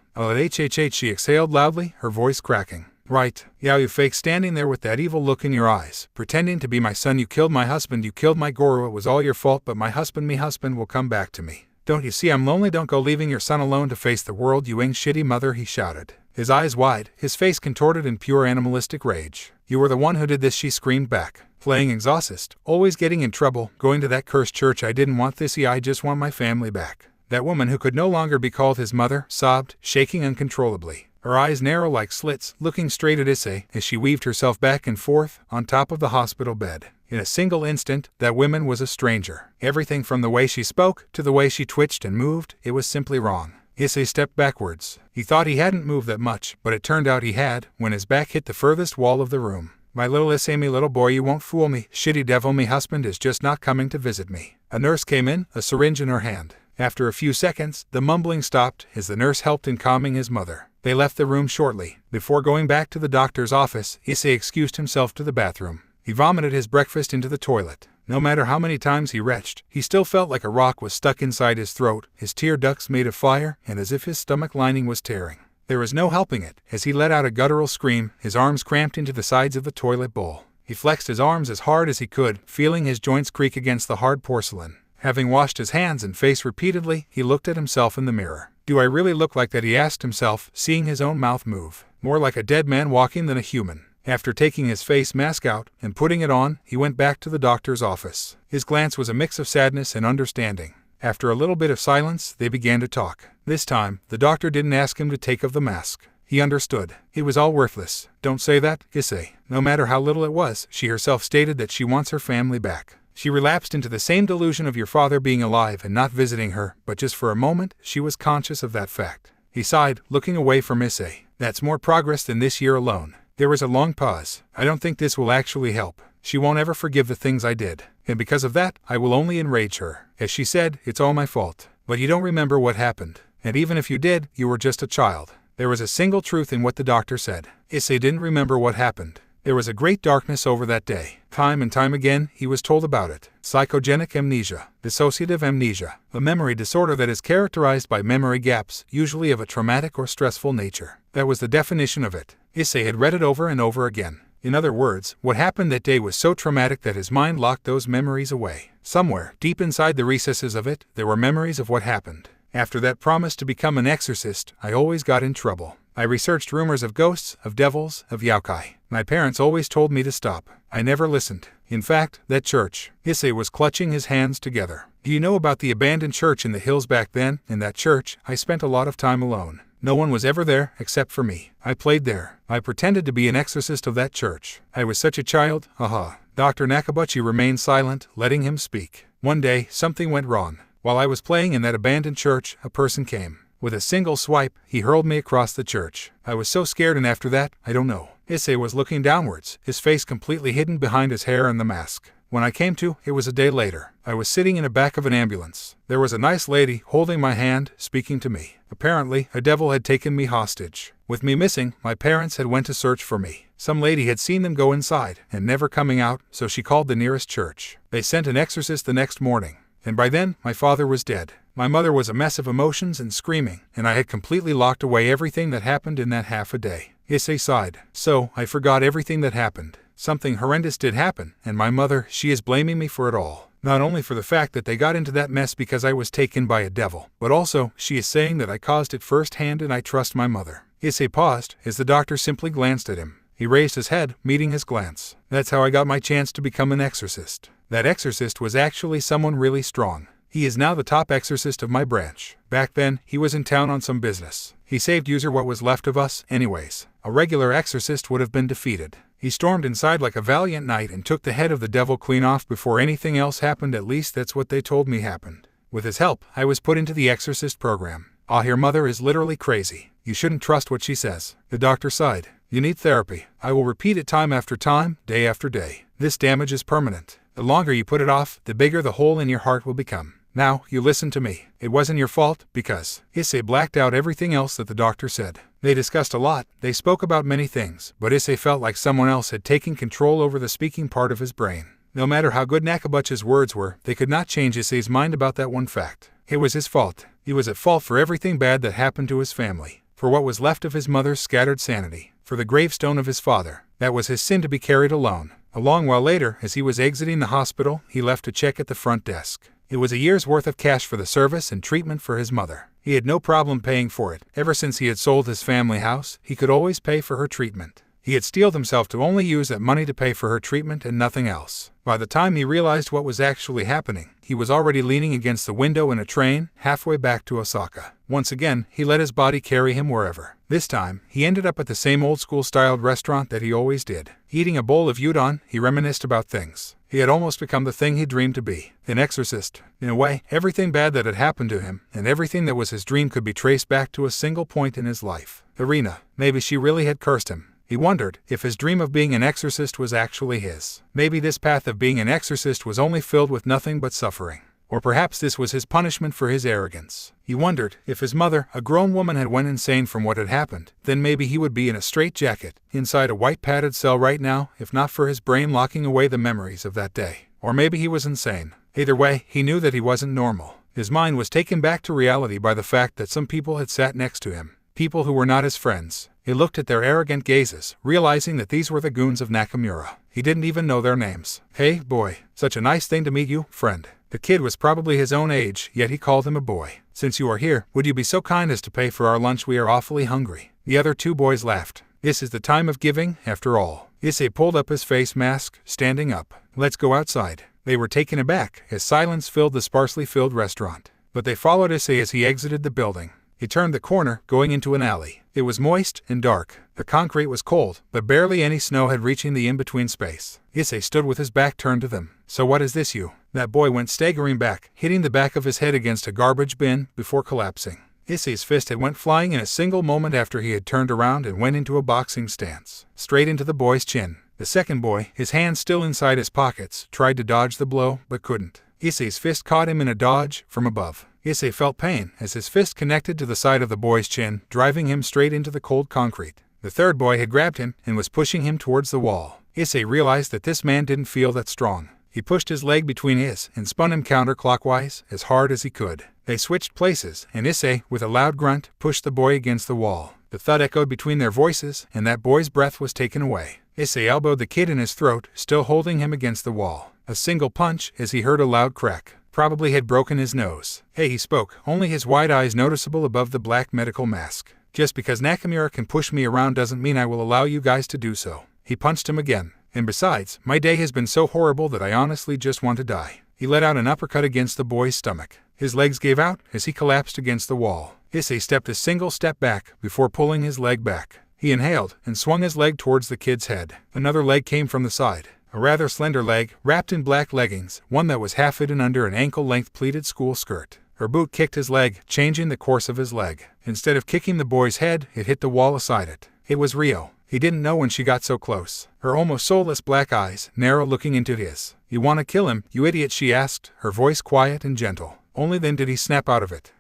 She exhaled loudly, her voice cracking. Right. You fake, standing there with that evil look in your eyes, pretending to be my son. You killed my husband, you killed my guru, it was all your fault, but my husband will come back to me. Don't you see I'm lonely? Don't go leaving your son alone to face the world, you shitty mother, he shouted. His eyes wide, his face contorted in pure animalistic rage. You were the one who did this, she screamed back. Playing Exorcist, always getting in trouble, going to that cursed church. I didn't want this, I just want my family back. That woman who could no longer be called his mother, sobbed, shaking uncontrollably. Her eyes narrow like slits, looking straight at Issei as she weaved herself back and forth on top of the hospital bed. In a single instant, that woman was a stranger. Everything from the way she spoke to the way she twitched and moved, it was simply wrong. Issei stepped backwards. He thought he hadn't moved that much, but it turned out he had, when his back hit the furthest wall of the room. My little Issei, me little boy, you won't fool me, shitty devil, me husband is just not coming to visit me. A nurse came in, a syringe in her hand. After a few seconds, the mumbling stopped as the nurse helped in calming his mother. They left the room shortly. Before going back to the doctor's office, Issei excused himself to the bathroom. He vomited his breakfast into the toilet. No matter how many times he retched, he still felt like a rock was stuck inside his throat, his tear ducts made of fire, and as if his stomach lining was tearing. There was no helping it. As he let out a guttural scream, his arms cramped into the sides of the toilet bowl. He flexed his arms as hard as he could, feeling his joints creak against the hard porcelain. Having washed his hands and face repeatedly, he looked at himself in the mirror. Do I really look like that, he asked himself, seeing his own mouth move. More like a dead man walking than a human. After taking his face mask out and putting it on, he went back to the doctor's office. His glance was a mix of sadness and understanding. After a little bit of silence, they began to talk. This time, the doctor didn't ask him to take off the mask. He understood. It was all worthless. Don't say that, Issei. No matter how little it was, she herself stated that she wants her family back. She relapsed into the same delusion of your father being alive and not visiting her, but just for a moment, she was conscious of that fact. He sighed, looking away from Issei. That's more progress than this year alone. There was a long pause. I don't think this will actually help. She won't ever forgive the things I did. And because of that, I will only enrage her. As she said, it's all my fault. But you don't remember what happened. And even if you did, you were just a child. There was a single truth in what the doctor said. Issei didn't remember what happened. There was a great darkness over that day. Time and time again, he was told about it. Psychogenic amnesia, dissociative amnesia, a memory disorder that is characterized by memory gaps, usually of a traumatic or stressful nature. That was the definition of it. Issei had read it over and over again. In other words, what happened that day was so traumatic that his mind locked those memories away. Somewhere, deep inside the recesses of it, there were memories of what happened. After that promise to become an exorcist, I always got in trouble. I researched rumors of ghosts, of devils, of yokai. My parents always told me to stop. I never listened. In fact, that church. Issei was clutching his hands together. Do you know about the abandoned church in the hills back then? In that church, I spent a lot of time alone. No one was ever there, except for me. I played there. I pretended to be an exorcist of that church. I was such a child, haha. Dr. Nakabuchi remained silent, letting him speak. One day, something went wrong. While I was playing in that abandoned church, a person came. With a single swipe, he hurled me across the church. I was so scared, and after that, I don't know. Issei was looking downwards, his face completely hidden behind his hair and the mask. When I came to, it was a day later. I was sitting in the back of an ambulance. There was a nice lady holding my hand, speaking to me. Apparently, a devil had taken me hostage. With me missing, my parents had went to search for me. Some lady had seen them go inside, and never coming out, so she called the nearest church. They sent an exorcist the next morning. And by then, my father was dead. My mother was a mess of emotions and screaming, and I had completely locked away everything that happened in that half a day. Issei sighed. So, I forgot everything that happened. Something horrendous did happen, and my mother, she is blaming me for it all. Not only for the fact that they got into that mess because I was taken by a devil, but also, she is saying that I caused it firsthand, and I trust my mother. Issei paused, as the doctor simply glanced at him. He raised his head, meeting his glance. That's how I got my chance to become an exorcist. That exorcist was actually someone really strong. He is now the top exorcist of my branch. Back then, he was in town on some business. He saved user what was left of us, anyways. A regular exorcist would have been defeated. He stormed inside like a valiant knight and took the head of the devil clean off before anything else happened. At least that's what they told me happened. With his help, I was put into the exorcist program. Your mother is literally crazy. You shouldn't trust what she says. The doctor sighed. You need therapy. I will repeat it time after time, day after day. This damage is permanent. The longer you put it off, the bigger the hole in your heart will become. Now, you listen to me. It wasn't your fault, because Issei blacked out everything else that the doctor said. They discussed a lot, they spoke about many things, but Issei felt like someone else had taken control over the speaking part of his brain. No matter how good Nakabuchi's words were, they could not change Issei's mind about that one fact. It was his fault. He was at fault for everything bad that happened to his family, for what was left of his mother's scattered sanity, for the gravestone of his father. That was his sin to be carried alone. A long while later, as he was exiting the hospital, he left a check at the front desk. It was a year's worth of cash for the service and treatment for his mother. He had no problem paying for it. Ever since he had sold his family house, he could always pay for her treatment. He had steeled himself to only use that money to pay for her treatment and nothing else. By the time he realized what was actually happening, he was already leaning against the window in a train, halfway back to Osaka. Once again, he let his body carry him wherever. This time, he ended up at the same old-school-styled restaurant that he always did. Eating a bowl of udon, he reminisced about things. He had almost become the thing he dreamed to be, an exorcist. In a way, everything bad that had happened to him, and everything that was his dream could be traced back to a single point in his life. Irina. Maybe she really had cursed him. He wondered if his dream of being an exorcist was actually his. Maybe this path of being an exorcist was only filled with nothing but suffering. Or perhaps this was his punishment for his arrogance. He wondered if his mother, a grown woman, had went insane from what had happened. Then maybe he would be in a straitjacket, inside a white padded cell right now, if not for his brain locking away the memories of that day. Or maybe he was insane. Either way, he knew that he wasn't normal. His mind was taken back to reality by the fact that some people had sat next to him. People who were not his friends. He looked at their arrogant gazes, realizing that these were the goons of Nakamura. He didn't even know their names. Hey, boy. Such a nice thing to meet you, friend. The kid was probably his own age, yet he called him a boy. Since you are here, would you be so kind as to pay for our lunch? We are awfully hungry. The other two boys laughed. This is the time of giving, after all. Issei pulled up his face mask, standing up. Let's go outside. They were taken aback, as silence filled the sparsely filled restaurant. But they followed Issei as he exited the building. He turned the corner, going into an alley. It was moist and dark. The concrete was cold, but barely any snow had reaching the in-between space. Issei stood with his back turned to them. So what is this, you? That boy went staggering back, hitting the back of his head against a garbage bin, before collapsing. Issei's fist had went flying in a single moment after he had turned around and went into a boxing stance, straight into the boy's chin. The second boy, his hands still inside his pockets, tried to dodge the blow, but couldn't. Issei's fist caught him in a dodge, from above. Issei felt pain as his fist connected to the side of the boy's chin, driving him straight into the cold concrete. The third boy had grabbed him and was pushing him towards the wall. Issei realized that this man didn't feel that strong. He pushed his leg between his and spun him counterclockwise as hard as he could. They switched places, and Issei, with a loud grunt, pushed the boy against the wall. The thud echoed between their voices, and that boy's breath was taken away. Issei elbowed the kid in his throat, still holding him against the wall. A single punch, as he heard a loud crack. Probably had broken his nose. Hey, he spoke, only his wide eyes noticeable above the black medical mask. Just because Nakamura can push me around doesn't mean I will allow you guys to do so. He punched him again. And besides, my day has been so horrible that I honestly just want to die. He let out an uppercut against the boy's stomach. His legs gave out as he collapsed against the wall. Issei stepped a single step back before pulling his leg back. He inhaled and swung his leg towards the kid's head. Another leg came from the side. A rather slender leg, wrapped in black leggings, one that was half hidden under an ankle-length pleated school skirt. Her boot kicked his leg, changing the course of his leg. Instead of kicking the boy's head, it hit the wall aside it. It was Ryo. He didn't know when she got so close. Her almost soulless black eyes, narrow looking into his. You want to kill him, you idiot, she asked, her voice quiet and gentle. Only then did he snap out of it.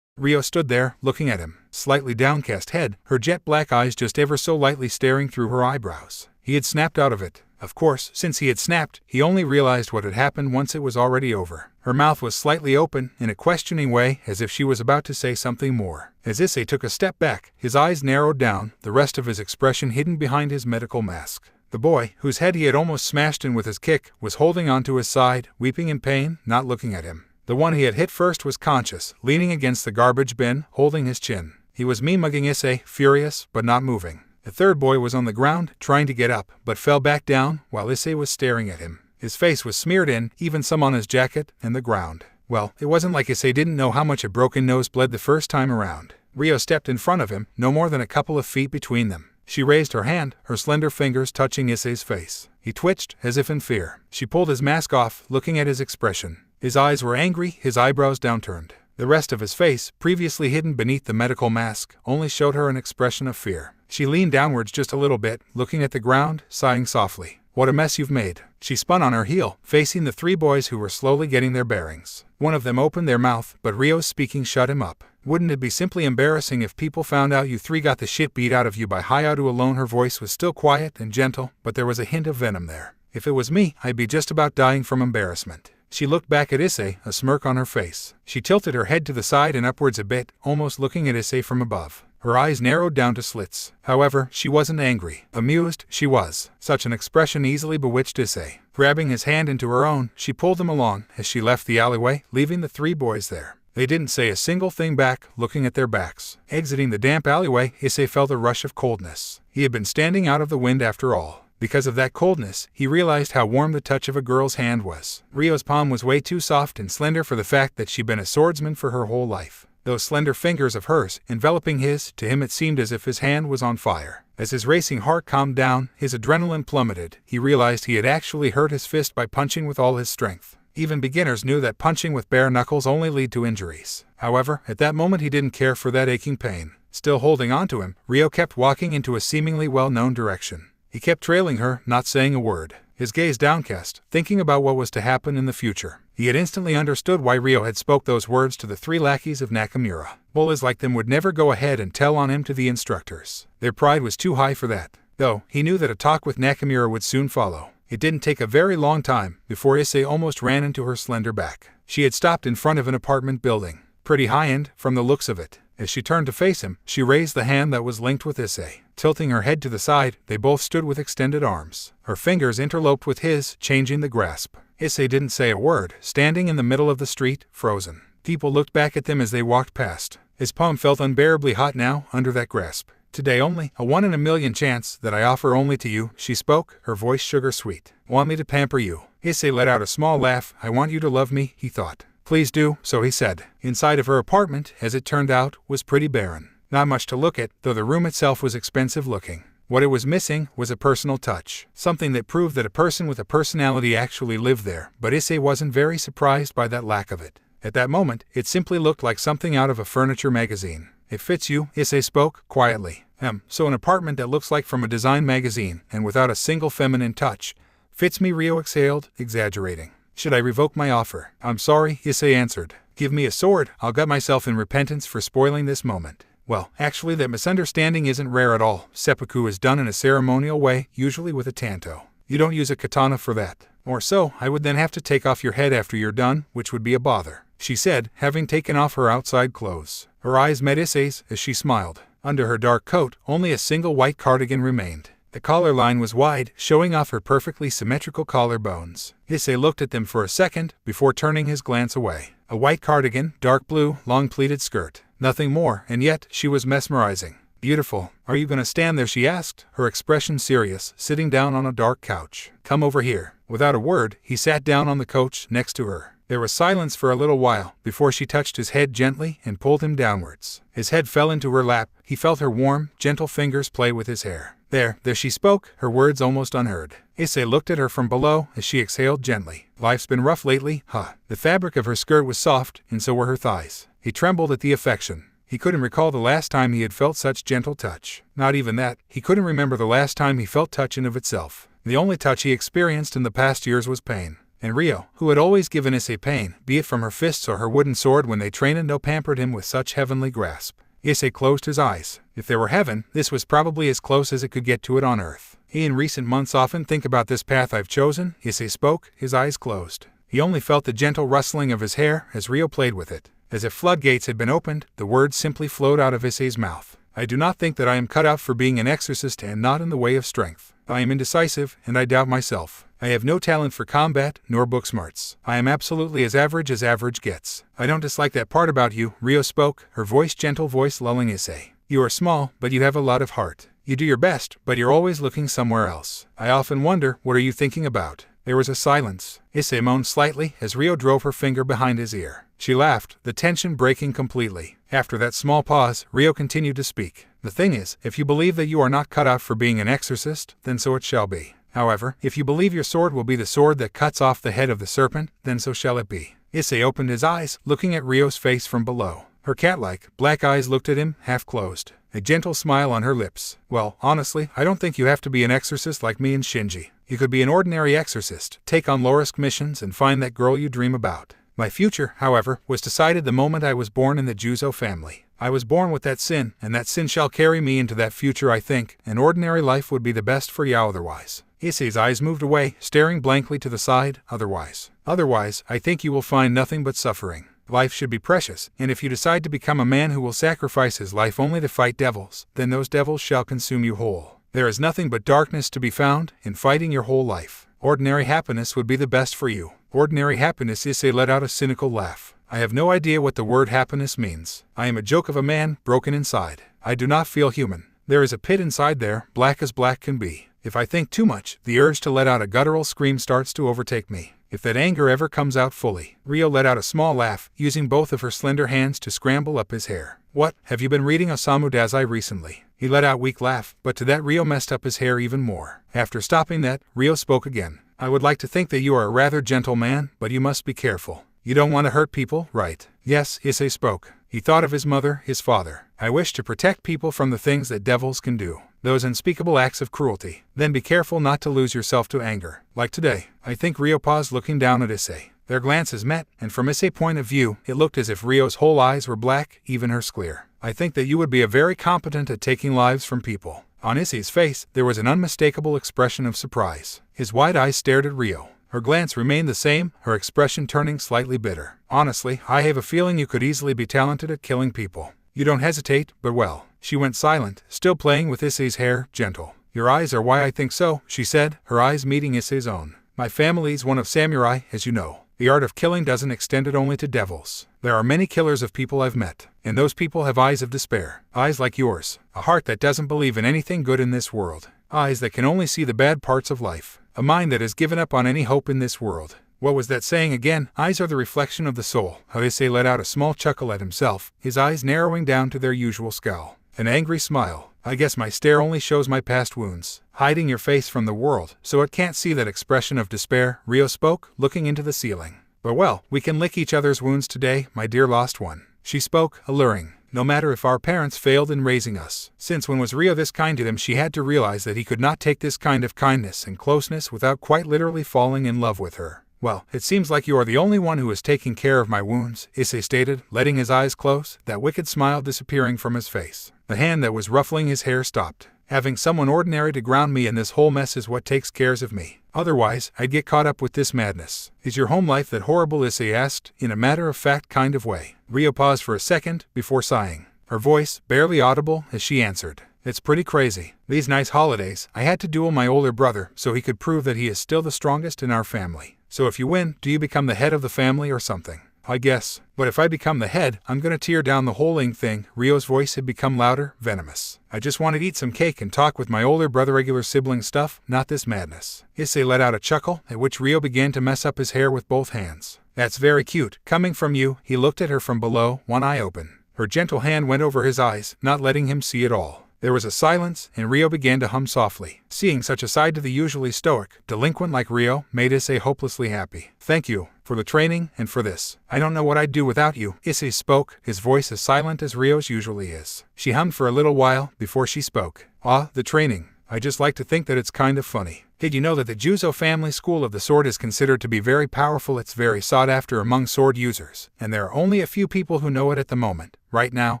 Ryo stood there, looking at him, slightly downcast head, her jet black eyes just ever so lightly staring through her eyebrows. He had snapped out of it. Of course, since he had snapped, he only realized what had happened once it was already over. Her mouth was slightly open, in a questioning way, as if she was about to say something more. As Issei took a step back, his eyes narrowed down, the rest of his expression hidden behind his medical mask. The boy, whose head he had almost smashed in with his kick, was holding onto his side, weeping in pain, not looking at him. The one he had hit first was conscious, leaning against the garbage bin, holding his chin. He was mugging Issei, furious, but not moving. The third boy was on the ground, trying to get up, but fell back down, while Issei was staring at him. His face was smeared in, even some on his jacket, and the ground. Well, it wasn't like Issei didn't know how much a broken nose bled the first time around. Ryo stepped in front of him, no more than a couple of feet between them. She raised her hand, her slender fingers touching Issei's face. He twitched, as if in fear. She pulled his mask off, looking at his expression. His eyes were angry, his eyebrows downturned. The rest of his face, previously hidden beneath the medical mask, only showed her an expression of fear. She leaned downwards just a little bit, looking at the ground, sighing softly. What a mess you've made. She spun on her heel, facing the three boys who were slowly getting their bearings. One of them opened their mouth, but Ryo's speaking shut him up. Wouldn't it be simply embarrassing if people found out you three got the shit beat out of you by Hayato alone? Her voice was still quiet and gentle, but there was a hint of venom there. If it was me, I'd be just about dying from embarrassment. She looked back at Issei, a smirk on her face. She tilted her head to the side and upwards a bit, almost looking at Issei from above. Her eyes narrowed down to slits. However, she wasn't angry. Amused, she was. Such an expression easily bewitched Issei. Grabbing his hand into her own, she pulled them along as she left the alleyway, leaving the three boys there. They didn't say a single thing back, looking at their backs. Exiting the damp alleyway, Issei felt a rush of coldness. He had been standing out of the wind after all. Because of that coldness, he realized how warm the touch of a girl's hand was. Ryo's palm was way too soft and slender for the fact that she'd been a swordsman for her whole life. Those slender fingers of hers, enveloping his, to him it seemed as if his hand was on fire. As his racing heart calmed down, his adrenaline plummeted. He realized he had actually hurt his fist by punching with all his strength. Even beginners knew that punching with bare knuckles only lead to injuries. However, at that moment he didn't care for that aching pain. Still holding onto him, Ryo kept walking into a seemingly well-known direction. He kept trailing her, not saying a word. His gaze downcast, thinking about what was to happen in the future. He had instantly understood why Ryo had spoke those words to the three lackeys of Nakamura. Bullies like them would never go ahead and tell on him to the instructors. Their pride was too high for that. Though, he knew that a talk with Nakamura would soon follow. It didn't take a very long time before Issei almost ran into her slender back. She had stopped in front of an apartment building. Pretty high-end, from the looks of it. As she turned to face him, she raised the hand that was linked with Issei. Tilting her head to the side, they both stood with extended arms. Her fingers interloped with his, changing the grasp. Issei didn't say a word, standing in the middle of the street, frozen. People looked back at them as they walked past. His palm felt unbearably hot now, under that grasp. Today only, a 1 in a million chance that I offer only to you, she spoke, her voice sugar-sweet. Want me to pamper you? Issei let out a small laugh. I want you to love me, he thought. Please do, so he said. Inside of her apartment, as it turned out, was pretty barren. Not much to look at, though the room itself was expensive looking. What it was missing was a personal touch. Something that proved that a person with a personality actually lived there, but Issei wasn't very surprised by that lack of it. At that moment, it simply looked like something out of a furniture magazine. It fits you, Issei spoke, quietly. So an apartment that looks like from a design magazine, and without a single feminine touch. Fits me, Ryo exhaled, exaggerating. Should I revoke my offer? I'm sorry, Issei answered. Give me a sword, I'll gut myself in repentance for spoiling this moment. Well, actually that misunderstanding isn't rare at all. Seppuku is done in a ceremonial way, usually with a tanto. You don't use a katana for that. Or so, I would then have to take off your head after you're done, which would be a bother," she said, having taken off her outside clothes. Her eyes met Issei's as she smiled. Under her dark coat, only a single white cardigan remained. The collar line was wide, showing off her perfectly symmetrical collarbones. Issei looked at them for a second, before turning his glance away. A white cardigan, dark blue, long pleated skirt. Nothing more, and yet, she was mesmerizing. "Beautiful. Are you going to stand there?" she asked, her expression serious, sitting down on a dark couch. "Come over here." Without a word, he sat down on the couch next to her. There was silence for a little while, before she touched his head gently and pulled him downwards. His head fell into her lap. He felt her warm, gentle fingers play with his hair. There, she spoke, her words almost unheard. Issei looked at her from below as she exhaled gently. "Life's been rough lately, huh?" The fabric of her skirt was soft, and so were her thighs. He trembled at the affection. He couldn't recall the last time he had felt such gentle touch. Not even that, he couldn't remember the last time he felt touch in of itself. The only touch he experienced in the past years was pain. And Rio, who had always given Issei pain, be it from her fists or her wooden sword when they trained and pampered him with such heavenly grasp. Issei closed his eyes. If there were heaven, this was probably as close as it could get to it on earth. He in recent months often think about this path I've chosen, Issei spoke, his eyes closed. He only felt the gentle rustling of his hair as Rio played with it. As if floodgates had been opened, the words simply flowed out of Issei's mouth. "I do not think that I am cut out for being an exorcist and not in the way of strength. I am indecisive, and I doubt myself. I have no talent for combat, nor book smarts. I am absolutely as average gets. I don't dislike that part about you," Rio spoke, her gentle voice lulling Issei. "You are small, but you have a lot of heart. You do your best, but you're always looking somewhere else. I often wonder, what are you thinking about?" There was a silence. Issei moaned slightly as Rio drove her finger behind his ear. She laughed, the tension breaking completely. After that small pause, Rio continued to speak. "The thing is, if you believe that you are not cut out for being an exorcist, then so it shall be. However, if you believe your sword will be the sword that cuts off the head of the serpent, then so shall it be." Issei opened his eyes, looking at Rio's face from below. Her cat-like, black eyes looked at him, half closed. A gentle smile on her lips. "Well, honestly, I don't think you have to be an exorcist like me and Shinji. You could be an ordinary exorcist, take on low-risk missions and find that girl you dream about. My future, however, was decided the moment I was born in the Juzo family. I was born with that sin, and that sin shall carry me into that future. I think an ordinary life would be the best for you otherwise." Issei's eyes moved away, staring blankly to the side. Otherwise, I think you will find nothing but suffering. Life should be precious, and if you decide to become a man who will sacrifice his life only to fight devils, then those devils shall consume you whole. There is nothing but darkness to be found in fighting your whole life. Ordinary happiness would be the best for you. Ordinary happiness. Issei let out a cynical laugh. "I have no idea what the word happiness means. I am a joke of a man, broken inside. I do not feel human. There is a pit inside there, black as black can be. If I think too much, the urge to let out a guttural scream starts to overtake me. If that anger ever comes out fully." Rio let out a small laugh, using both of her slender hands to scramble up his hair. "What, have you been reading Osamu Dazai recently?" He let out a weak laugh, but to that Rio messed up his hair even more. After stopping that, Rio spoke again. "I would like to think that you are a rather gentle man, but you must be careful. You don't want to hurt people, right?" "Yes," Issei spoke. He thought of his mother, his father. "I wish to protect people from the things that devils can do. Those unspeakable acts of cruelty. Then be careful not to lose yourself to anger. Like today." I think Rio paused, looking down at Issei. Their glances met, and from Issei's point of view, it looked as if Rio's whole eyes were black, even her sclere. "I think that you would be a very competent at taking lives from people." On Issei's face, there was an unmistakable expression of surprise. His wide eyes stared at Rio. Her glance remained the same, her expression turning slightly bitter. "Honestly, I have a feeling you could easily be talented at killing people. You don't hesitate, but well." She went silent, still playing with Issei's hair, gentle. "Your eyes are why I think so," she said, her eyes meeting Issei's own. "My family's one of samurai, as you know. The art of killing doesn't extend it only to devils. There are many killers of people I've met, and those people have eyes of despair. Eyes like yours. A heart that doesn't believe in anything good in this world. Eyes that can only see the bad parts of life. A mind that has given up on any hope in this world." What was that saying again? Eyes are the reflection of the soul. Issei let out a small chuckle at himself, his eyes narrowing down to their usual scowl. An angry smile. "I guess my stare only shows my past wounds, hiding your face from the world, so it can't see that expression of despair," Rio spoke, looking into the ceiling. "But well, we can lick each other's wounds today, my dear lost one." She spoke, alluring. "No matter if our parents failed in raising us. Since when was Rio this kind to them?" She had to realize that he could not take this kind of kindness and closeness without quite literally falling in love with her. Well, it seems like you are the only one who is taking care of my wounds, Issei stated, letting his eyes close, that wicked smile disappearing from his face. The hand that was ruffling his hair stopped. Having someone ordinary to ground me in this whole mess is what takes cares of me. Otherwise, I'd get caught up with this madness. Is your home life that horrible? Issei asked, in a matter-of-fact kind of way. Ryo paused for a second, before sighing. Her voice, barely audible, as she answered. It's pretty crazy. These nice holidays, I had to duel my older brother so he could prove that he is still the strongest in our family. So if you win, do you become the head of the family or something? I guess. But if I become the head, I'm gonna tear down the whole thing. Ryo's voice had become louder, venomous. I just wanted to eat some cake and talk with my older brother, regular sibling stuff, not this madness. Issei let out a chuckle, at which Ryo began to mess up his hair with both hands. That's very cute. Coming from you. He looked at her from below, one eye open. Her gentle hand went over his eyes, not letting him see it all. There was a silence, and Ryo began to hum softly. Seeing such a side to the usually stoic, delinquent like Ryo made Issei hopelessly happy. Thank you for the training and for this. I don't know what I'd do without you. Issei spoke, his voice as silent as Ryo's usually is. She hummed for a little while before she spoke. Ah, the training. I just like to think that it's kind of funny. Did you know that the Juzo family school of the sword is considered to be very powerful? It's very sought after among sword users, and there are only a few people who know it at the moment. Right now,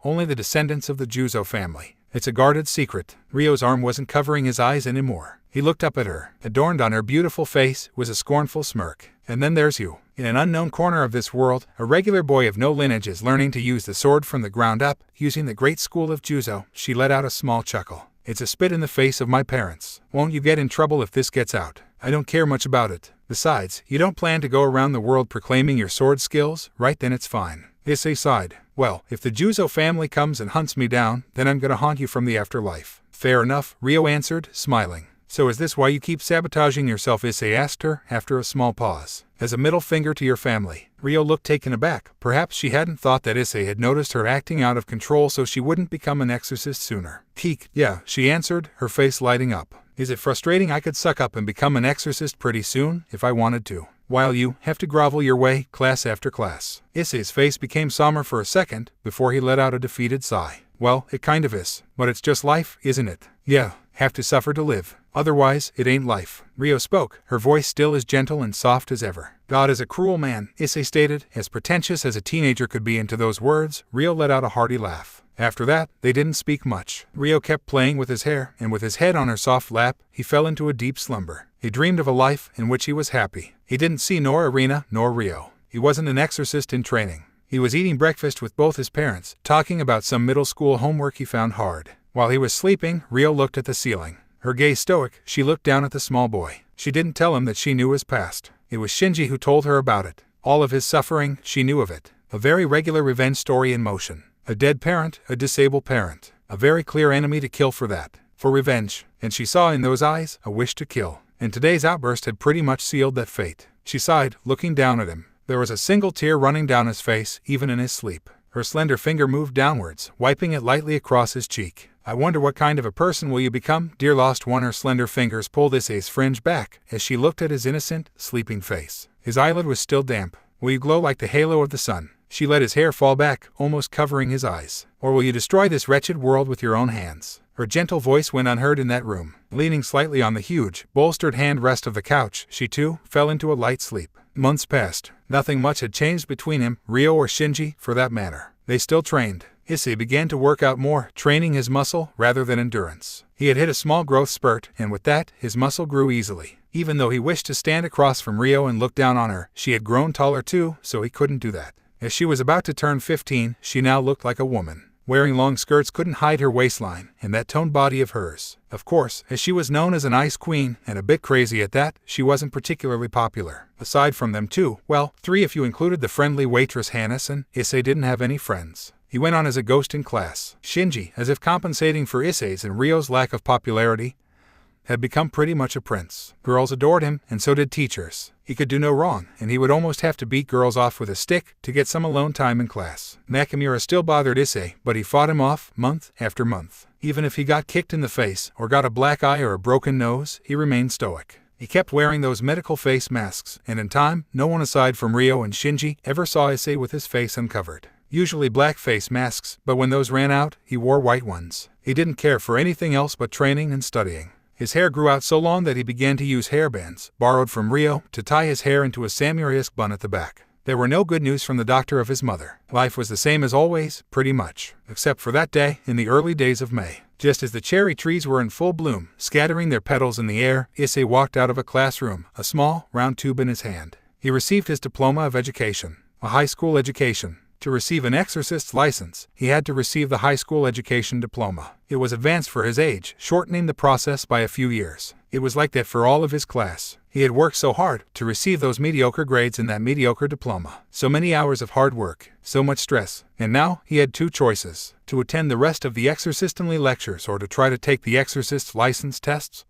only the descendants of the Juzo family. It's a guarded secret. Ryo's arm wasn't covering his eyes anymore. He looked up at her. Adorned on her beautiful face was a scornful smirk. And then there's you. In an unknown corner of this world, a regular boy of no lineage is learning to use the sword from the ground up, using the great school of Juzo. She let out a small chuckle. It's a spit in the face of my parents. Won't you get in trouble if this gets out? I don't care much about it. Besides, you don't plan to go around the world proclaiming your sword skills, right? Then it's fine. Issei sighed. Well, if the Juzo family comes and hunts me down, then I'm gonna haunt you from the afterlife. Fair enough, Ryo answered, smiling. So is this why you keep sabotaging yourself? Issei asked her, after a small pause. As a middle finger to your family. Ryo looked taken aback. Perhaps she hadn't thought that Issei had noticed her acting out of control so she wouldn't become an exorcist sooner. Peek. Yeah, she answered, her face lighting up. Is it frustrating? I could suck up and become an exorcist pretty soon, if I wanted to. While you have to grovel your way, class after class. Issei's face became somber for a second, before he let out a defeated sigh. Well, it kind of is. But it's just life, isn't it? Yeah, have to suffer to live. Otherwise, it ain't life. Ryo spoke, her voice still as gentle and soft as ever. God is a cruel man, Issei stated, as pretentious as a teenager could be. Into those words, Ryo let out a hearty laugh. After that, they didn't speak much. Ryo kept playing with his hair, and with his head on her soft lap, he fell into a deep slumber. He dreamed of a life in which he was happy. He didn't see nor Irina nor Ryo. He wasn't an exorcist in training. He was eating breakfast with both his parents, talking about some middle school homework he found hard. While he was sleeping, Ryo looked at the ceiling. Her gaze stoic, she looked down at the small boy. She didn't tell him that she knew his past. It was Shinji who told her about it. All of his suffering, she knew of it. A very regular revenge story in motion. A dead parent, a disabled parent. A very clear enemy to kill for that. For revenge. And she saw in those eyes a wish to kill. And today's outburst had pretty much sealed that fate. She sighed, looking down at him. There was a single tear running down his face, even in his sleep. Her slender finger moved downwards, wiping it lightly across his cheek. I wonder what kind of a person will you become, dear lost one. Her slender fingers pulled Issei's fringe back, as she looked at his innocent, sleeping face. His eyelid was still damp. Will you glow like the halo of the sun? She let his hair fall back, almost covering his eyes. Or will you destroy this wretched world with your own hands? Her gentle voice went unheard in that room. Leaning slightly on the huge, bolstered hand rest of the couch, she too fell into a light sleep. Months passed. Nothing much had changed between him, Ryo or Shinji, for that matter. They still trained. Issei began to work out more, training his muscle rather than endurance. He had hit a small growth spurt, and with that, his muscle grew easily. Even though he wished to stand across from Ryo and look down on her, she had grown taller too, so he couldn't do that. As she was about to turn 15, she now looked like a woman. Wearing long skirts couldn't hide her waistline and that toned body of hers. Of course, as she was known as an ice queen, and a bit crazy at that, she wasn't particularly popular. Aside from them two, well, three if you included the friendly waitress Hannison, Issei didn't have any friends. He went on as a ghost in class. Shinji, as if compensating for Issei's and Ryo's lack of popularity, had become pretty much a prince. Girls adored him, and so did teachers. He could do no wrong, and he would almost have to beat girls off with a stick to get some alone time in class. Nakamura still bothered Issei, but he fought him off, month after month. Even if he got kicked in the face, or got a black eye or a broken nose, he remained stoic. He kept wearing those medical face masks, and in time, no one aside from Ryo and Shinji ever saw Issei with his face uncovered. Usually black face masks, but when those ran out, he wore white ones. He didn't care for anything else but training and studying. His hair grew out so long that he began to use hairbands, borrowed from Rio, to tie his hair into a samurai-esque bun at the back. There were no good news from the doctor of his mother. Life was the same as always, pretty much, except for that day in the early days of May. Just as the cherry trees were in full bloom, scattering their petals in the air, Issei walked out of a classroom, a small, round tube in his hand. He received his diploma of education, a high school education. To receive an exorcist's license, he had to receive the high school education diploma. It was advanced for his age, shortening the process by a few years. It was like that for all of his class. He had worked so hard to receive those mediocre grades in that mediocre diploma. So many hours of hard work, so much stress, and now he had two choices: to attend the rest of the exorcistimly lectures or to try to take the exorcist's license tests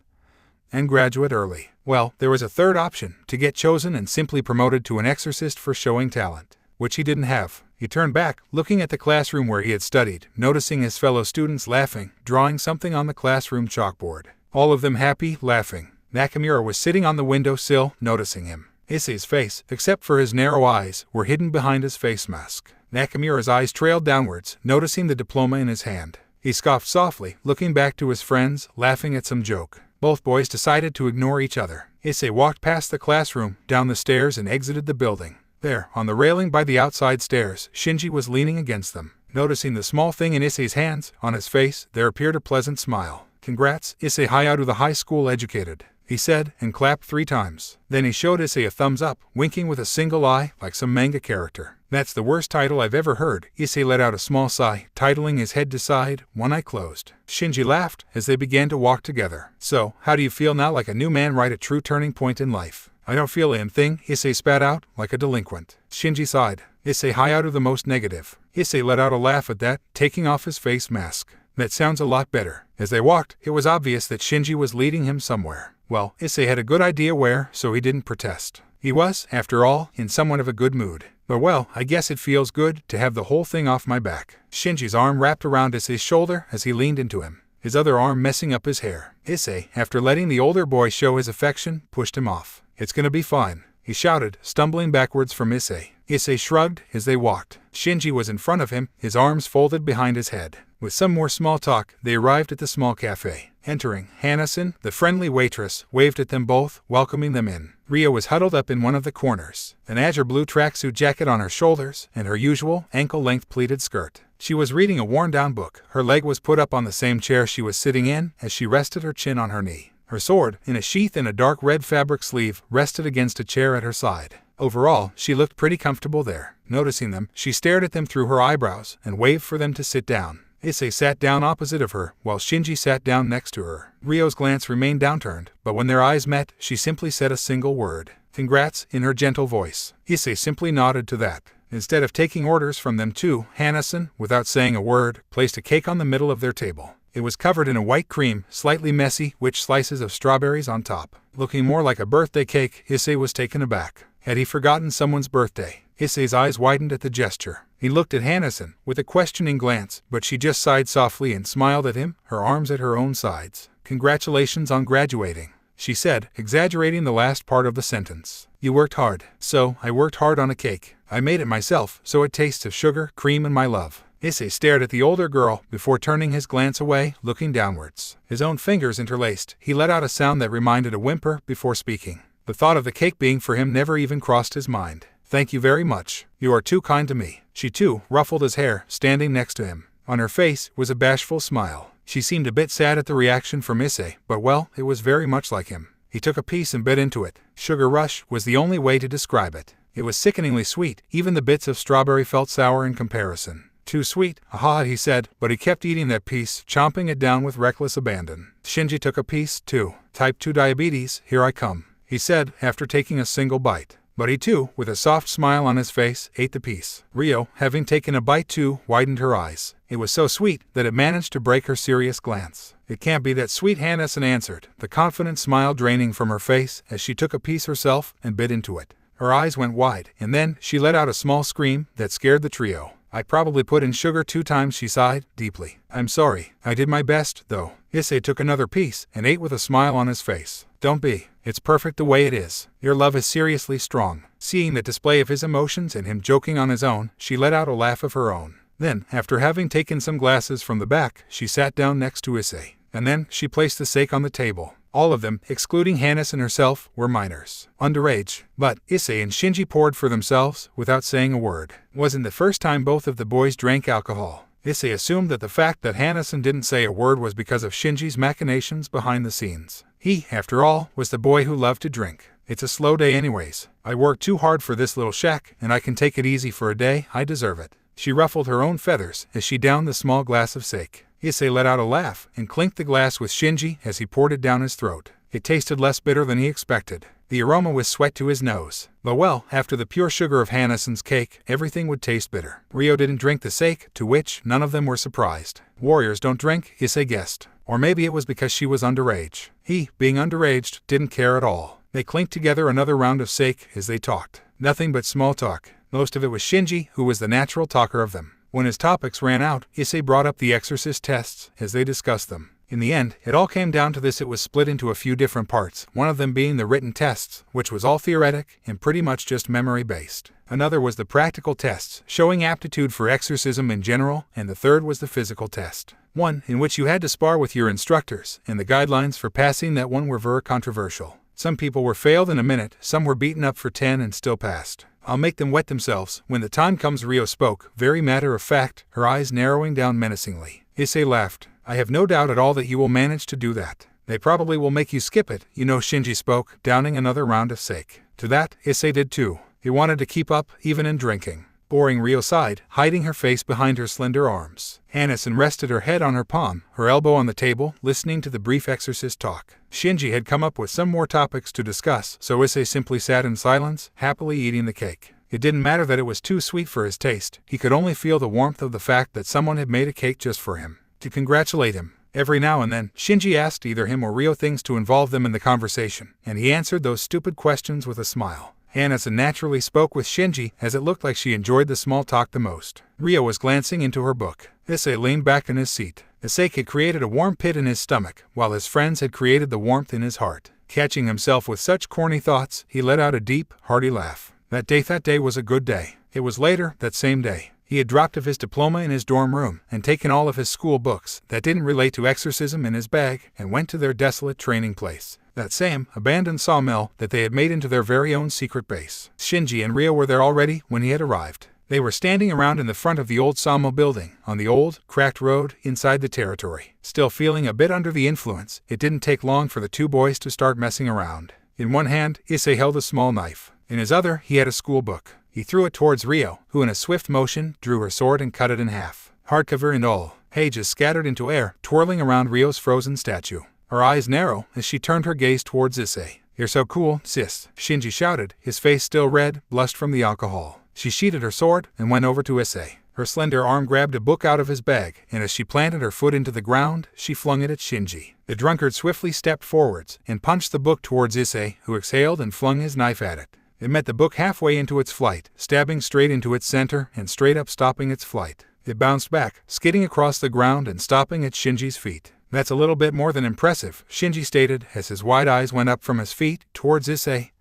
and graduate early. Well, there was a third option: to get chosen and simply promoted to an exorcist for showing talent, which he didn't have. He turned back, looking at the classroom where he had studied, noticing his fellow students laughing, drawing something on the classroom chalkboard. All of them happy, laughing. Nakamura was sitting on the windowsill, noticing him. Issei's face, except for his narrow eyes, were hidden behind his face mask. Nakamura's eyes trailed downwards, noticing the diploma in his hand. He scoffed softly, looking back to his friends, laughing at some joke. Both boys decided to ignore each other. Issei walked past the classroom, down the stairs, and exited the building. There, on the railing by the outside stairs, Shinji was leaning against them. Noticing the small thing in Issei's hands, on his face, there appeared a pleasant smile. "Congrats, Issei Hayato, the high school educated," he said, and clapped 3 times. Then he showed Issei a thumbs up, winking with a single eye, like some manga character. "That's the worst title I've ever heard." Issei let out a small sigh, titling his head to side, one eye closed. Shinji laughed, as they began to walk together. "So, how do you feel now, like a new man, right? A true turning point in life?" "I don't feel a thing," Issei spat out, like a delinquent. Shinji sighed. "Issei Hayato, the most negative." Issei let out a laugh at that, taking off his face mask. "That sounds a lot better." As they walked, it was obvious that Shinji was leading him somewhere. Well, Issei had a good idea where, so he didn't protest. He was, after all, in somewhat of a good mood. "But well, I guess it feels good to have the whole thing off my back." Shinji's arm wrapped around Issei's shoulder as he leaned into him, his other arm messing up his hair. Issei, after letting the older boy show his affection, pushed him off. "It's gonna be fine," he shouted, stumbling backwards from Issei. Issei shrugged as they walked. Shinji was in front of him, his arms folded behind his head. With some more small talk, they arrived at the small cafe. Entering, Hanasan, the friendly waitress, waved at them both, welcoming them in. Ria was huddled up in one of the corners, an azure blue tracksuit jacket on her shoulders, and her usual, ankle-length pleated skirt. She was reading a worn-down book. Her leg was put up on the same chair she was sitting in, as she rested her chin on her knee. Her sword, in a sheath in a dark red fabric sleeve, rested against a chair at her side. Overall, she looked pretty comfortable there. Noticing them, she stared at them through her eyebrows, and waved for them to sit down. Issei sat down opposite of her, while Shinji sat down next to her. Rio's glance remained downturned, but when their eyes met, she simply said a single word: "Congrats," in her gentle voice. Issei simply nodded to that. Instead of taking orders from them too, Hanasan, without saying a word, placed a cake on the middle of their table. It was covered in a white cream, slightly messy, with slices of strawberries on top. Looking more like a birthday cake, Issei was taken aback. Had he forgotten someone's birthday? Issei's eyes widened at the gesture. He looked at Hanasan with a questioning glance, but she just sighed softly and smiled at him, her arms at her own sides. "Congratulations on graduating," she said, exaggerating the last part of the sentence. "You worked hard." "So, I worked hard on a cake. I made it myself, so it tastes of sugar, cream, and my love." Issei stared at the older girl before turning his glance away, looking downwards. His own fingers interlaced. He let out a sound that reminded a whimper before speaking. The thought of the cake being for him never even crossed his mind. "Thank you very much. You are too kind to me." She too ruffled his hair, standing next to him. On her face was a bashful smile. She seemed a bit sad at the reaction from Issei, but well, it was very much like him. He took a piece and bit into it. Sugar rush was the only way to describe it. It was sickeningly sweet. Even the bits of strawberry felt sour in comparison. "Too sweet, aha," he said, but he kept eating that piece, chomping it down with reckless abandon. Shinji took a piece, too. "Type 2 diabetes, here I come," he said, after taking a single bite. But he too, with a soft smile on his face, ate the piece. Rio, having taken a bite too, widened her eyes. It was so sweet that it managed to break her serious glance. "It can't be that sweet," Hanasan answered, the confident smile draining from her face as she took a piece herself and bit into it. Her eyes went wide, and then she let out a small scream that scared the trio. "I probably put in sugar 2 times, she sighed, deeply. "I'm sorry. I did my best, though." Issei took another piece and ate with a smile on his face. "Don't be. It's perfect the way it is. Your love is seriously strong." Seeing the display of his emotions and him joking on his own, she let out a laugh of her own. Then, after having taken some glasses from the back, she sat down next to Issei. And then, she placed the sake on the table. All of them, excluding Hannes and herself, were minors, underage. But Issei and Shinji poured for themselves without saying a word. It wasn't the first time both of the boys drank alcohol. Issei assumed that the fact that Hannes didn't say a word was because of Shinji's machinations behind the scenes. He, after all, was the boy who loved to drink. It's a slow day anyways. I worked too hard for this little shack, and I can take it easy for a day. I deserve it. She ruffled her own feathers as she downed the small glass of sake. Issei let out a laugh and clinked the glass with Shinji as he poured it down his throat. It tasted less bitter than he expected. The aroma was sweet to his nose. But well, after the pure sugar of Hannes' cake, everything would taste bitter. Ryo didn't drink the sake, to which none of them were surprised. Warriors don't drink, Issei guessed. Or maybe it was because she was underage. He, being underaged, didn't care at all. They clinked together another round of sake as they talked. Nothing but small talk. Most of it was Shinji, who was the natural talker of them. When his topics ran out, Issei brought up the Exorcist tests as they discussed them. In the end, it all came down to this. It was split into a few different parts, one of them being the written tests, which was all theoretic and pretty much just memory-based. Another was the practical tests, showing aptitude for exorcism in general, and the third was the physical test. One in which you had to spar with your instructors, and the guidelines for passing that one were very controversial. Some people were failed in a minute, some were beaten up for 10 and still passed. I'll make them wet themselves. When the time comes, Ryo spoke, very matter of fact, her eyes narrowing down menacingly. Issei laughed. I have no doubt at all that you will manage to do that. They probably will make you skip it, you know. Shinji spoke, downing another round of sake. To that, Issei did too. He wanted to keep up, even in drinking. Boring, Ryo sighed, hiding her face behind her slender arms. Hannes rested her head on her palm, her elbow on the table, listening to the brief exorcist talk. Shinji had come up with some more topics to discuss, so Issei simply sat in silence, happily eating the cake. It didn't matter that it was too sweet for his taste. He could only feel the warmth of the fact that someone had made a cake just for him, to congratulate him. Every now and then, Shinji asked either him or Ryo things to involve them in the conversation, and he answered those stupid questions with a smile. Hannes naturally spoke with Shinji, as it looked like she enjoyed the small talk the most. Ryo was glancing into her book. Issei leaned back in his seat. The sake had created a warm pit in his stomach, while his friends had created the warmth in his heart. Catching himself with such corny thoughts, he let out a deep, hearty laugh. That day was a good day. It was later, that same day. He had dropped off his diploma in his dorm room, and taken all of his school books that didn't relate to exorcism in his bag, and went to their desolate training place. That same, abandoned sawmill that they had made into their very own secret base. Shinji and Ryo were there already when he had arrived. They were standing around in the front of the old sawmill building, on the old, cracked road, inside the territory. Still feeling a bit under the influence, it didn't take long for the two boys to start messing around. In one hand, Issei held a small knife. In his other, he had a school book. He threw it towards Ryo, who in a swift motion, drew her sword and cut it in half. Hardcover and all, pages scattered into air, twirling around Ryo's frozen statue. Her eyes narrow as she turned her gaze towards Issei. You're so cool, sis, Shinji shouted, his face still red, blushed from the alcohol. She sheathed her sword and went over to Issei. Her slender arm grabbed a book out of his bag, and as she planted her foot into the ground, she flung it at Shinji. The drunkard swiftly stepped forwards and punched the book towards Issei, who exhaled and flung his knife at it. It met the book halfway into its flight, stabbing straight into its center and straight up stopping its flight. It bounced back, skidding across the ground and stopping at Shinji's feet. That's a little bit more than impressive, Shinji stated as his wide eyes went up from his feet towards Issei,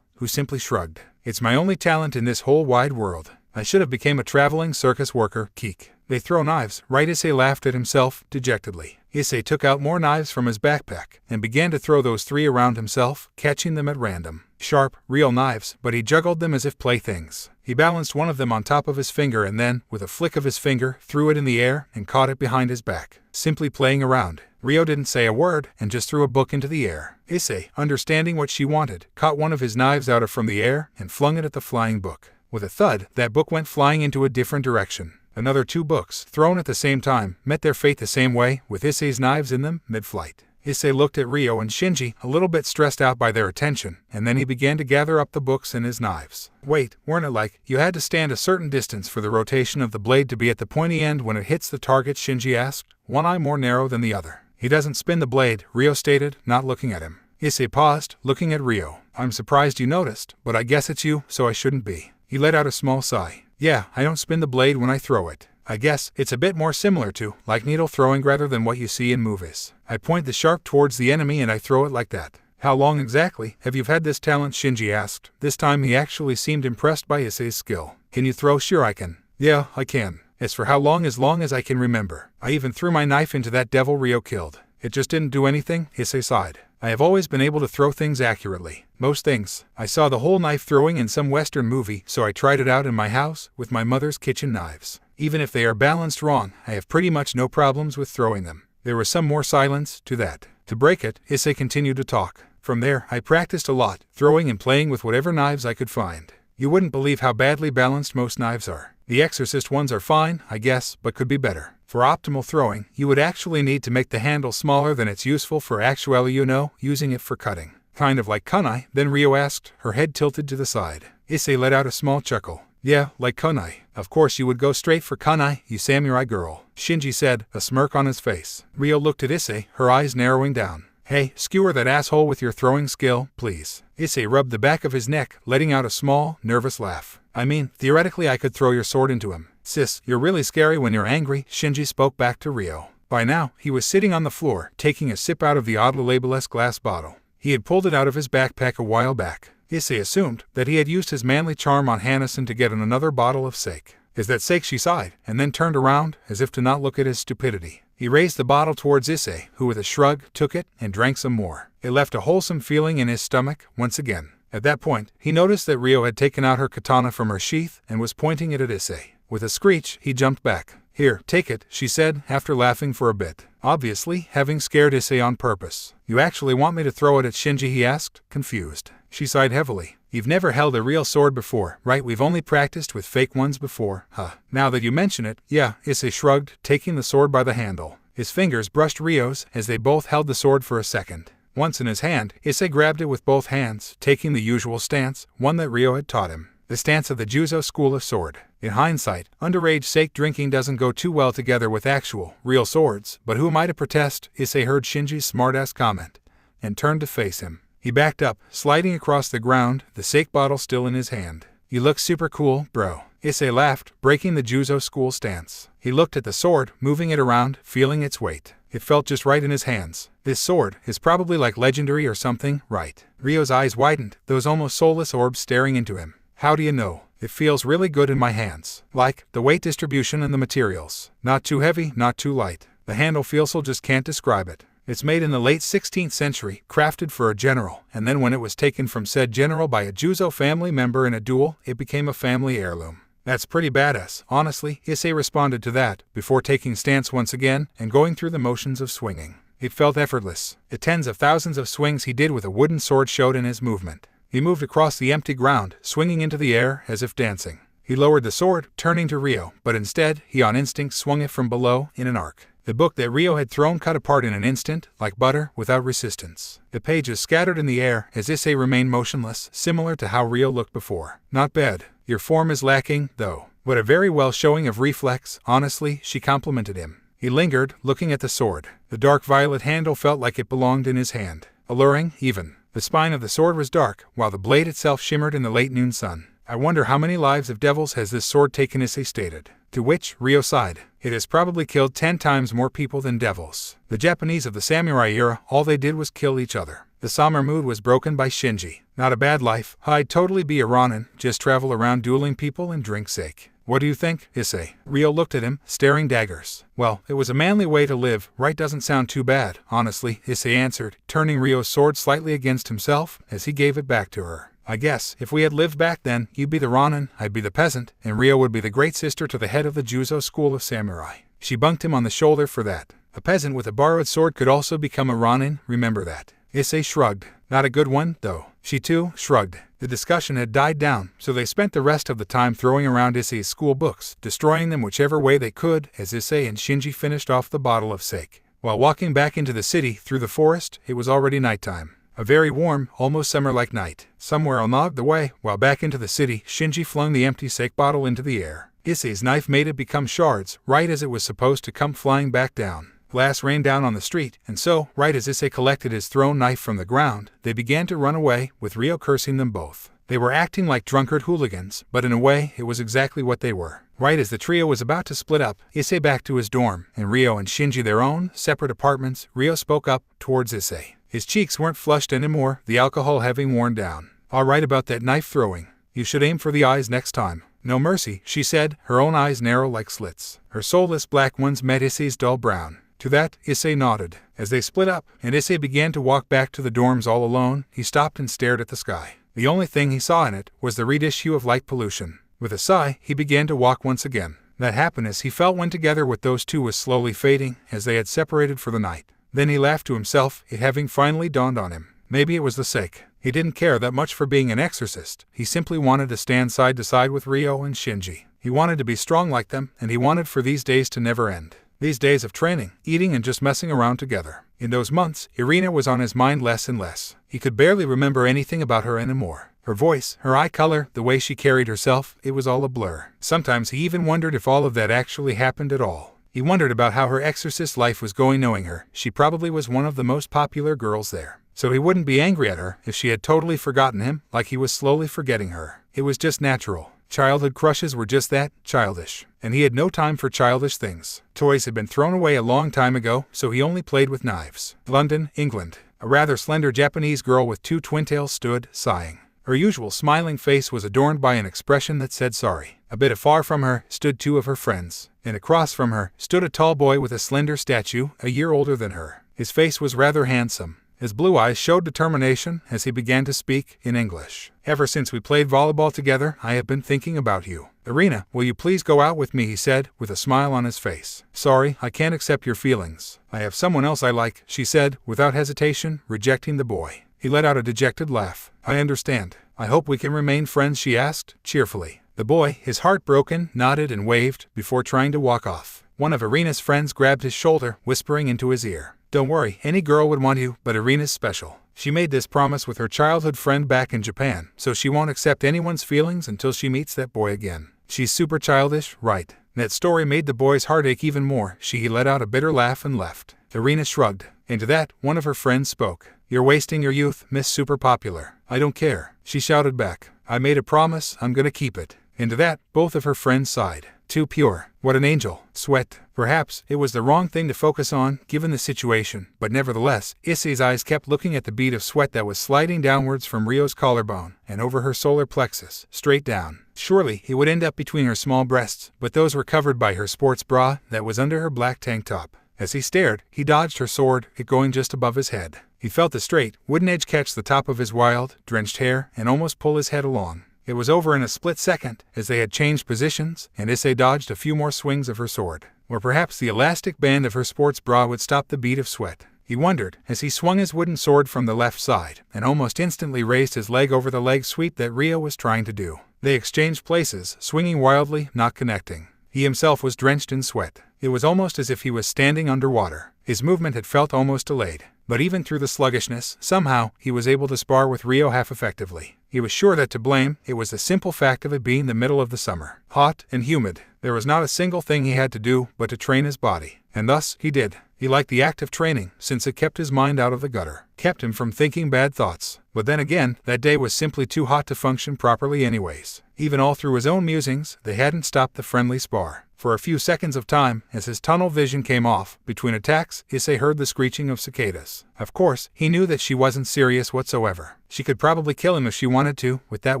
who simply shrugged. It's my only talent in this whole wide world. I should have became a traveling circus worker, keek. They throw knives, right? Issei laughed at himself, dejectedly. Issei took out more knives from his backpack, and began to throw those 3 around himself, catching them at random. Sharp, real knives, but he juggled them as if playthings. He balanced one of them on top of his finger and then, with a flick of his finger, threw it in the air and caught it behind his back. Simply playing around. Ryo didn't say a word, and just threw a book into the air. Issei, understanding what she wanted, caught one of his knives out of from the air, and flung it at the flying book. With a thud, that book went flying into a different direction. Another 2 books, thrown at the same time, met their fate the same way, with Issei's knives in them, mid-flight. Issei looked at Ryo and Shinji, a little bit stressed out by their attention, and then he began to gather up the books and his knives. Wait, weren't it like, you had to stand a certain distance for the rotation of the blade to be at the pointy end when it hits the target? Shinji asked, one eye more narrow than the other. He doesn't spin the blade, Ryo stated, not looking at him. Issei paused, looking at Ryo. I'm surprised you noticed, but I guess it's you, so I shouldn't be. He let out a small sigh. Yeah, I don't spin the blade when I throw it. I guess it's a bit more similar to, like needle throwing rather than what you see in movies. I point the sharp towards the enemy and I throw it like that. How long exactly have you had this talent? Shinji asked. This time he actually seemed impressed by Issei's skill. Can you throw? Sure I can. Yeah, I can. As for how long as I can remember. I even threw my knife into that devil Ryo killed. It just didn't do anything, Issei sighed. I have always been able to throw things accurately. Most things. I saw the whole knife throwing in some Western movie, so I tried it out in my house with my mother's kitchen knives. Even if they are balanced wrong, I have pretty much no problems with throwing them. There was some more silence to that. To break it, Issei continued to talk. From there, I practiced a lot, throwing and playing with whatever knives I could find. You wouldn't believe how badly balanced most knives are. The Exorcist ones are fine, I guess, but could be better. For optimal throwing, you would actually need to make the handle smaller than it's useful for actually, using it for cutting. Kind of like kunai, then Ryo asked, her head tilted to the side. Issei let out a small chuckle. Yeah, like kunai. Of course you would go straight for kunai, you samurai girl, Shinji said, a smirk on his face. Ryo looked at Issei, her eyes narrowing down. Hey, skewer that asshole with your throwing skill, please. Issei rubbed the back of his neck, letting out a small, nervous laugh. I mean, theoretically I could throw your sword into him. Sis, you're really scary when you're angry, Shinji spoke back to Ryo. By now, he was sitting on the floor, taking a sip out of the oddly labelless glass bottle. He had pulled it out of his backpack a while back. Issei assumed that he had used his manly charm on Hannison to get another bottle of sake. Is that sake, she sighed, and then turned around, as if to not look at his stupidity. He raised the bottle towards Issei, who with a shrug, took it, and drank some more. It left a wholesome feeling in his stomach, once again. At that point, he noticed that Ryo had taken out her katana from her sheath, and was pointing it at Issei. With a screech, he jumped back. Here, take it, she said, after laughing for a bit. Obviously, having scared Issei on purpose. You actually want me to throw it at Shinji, he asked, confused. She sighed heavily. You've never held a real sword before, right? We've only practiced with fake ones before, huh? Now that you mention it, yeah, Issei shrugged, taking the sword by the handle. His fingers brushed Ryo's as they both held the sword for a second. Once in his hand, Issei grabbed it with both hands, taking the usual stance, one that Ryo had taught him. The stance of the Juzo school of sword. In hindsight, underage sake drinking doesn't go too well together with actual, real swords, but who am I to protest? Issei heard Shinji's smartass comment, and turned to face him. He backed up, sliding across the ground, the sake bottle still in his hand. You look super cool, bro. Issei laughed, breaking the Juzo school stance. He looked at the sword, moving it around, feeling its weight. It felt just right in his hands. This sword is probably like legendary or something, right? Ryo's eyes widened, those almost soulless orbs staring into him. How do you know? It feels really good in my hands. Like, the weight distribution and the materials. Not too heavy, not too light. The handle feels so just can't describe it. It's made in the late 16th century, crafted for a general, and then when it was taken from said general by a Juzo family member in a duel, it became a family heirloom. That's pretty badass, honestly, Issei responded to that, before taking stance once again, and going through the motions of swinging. It felt effortless. The tens of thousands of swings he did with a wooden sword showed in his movement. He moved across the empty ground, swinging into the air as if dancing. He lowered the sword, turning to Ryo, but instead, he on instinct swung it from below, in an arc. The book that Ryo had thrown cut apart in an instant, like butter, without resistance. The pages scattered in the air as Issei remained motionless, similar to how Ryo looked before. Not bad. Your form is lacking, though. What a very well showing of reflex, honestly, she complimented him. He lingered, looking at the sword. The dark violet handle felt like it belonged in his hand. Alluring, even. The spine of the sword was dark, while the blade itself shimmered in the late noon sun. I wonder how many lives of devils has this sword taken, Issei stated. To which, Ryo sighed. It has probably killed 10 times more people than devils. The Japanese of the samurai era, all they did was kill each other. The somber mood was broken by Shinji. Not a bad life. I'd totally be a Ronin, just travel around dueling people and drink sake. What do you think, Issei? Ryo looked at him, staring daggers. Well, it was a manly way to live, right? Doesn't sound too bad, honestly, Issei answered, turning Ryo's sword slightly against himself as he gave it back to her. I guess, if we had lived back then, you'd be the Ronin, I'd be the peasant, and Ryo would be the great sister to the head of the Juzo school of samurai. She bunked him on the shoulder for that. A peasant with a borrowed sword could also become a Ronin, remember that. Issei shrugged. Not a good one, though. She too shrugged. The discussion had died down, so they spent the rest of the time throwing around Issei's school books, destroying them whichever way they could, as Issei and Shinji finished off the bottle of sake. While walking back into the city through the forest, it was already nighttime. A very warm, almost summer-like night. Somewhere along the way, while back into the city, Shinji flung the empty sake bottle into the air. Issei's knife made it become shards, right as it was supposed to come flying back down. Glass rained down on the street, and so, right as Issei collected his thrown knife from the ground, they began to run away, with Ryo cursing them both. They were acting like drunkard hooligans, but in a way, it was exactly what they were. Right as the trio was about to split up, Issei back to his dorm, and Ryo and Shinji their own, separate apartments, Ryo spoke up, towards Issei. His cheeks weren't flushed anymore, the alcohol having worn down. All right about that knife throwing. You should aim for the eyes next time. No mercy, she said, her own eyes narrow like slits. Her soulless black ones met Issei's dull brown. To that, Issei nodded. As they split up, and Issei began to walk back to the dorms all alone, he stopped and stared at the sky. The only thing he saw in it was the reissue of light pollution. With a sigh, he began to walk once again. That happiness he felt when together with those two was slowly fading, as they had separated for the night. Then he laughed to himself, it having finally dawned on him. Maybe it was the sake. He didn't care that much for being an exorcist. He simply wanted to stand side to side with Ryo and Shinji. He wanted to be strong like them, and he wanted for these days to never end. These days of training, eating and just messing around together. In those months, Irina was on his mind less and less. He could barely remember anything about her anymore. Her voice, her eye color, the way she carried herself, it was all a blur. Sometimes he even wondered if all of that actually happened at all. He wondered about how her exorcist life was going, knowing her. She probably was one of the most popular girls there. So he wouldn't be angry at her if she had totally forgotten him, like he was slowly forgetting her. It was just natural. Childhood crushes were just that, childish. And he had no time for childish things. Toys had been thrown away a long time ago, so he only played with knives. London, England. A rather slender Japanese girl with two twin tails stood, sighing. Her usual smiling face was adorned by an expression that said sorry. A bit afar from her stood two of her friends, and across from her stood a tall boy with a slender statue, a year older than her. His face was rather handsome. His blue eyes showed determination as he began to speak in English. Ever since we played volleyball together, I have been thinking about you. Irina, will you please go out with me, he said, with a smile on his face. Sorry, I can't accept your feelings. I have someone else I like, she said, without hesitation, rejecting the boy. He let out a dejected laugh. I understand. I hope we can remain friends, she asked, cheerfully. The boy, his heart broken, nodded and waved before trying to walk off. One of Irina's friends grabbed his shoulder, whispering into his ear. Don't worry, any girl would want you, but Irina's special. She made this promise with her childhood friend back in Japan, so she won't accept anyone's feelings until she meets that boy again. She's super childish, right? That story made the boy's heart ache even more. He let out a bitter laugh and left. Irina shrugged. And to that, one of her friends spoke. You're wasting your youth, Miss Super Popular. I don't care, she shouted back. I made a promise, I'm gonna keep it. And to that, both of her friends sighed. Too pure. What an angel. Sweat. Perhaps it was the wrong thing to focus on, given the situation, but nevertheless, Issei's eyes kept looking at the bead of sweat that was sliding downwards from Ryo's collarbone, and over her solar plexus, straight down. Surely, it would end up between her small breasts, but those were covered by her sports bra that was under her black tank top. As he stared, he dodged her sword, it going just above his head. He felt the straight, wooden edge catch the top of his wild, drenched hair, and almost pull his head along. It was over in a split second, as they had changed positions, and Issei dodged a few more swings of her sword. Or perhaps the elastic band of her sports bra would stop the bead of sweat. He wondered, as he swung his wooden sword from the left side, and almost instantly raised his leg over the leg sweep that Ryo was trying to do. They exchanged places, swinging wildly, not connecting. He himself was drenched in sweat. It was almost as if he was standing underwater. His movement had felt almost delayed. But even through the sluggishness, somehow, he was able to spar with Ryo half effectively. He was sure that to blame, it was the simple fact of it being the middle of the summer. Hot and humid. There was not a single thing he had to do but to train his body. And thus, he did. He liked the act of training, since it kept his mind out of the gutter. Kept him from thinking bad thoughts. But then again, that day was simply too hot to function properly anyways. Even all through his own musings, they hadn't stopped the friendly spar. For a few seconds of time, as his tunnel vision came off, between attacks, Issei heard the screeching of cicadas. Of course, he knew that she wasn't serious whatsoever. She could probably kill him if she wanted to, with that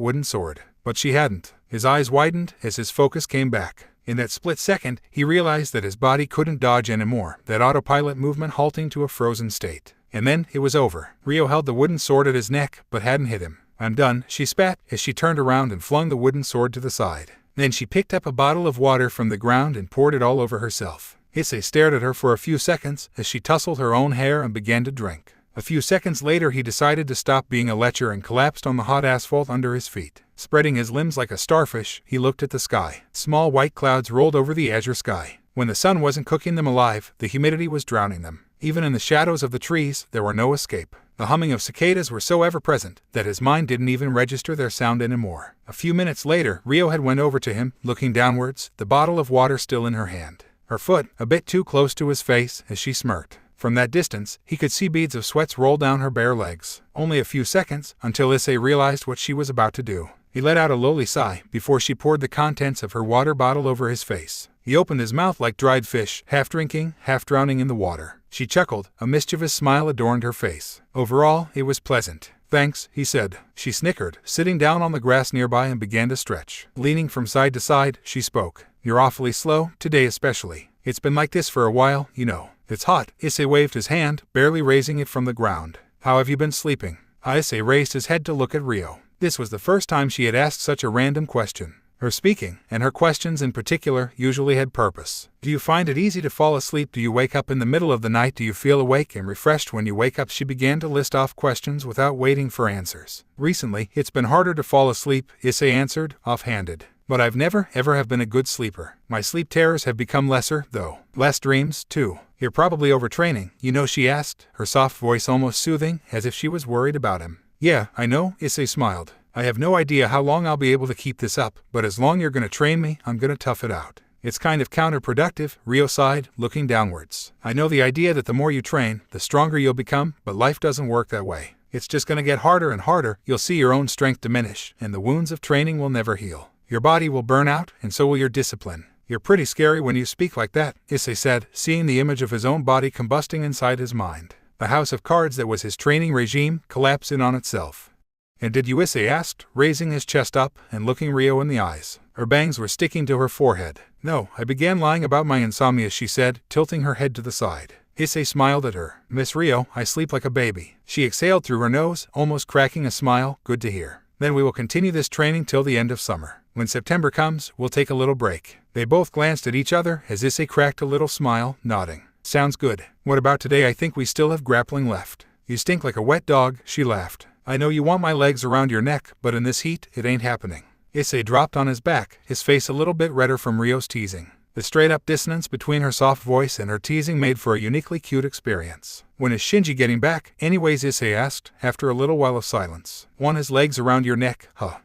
wooden sword. But she hadn't. His eyes widened as his focus came back. In that split second, he realized that his body couldn't dodge anymore, that autopilot movement halting to a frozen state. And then, it was over. Ryo held the wooden sword at his neck, but hadn't hit him. I'm done, she spat, as she turned around and flung the wooden sword to the side. Then she picked up a bottle of water from the ground and poured it all over herself. Issei stared at her for a few seconds as she tousled her own hair and began to drink. A few seconds later he decided to stop being a lecher and collapsed on the hot asphalt under his feet. Spreading his limbs like a starfish, he looked at the sky. Small white clouds rolled over the azure sky. When the sun wasn't cooking them alive, the humidity was drowning them. Even in the shadows of the trees, there were no escape. The humming of cicadas were so ever-present that his mind didn't even register their sound anymore. A few minutes later, Ryo had went over to him, looking downwards, the bottle of water still in her hand. Her foot, a bit too close to his face, as she smirked. From that distance, he could see beads of sweat roll down her bare legs. Only a few seconds, until Issei realized what she was about to do. He let out a lowly sigh before she poured the contents of her water bottle over his face. He opened his mouth like dried fish, half drinking, half drowning in the water. She chuckled, a mischievous smile adorned her face. Overall, it was pleasant. Thanks, he said. She snickered, sitting down on the grass nearby and began to stretch. Leaning from side to side, she spoke. You're awfully slow, today especially. It's been like this for a while, you know. It's hot. Issei waved his hand, barely raising it from the ground. How have you been sleeping? Issei raised his head to look at Ryo. This was the first time she had asked such a random question. Her speaking, and her questions in particular, usually had purpose. Do you find it easy to fall asleep? Do you wake up in the middle of the night? Do you feel awake and refreshed when you wake up? She began to list off questions without waiting for answers. Recently, it's been harder to fall asleep, Issei answered, offhanded. But I've never, ever have been a good sleeper. My sleep terrors have become lesser, though. Less dreams, too. You're probably overtraining, you know, she asked, her soft voice almost soothing, as if she was worried about him. Yeah, I know, Issei smiled. I have no idea how long I'll be able to keep this up, but as long as you're gonna train me, I'm gonna tough it out. It's kind of counterproductive, Ryo sighed, looking downwards. I know the idea that the more you train, the stronger you'll become, but life doesn't work that way. It's just gonna get harder and harder, you'll see your own strength diminish, and the wounds of training will never heal. Your body will burn out, and so will your discipline. You're pretty scary when you speak like that, Issei said, seeing the image of his own body combusting inside his mind. The house of cards that was his training regime collapsed in on itself. And did you? Issei asked, raising his chest up and looking Ryo in the eyes. Her bangs were sticking to her forehead. No, I began lying about my insomnia, she said, tilting her head to the side. Issei smiled at her. Miss Ryo, I sleep like a baby. She exhaled through her nose, almost cracking a smile. Good to hear. Then we will continue this training till the end of summer. When September comes, we'll take a little break. They both glanced at each other as Issei cracked a little smile, nodding. Sounds good. What about today? I think we still have grappling left. You stink like a wet dog, she laughed. I know you want my legs around your neck, but in this heat, it ain't happening. Issei dropped on his back, his face a little bit redder from Ryo's teasing. The straight-up dissonance between her soft voice and her teasing made for a uniquely cute experience. When is Shinji getting back? Anyways, Issei asked, after a little while of silence. Want his legs around your neck? Huh.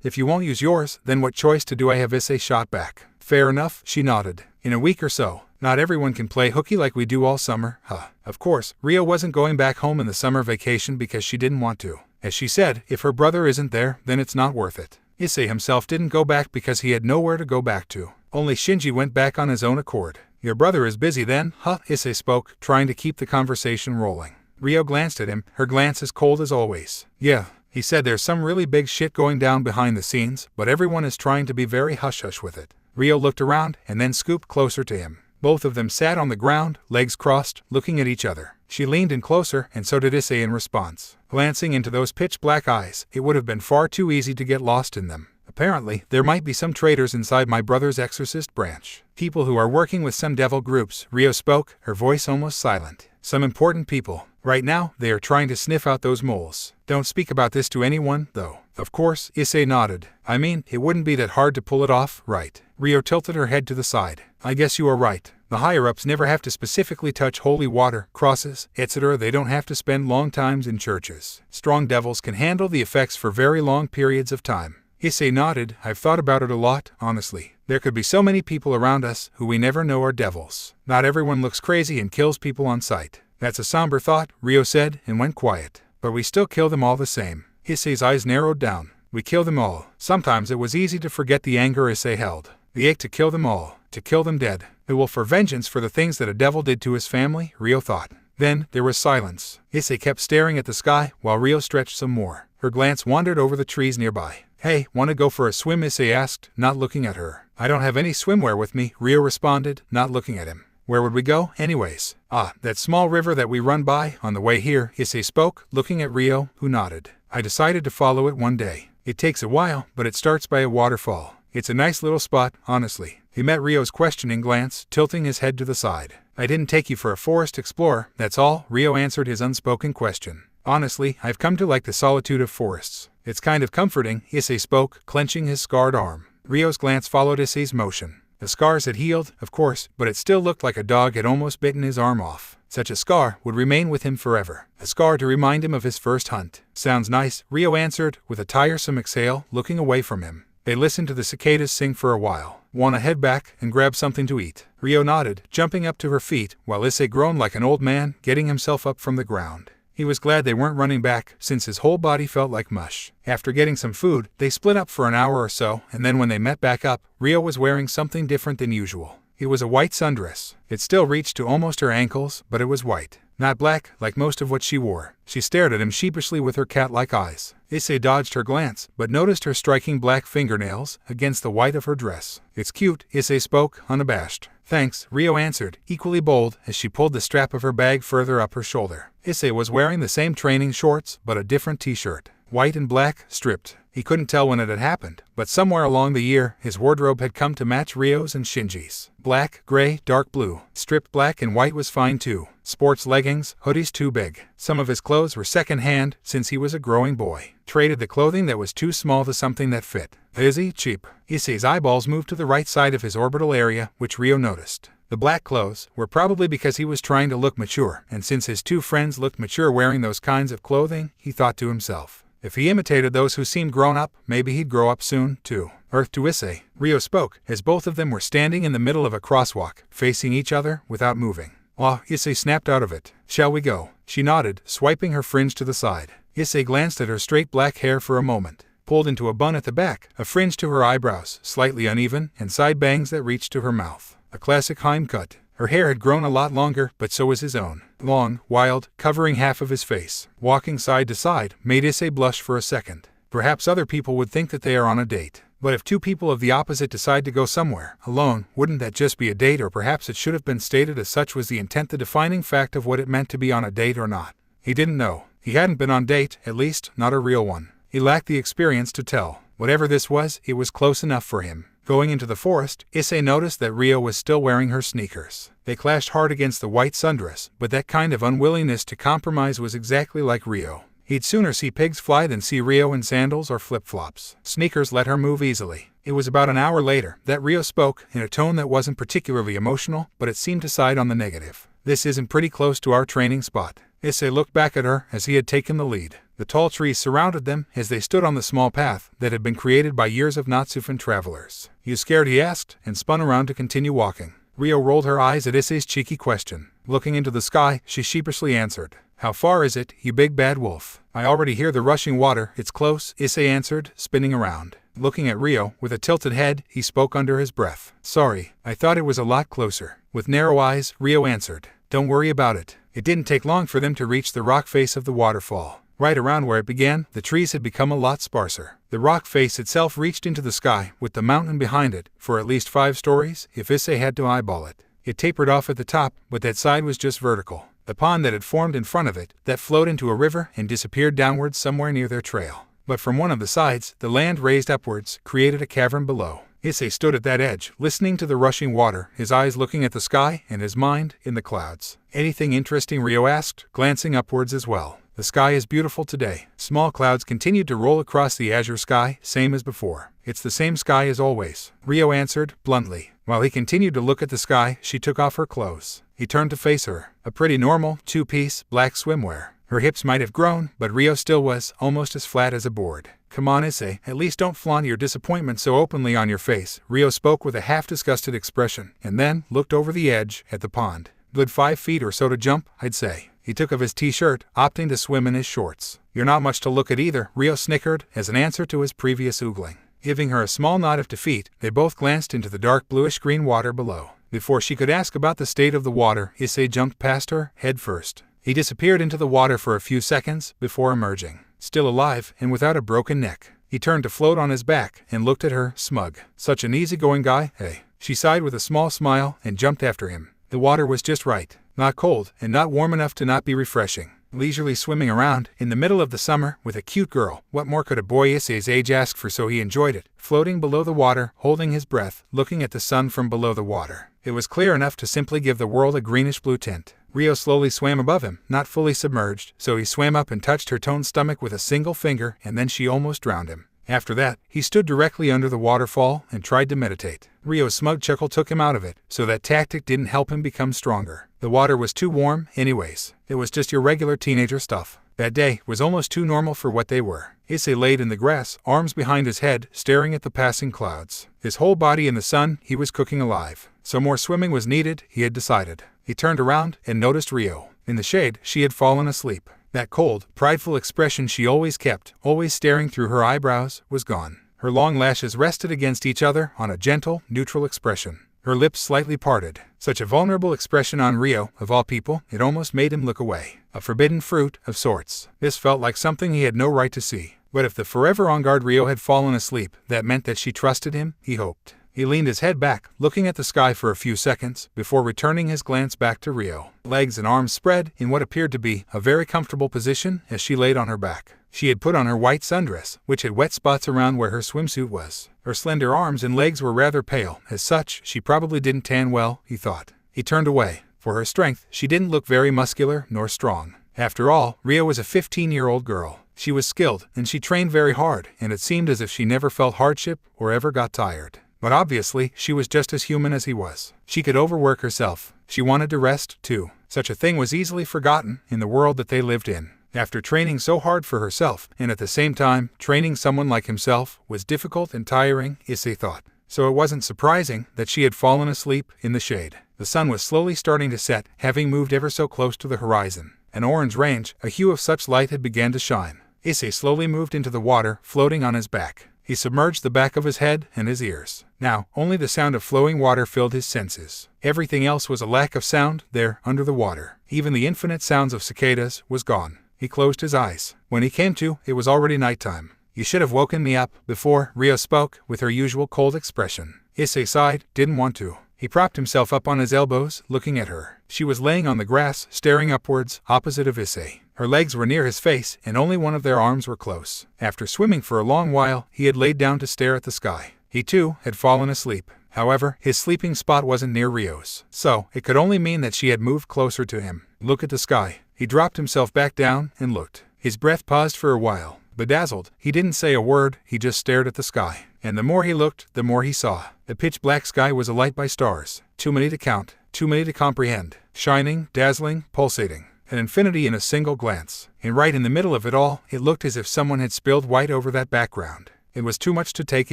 If you won't use yours, then what choice do I have? Issei shot back. Fair enough, she nodded. In a week or so. Not everyone can play hooky like we do all summer, huh? Of course, Ryo wasn't going back home in the summer vacation because she didn't want to. As she said, if her brother isn't there, then it's not worth it. Issei himself didn't go back because he had nowhere to go back to. Only Shinji went back on his own accord. Your brother is busy then, huh? Issei spoke, trying to keep the conversation rolling. Ryo glanced at him, her glance as cold as always. Yeah, he said there's some really big shit going down behind the scenes, but everyone is trying to be very hush-hush with it. Ryo looked around and then scooped closer to him. Both of them sat on the ground, legs crossed, looking at each other. She leaned in closer, and so did Issei in response. Glancing into those pitch-black eyes, it would have been far too easy to get lost in them. Apparently, there might be some traitors inside my brother's Exorcist branch. People who are working with some devil groups, Ryo spoke, her voice almost silent. Some important people. Right now, they are trying to sniff out those moles. Don't speak about this to anyone, though. Of course, Issei nodded. I mean, it wouldn't be that hard to pull it off, right? Ryo tilted her head to the side. I guess you are right. The higher-ups never have to specifically touch holy water, crosses, etc. They don't have to spend long times in churches. Strong devils can handle the effects for very long periods of time. Issei nodded. I've thought about it a lot, honestly. There could be so many people around us who we never know are devils. Not everyone looks crazy and kills people on sight. That's a somber thought, Ryo said, and went quiet. But we still kill them all the same. Issei's eyes narrowed down. We kill them all. Sometimes it was easy to forget the anger Issei held. The ache to kill them all, to kill them dead. The will for vengeance for the things that a devil did to his family, Ryo thought. Then, there was silence. Issei kept staring at the sky, while Ryo stretched some more. Her glance wandered over the trees nearby. Hey, wanna go for a swim? Issei asked, not looking at her. I don't have any swimwear with me, Ryo responded, not looking at him. Where would we go, anyways? That small river that we run by, on the way here, Issei spoke, looking at Ryo, who nodded. I decided to follow it one day. It takes a while, but it starts by a waterfall. It's a nice little spot, honestly. He met Ryo's questioning glance, tilting his head to the side. I didn't take you for a forest explorer, that's all, Ryo answered his unspoken question. Honestly, I've come to like the solitude of forests. It's kind of comforting, Issei spoke, clenching his scarred arm. Ryo's glance followed Issei's motion. The scars had healed, of course, but it still looked like a dog had almost bitten his arm off. Such a scar would remain with him forever. A scar to remind him of his first hunt. Sounds nice, Ryo answered, with a tiresome exhale, looking away from him. They listened to the cicadas sing for a while. Wanna head back and grab something to eat? Ryo nodded, jumping up to her feet, while Issei groaned like an old man, getting himself up from the ground. He was glad they weren't running back, since his whole body felt like mush. After getting some food, they split up for an hour or so, and then when they met back up, Ryo was wearing something different than usual. It was a white sundress. It still reached to almost her ankles, but it was white. Not black, like most of what she wore. She stared at him sheepishly with her cat-like eyes. Issei dodged her glance, but noticed her striking black fingernails against the white of her dress. It's cute, Issei spoke, unabashed. Thanks, Rio answered, equally bold, as she pulled the strap of her bag further up her shoulder. Issei was wearing the same training shorts, but a different t-shirt. White and black, stripped. He couldn't tell when it had happened, but somewhere along the year, his wardrobe had come to match Rio's and Shinji's. Black, gray, dark blue. Stripped black and white was fine too. Sports leggings, hoodies too big. Some of his clothes were second-hand, since he was a growing boy. Traded the clothing that was too small to something that fit. Easy, cheap. Issei's eyeballs moved to the right side of his orbital area, which Rio noticed. The black clothes were probably because he was trying to look mature, and since his two friends looked mature wearing those kinds of clothing, he thought to himself, if he imitated those who seemed grown up, maybe he'd grow up soon, too. Earth to Issei, Rio spoke, as both of them were standing in the middle of a crosswalk, facing each other, without moving. Issei snapped out of it. Shall we go? She nodded, swiping her fringe to the side. Issei glanced at her straight black hair for a moment. Pulled into a bun at the back, a fringe to her eyebrows, slightly uneven, and side bangs that reached to her mouth. A classic Heim cut. Her hair had grown a lot longer, but so was his own. Long, wild, covering half of his face. Walking side to side made Issei blush for a second. Perhaps other people would think that they are on a date. But if two people of the opposite decide to go somewhere, alone, wouldn't that just be a date, or perhaps it should have been stated as such was the intent, the defining fact of what it meant to be on a date or not? He didn't know. He hadn't been on date, at least, not a real one. He lacked the experience to tell. Whatever this was, it was close enough for him. Going into the forest, Issei noticed that Rio was still wearing her sneakers. They clashed hard against the white sundress, but that kind of unwillingness to compromise was exactly like Rio. He'd sooner see pigs fly than see Rio in sandals or flip-flops. Sneakers let her move easily. It was about an hour later that Rio spoke, in a tone that wasn't particularly emotional, but it seemed to side on the negative. This isn't pretty close to our training spot. Issei looked back at her as he had taken the lead. The tall trees surrounded them as they stood on the small path that had been created by years of Natsufan travelers. You scared? He asked, and spun around to continue walking. Rio rolled her eyes at Issei's cheeky question. Looking into the sky, she sheepishly answered, "How far is it, you big bad wolf?" "I already hear the rushing water, it's close," Issei answered, spinning around. Looking at Rio, with a tilted head, he spoke under his breath. "Sorry, I thought it was a lot closer." With narrow eyes, Rio answered, "Don't worry about it." It didn't take long for them to reach the rock face of the waterfall. Right around where it began, the trees had become a lot sparser. The rock face itself reached into the sky, with the mountain behind it, for at least 5 stories, if Issei had to eyeball it. It tapered off at the top, but that side was just vertical. The pond that had formed in front of it, that flowed into a river and disappeared downwards somewhere near their trail. But from one of the sides, the land raised upwards, created a cavern below. Issei stood at that edge, listening to the rushing water, his eyes looking at the sky, and his mind in the clouds. "Anything interesting?" Rio asked, glancing upwards as well. "The sky is beautiful today." Small clouds continued to roll across the azure sky, same as before. "It's the same sky as always," Rio answered, bluntly. While he continued to look at the sky, she took off her clothes. He turned to face her. A pretty normal, 2-piece, black swimwear. Her hips might have grown, but Rio still was, almost as flat as a board. "Come on, Issei, at least don't flaunt your disappointment so openly on your face," Rio spoke with a half-disgusted expression, and then looked over the edge, at the pond. "Good 5 feet or so to jump, I'd say." He took off his t-shirt, opting to swim in his shorts. "You're not much to look at either," Rio snickered, as an answer to his previous oogling. Giving her a small nod of defeat, they both glanced into the dark bluish-green water below. Before she could ask about the state of the water, Issei jumped past her, head first. He disappeared into the water for a few seconds, before emerging. Still alive, and without a broken neck. He turned to float on his back, and looked at her, smug. "Such an easygoing guy, eh?" She sighed with a small smile, and jumped after him. The water was just right. Not cold, and not warm enough to not be refreshing. Leisurely swimming around, in the middle of the summer, with a cute girl, what more could a boy Issei's age ask for? So he enjoyed it, floating below the water, holding his breath, looking at the sun from below the water. It was clear enough to simply give the world a greenish-blue tint. Rio slowly swam above him, not fully submerged, so he swam up and touched her toned stomach with a single finger, and then she almost drowned him. After that, he stood directly under the waterfall and tried to meditate. Rio's smug chuckle took him out of it, so that tactic didn't help him become stronger. The water was too warm, anyways. It was just your regular teenager stuff. That day was almost too normal for what they were. Issei laid in the grass, arms behind his head, staring at the passing clouds. His whole body in the sun, he was cooking alive. So more swimming was needed, he had decided. He turned around and noticed Rio. In the shade, she had fallen asleep. That cold, prideful expression she always kept, always staring through her eyebrows, was gone. Her long lashes rested against each other on a gentle, neutral expression. Her lips slightly parted. Such a vulnerable expression on Rio, of all people, it almost made him look away. A forbidden fruit, of sorts. This felt like something he had no right to see. But if the forever on guard Rio had fallen asleep, that meant that she trusted him, he hoped. He leaned his head back, looking at the sky for a few seconds, before returning his glance back to Rio. Legs and arms spread in what appeared to be a very comfortable position as she laid on her back. She had put on her white sundress, which had wet spots around where her swimsuit was. Her slender arms and legs were rather pale. As such, she probably didn't tan well, he thought. He turned away. For her strength, she didn't look very muscular nor strong. After all, Rio was a 15-year-old girl. She was skilled, and she trained very hard, and it seemed as if she never felt hardship or ever got tired. But obviously, she was just as human as he was. She could overwork herself. She wanted to rest, too. Such a thing was easily forgotten in the world that they lived in. After training so hard for herself, and at the same time, training someone like himself was difficult and tiring, Issei thought. So it wasn't surprising that she had fallen asleep in the shade. The sun was slowly starting to set, having moved ever so close to the horizon. An orange range, a hue of such light, had begun to shine. Issei slowly moved into the water, floating on his back. He submerged the back of his head and his ears. Now, only the sound of flowing water filled his senses. Everything else was a lack of sound there under the water. Even the infinite sounds of cicadas was gone. He closed his eyes. When he came to, it was already nighttime. "You should have woken me up before," Rio spoke, with her usual cold expression. Issei sighed, didn't want to. He propped himself up on his elbows, looking at her. She was laying on the grass, staring upwards, opposite of Issei. Her legs were near his face, and only one of their arms were close. After swimming for a long while, he had laid down to stare at the sky. He, too, had fallen asleep. However, his sleeping spot wasn't near Rio's, so it could only mean that she had moved closer to him. Look at the sky. He dropped himself back down and looked. His breath paused for a while. Bedazzled, he didn't say a word, he just stared at the sky. And the more he looked, the more he saw. The pitch-black sky was alight by stars. Too many to count, too many to comprehend. Shining, dazzling, pulsating. An infinity in a single glance. And right in the middle of it all, it looked as if someone had spilled white over that background. It was too much to take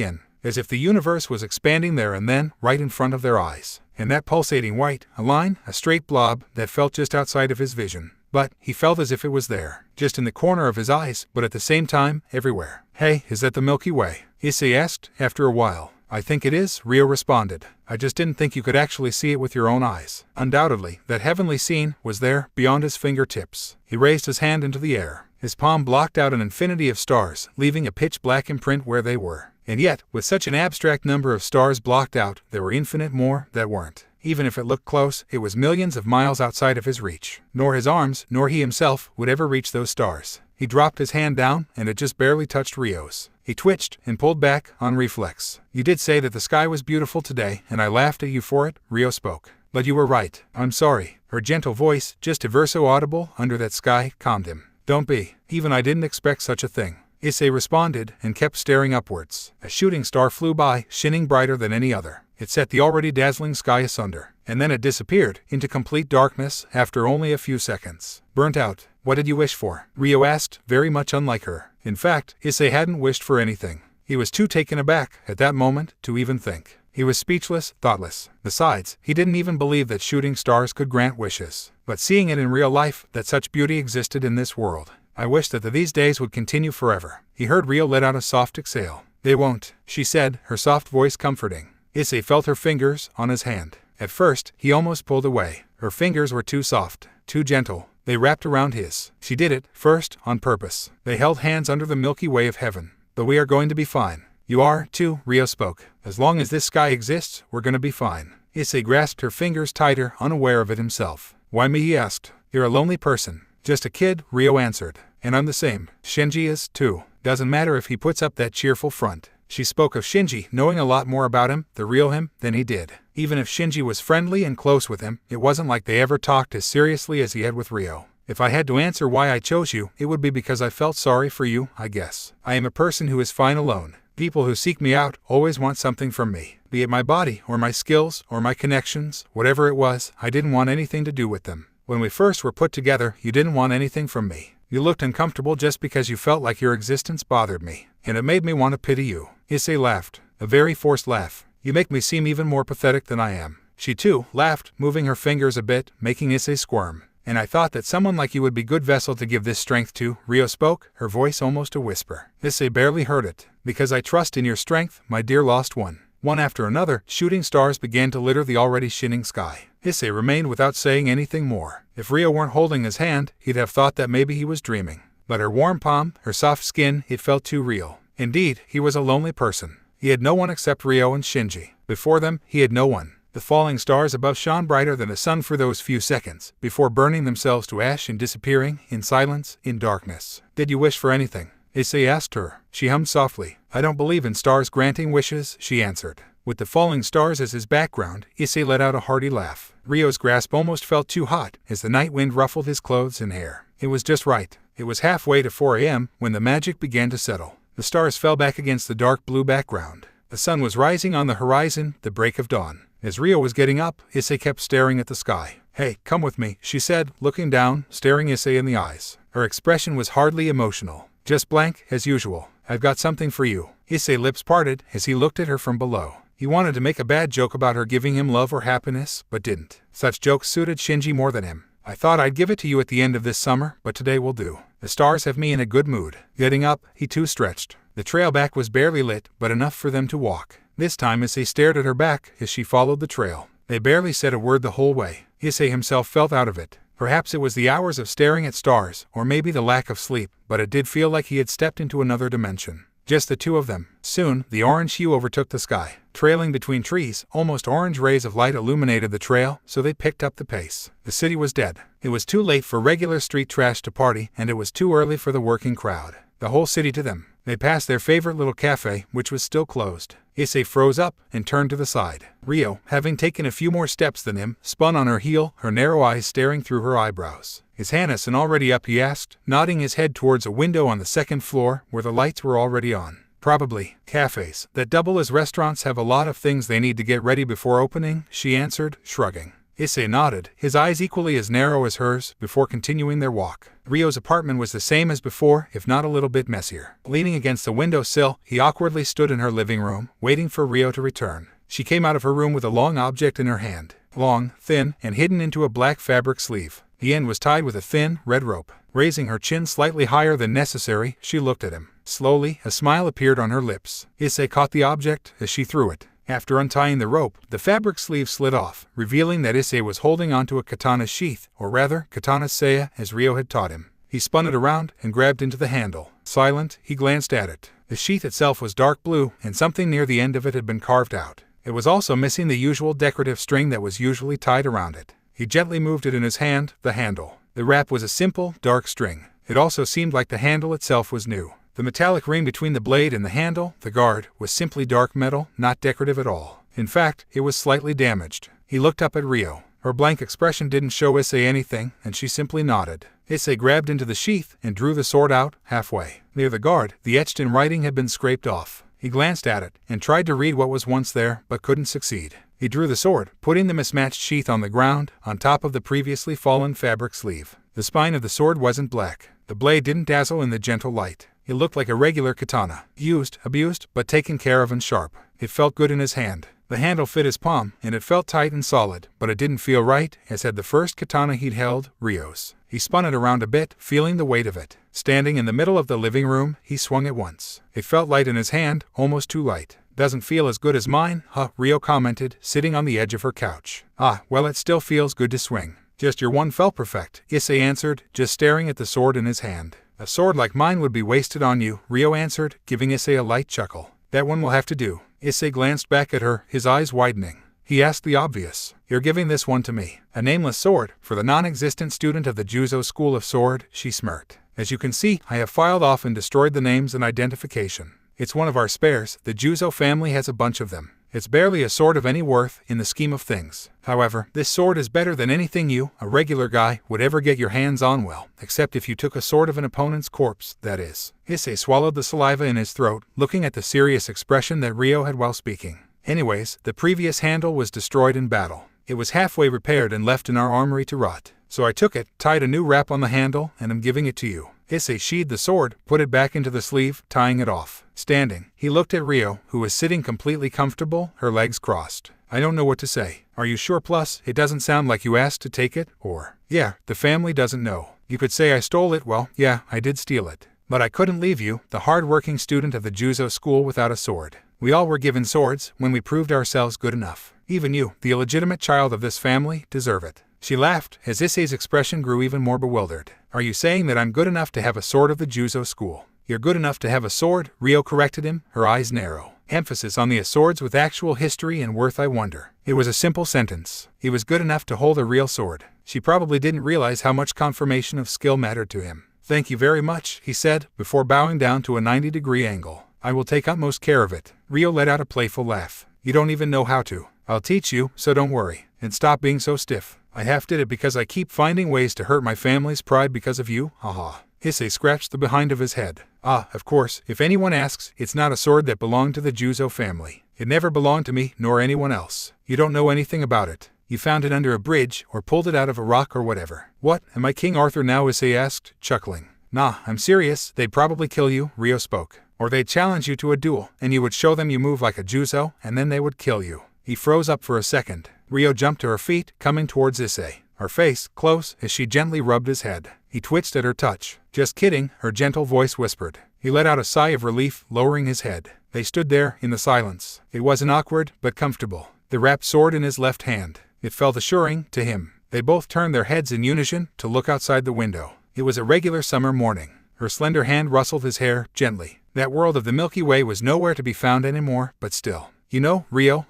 in. As if the universe was expanding there and then, right in front of their eyes. And that pulsating white, a line, a straight blob, that felt just outside of his vision. But he felt as if it was there, just in the corner of his eyes, but at the same time, everywhere. "Hey, is that the Milky Way?" Issei asked, after a while. "I think it is," Rio responded. "I just didn't think you could actually see it with your own eyes." Undoubtedly, that heavenly scene was there, beyond his fingertips. He raised his hand into the air. His palm blocked out an infinity of stars, leaving a pitch-black imprint where they were. And yet, with such an abstract number of stars blocked out, there were infinite more that weren't. Even if it looked close, it was millions of miles outside of his reach. Nor his arms, nor he himself, would ever reach those stars. He dropped his hand down, and it just barely touched Rio's. He twitched, and pulled back, on reflex. "You did say that the sky was beautiful today, and I laughed at you for it," Rio spoke. "But you were right. I'm sorry." Her gentle voice, just ever so audible under that sky, calmed him. "Don't be. Even I didn't expect such a thing." Issei responded, and kept staring upwards. A shooting star flew by, shining brighter than any other. It set the already dazzling sky asunder, and then it disappeared, into complete darkness, after only a few seconds. "Burnt out. What did you wish for?" Rio asked, very much unlike her. In fact, Issei hadn't wished for anything. He was too taken aback, at that moment, to even think. He was speechless, thoughtless. Besides, he didn't even believe that shooting stars could grant wishes. But seeing it in real life, that such beauty existed in this world. "I wish that these days would continue forever." He heard Rio let out a soft exhale. "They won't," she said, her soft voice comforting. Issei felt her fingers on his hand. At first, he almost pulled away. Her fingers were too soft, too gentle. They wrapped around his. She did it, first, on purpose. They held hands under the Milky Way of heaven. "But we are going to be fine." "You are, too," Rio spoke. "As long as this sky exists, we're going to be fine." Issei grasped her fingers tighter, unaware of it himself. "Why me?" he asked. "You're a lonely person." "Just a kid," Rio answered. "And I'm the same. Shinji is, too. Doesn't matter if he puts up that cheerful front." She spoke of Shinji knowing a lot more about him, the real him, than he did. Even if Shinji was friendly and close with him, it wasn't like they ever talked as seriously as he had with Rio. "If I had to answer why I chose you, it would be because I felt sorry for you, I guess. I am a person who is fine alone. People who seek me out always want something from me. Be it my body, or my skills, or my connections, whatever it was, I didn't want anything to do with them. When we first were put together, you didn't want anything from me. You looked uncomfortable just because you felt like your existence bothered me. And it made me want to pity you." Issei laughed, a very forced laugh. "You make me seem even more pathetic than I am." She too laughed, moving her fingers a bit, making Issei squirm. "And I thought that someone like you would be good vessel to give this strength to," Rio spoke, her voice almost a whisper. Issei barely heard it. "Because I trust in your strength, my dear lost one." One after another, shooting stars began to litter the already shining sky. Issei remained without saying anything more. If Rio weren't holding his hand, he'd have thought that maybe he was dreaming. But her warm palm, her soft skin, it felt too real. Indeed, he was a lonely person. He had no one except Ryo and Shinji. Before them, he had no one. The falling stars above shone brighter than the sun for those few seconds, before burning themselves to ash and disappearing, in silence, in darkness. "Did you wish for anything?" Issei asked her. She hummed softly. "I don't believe in stars granting wishes," she answered. With the falling stars as his background, Issei let out a hearty laugh. Ryo's grasp almost felt too hot as the night wind ruffled his clothes and hair. It was just right. It was halfway to 4 a.m. when the magic began to settle. The stars fell back against the dark blue background. The sun was rising on the horizon, the break of dawn. As Ryo was getting up, Issei kept staring at the sky. "Hey, come with me," she said, looking down, staring Issei in the eyes. Her expression was hardly emotional. "Just blank, as usual. I've got something for you." Issei's lips parted as he looked at her from below. He wanted to make a bad joke about her giving him love or happiness, but didn't. Such jokes suited Shinji more than him. "I thought I'd give it to you at the end of this summer, but today will do. The stars have me in a good mood." Getting up, he too stretched. The trail back was barely lit, but enough for them to walk. This time Issei stared at her back as she followed the trail. They barely said a word the whole way. Issei himself felt out of it. Perhaps it was the hours of staring at stars, or maybe the lack of sleep, but it did feel like he had stepped into another dimension. Just the two of them. Soon, the orange hue overtook the sky. Trailing between trees, almost orange rays of light illuminated the trail, so they picked up the pace. The city was dead. It was too late for regular street trash to party, and it was too early for the working crowd. The whole city to them. They passed their favorite little cafe, which was still closed. Issei froze up and turned to the side. Ryo, having taken a few more steps than him, spun on her heel, her narrow eyes staring through her eyebrows. "Is Hannison already up?" he asked, nodding his head towards a window on the second floor where the lights were already on. "Probably. Cafes that double as restaurants have a lot of things they need to get ready before opening," she answered, shrugging. Issei nodded, his eyes equally as narrow as hers, before continuing their walk. Ryo's apartment was the same as before, if not a little bit messier. Leaning against the window sill, he awkwardly stood in her living room, waiting for Ryo to return. She came out of her room with a long object in her hand. Long, thin, and hidden into a black fabric sleeve. The end was tied with a thin, red rope. Raising her chin slightly higher than necessary, she looked at him. Slowly, a smile appeared on her lips. Issei caught the object as she threw it. After untying the rope, the fabric sleeve slid off, revealing that Issei was holding onto a katana sheath, or rather, katana saya, as Ryo had taught him. He spun it around and grabbed into the handle. Silent, he glanced at it. The sheath itself was dark blue, and something near the end of it had been carved out. It was also missing the usual decorative string that was usually tied around it. He gently moved it in his hand, the handle. The wrap was a simple, dark string. It also seemed like the handle itself was new. The metallic ring between the blade and the handle, the guard, was simply dark metal, not decorative at all. In fact, it was slightly damaged. He looked up at Ryo. Her blank expression didn't show Issei anything, and she simply nodded. Issei grabbed into the sheath and drew the sword out, halfway. Near the guard, the etched-in writing had been scraped off. He glanced at it, and tried to read what was once there, but couldn't succeed. He drew the sword, putting the mismatched sheath on the ground, on top of the previously fallen fabric sleeve. The spine of the sword wasn't black. The blade didn't dazzle in the gentle light. It looked like a regular katana. Used, abused, but taken care of and sharp. It felt good in his hand. The handle fit his palm, and it felt tight and solid, but it didn't feel right, as had the first katana he'd held, Ryo's. He spun it around a bit, feeling the weight of it. Standing in the middle of the living room, he swung it once. It felt light in his hand, almost too light. "Doesn't feel as good as mine, huh?" Ryo commented, sitting on the edge of her couch. "Ah, well, it still feels good to swing." "Just your one felt perfect," Issei answered, just staring at the sword in his hand. "A sword like mine would be wasted on you," Ryo answered, giving Issei a light chuckle. "That one will have to do." Issei glanced back at her, his eyes widening. He asked the obvious. "You're giving this one to me." "A nameless sword, for the non-existent student of the Juzo School of Sword," she smirked. "As you can see, I have filed off and destroyed the names and identification. It's one of our spares, the Juzo family has a bunch of them. It's barely a sword of any worth in the scheme of things. However, this sword is better than anything you, a regular guy, would ever get your hands on, well, except if you took a sword of an opponent's corpse, that is." Issei swallowed the saliva in his throat, looking at the serious expression that Ryo had while speaking. "Anyways, the previous handle was destroyed in battle. It was halfway repaired and left in our armory to rot. So I took it, tied a new wrap on the handle, and am giving it to you." Issei sheathed the sword, put it back into the sleeve, tying it off. Standing, he looked at Ryo, who was sitting completely comfortable, her legs crossed. "I don't know what to say. Are you sure? Plus, it doesn't sound like you asked to take it, or, yeah, the family doesn't know. You could say I stole it. Well, yeah, I did steal it. But I couldn't leave you, the hard-working student of the Juzo school, without a sword. We all were given swords when we proved ourselves good enough. Even you, the illegitimate child of this family, deserve it." She laughed, as Issei's expression grew even more bewildered. "Are you saying that I'm good enough to have a sword of the Juzo school?" "You're good enough to have a sword," Ryo corrected him, her eyes narrow. Emphasis on the swords with actual history and worth. I wonder. It was a simple sentence. He was good enough to hold a real sword. She probably didn't realize how much confirmation of skill mattered to him. Thank you very much, he said, before bowing down to a 90-degree angle. I will take utmost care of it. Rio let out a playful laugh. You don't even know how to. I'll teach you, so don't worry. And stop being so stiff. I half did it because I keep finding ways to hurt my family's pride because of you, haha. Issei scratched the behind of his head. Ah, of course, if anyone asks, it's not a sword that belonged to the Juzo family. It never belonged to me, nor anyone else. You don't know anything about it. You found it under a bridge, or pulled it out of a rock or whatever. What, am I King Arthur now? Issei asked, chuckling. Nah, I'm serious, they'd probably kill you, Rio spoke. Or they'd challenge you to a duel, and you would show them you move like a Juzo, and then they would kill you. He froze up for a second. Rio jumped to her feet, coming towards Issei. Her face, close, as she gently rubbed his head. He twitched at her touch. Just kidding, her gentle voice whispered. He let out a sigh of relief, lowering his head. They stood there, in the silence. It wasn't awkward, but comfortable. The wrapped sword in his left hand. It felt assuring, to him. They both turned their heads in unison, to look outside the window. It was a regular summer morning. Her slender hand rustled his hair, gently. That world of the Milky Way was nowhere to be found anymore, but still. You know, Rio,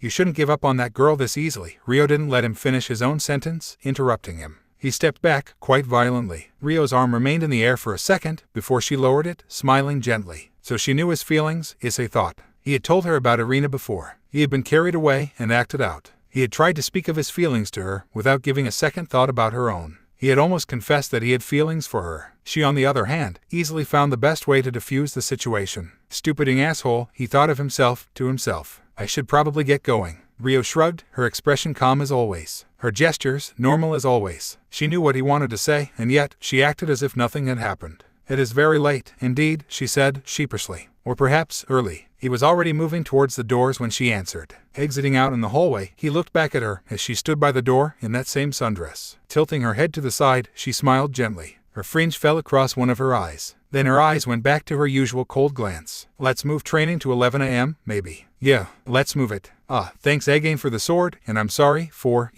you shouldn't give up on that girl this easily. Rio didn't let him finish his own sentence, interrupting him. He stepped back, quite violently. Rio's arm remained in the air for a second, before she lowered it, smiling gently. So she knew his feelings, Issei thought. He had told her about Irina before. He had been carried away and acted out. He had tried to speak of his feelings to her, without giving a second thought about her own. He had almost confessed that he had feelings for her. She, on the other hand, easily found the best way to diffuse the situation. Stupiding asshole, he thought of himself, to himself. I should probably get going. Rio shrugged, her expression calm as always. Her gestures, normal as always. She knew what he wanted to say, and yet, she acted as if nothing had happened. It is very late, indeed, she said, sheepishly. Or perhaps, early. He was already moving towards the doors when she answered. Exiting out in the hallway, he looked back at her as she stood by the door in that same sundress. Tilting her head to the side, she smiled gently. Her fringe fell across one of her eyes. Then her eyes went back to her usual cold glance. Let's move training to 11 a.m., maybe. Yeah, let's move it. Thanks again for the sword, and I'm sorry for,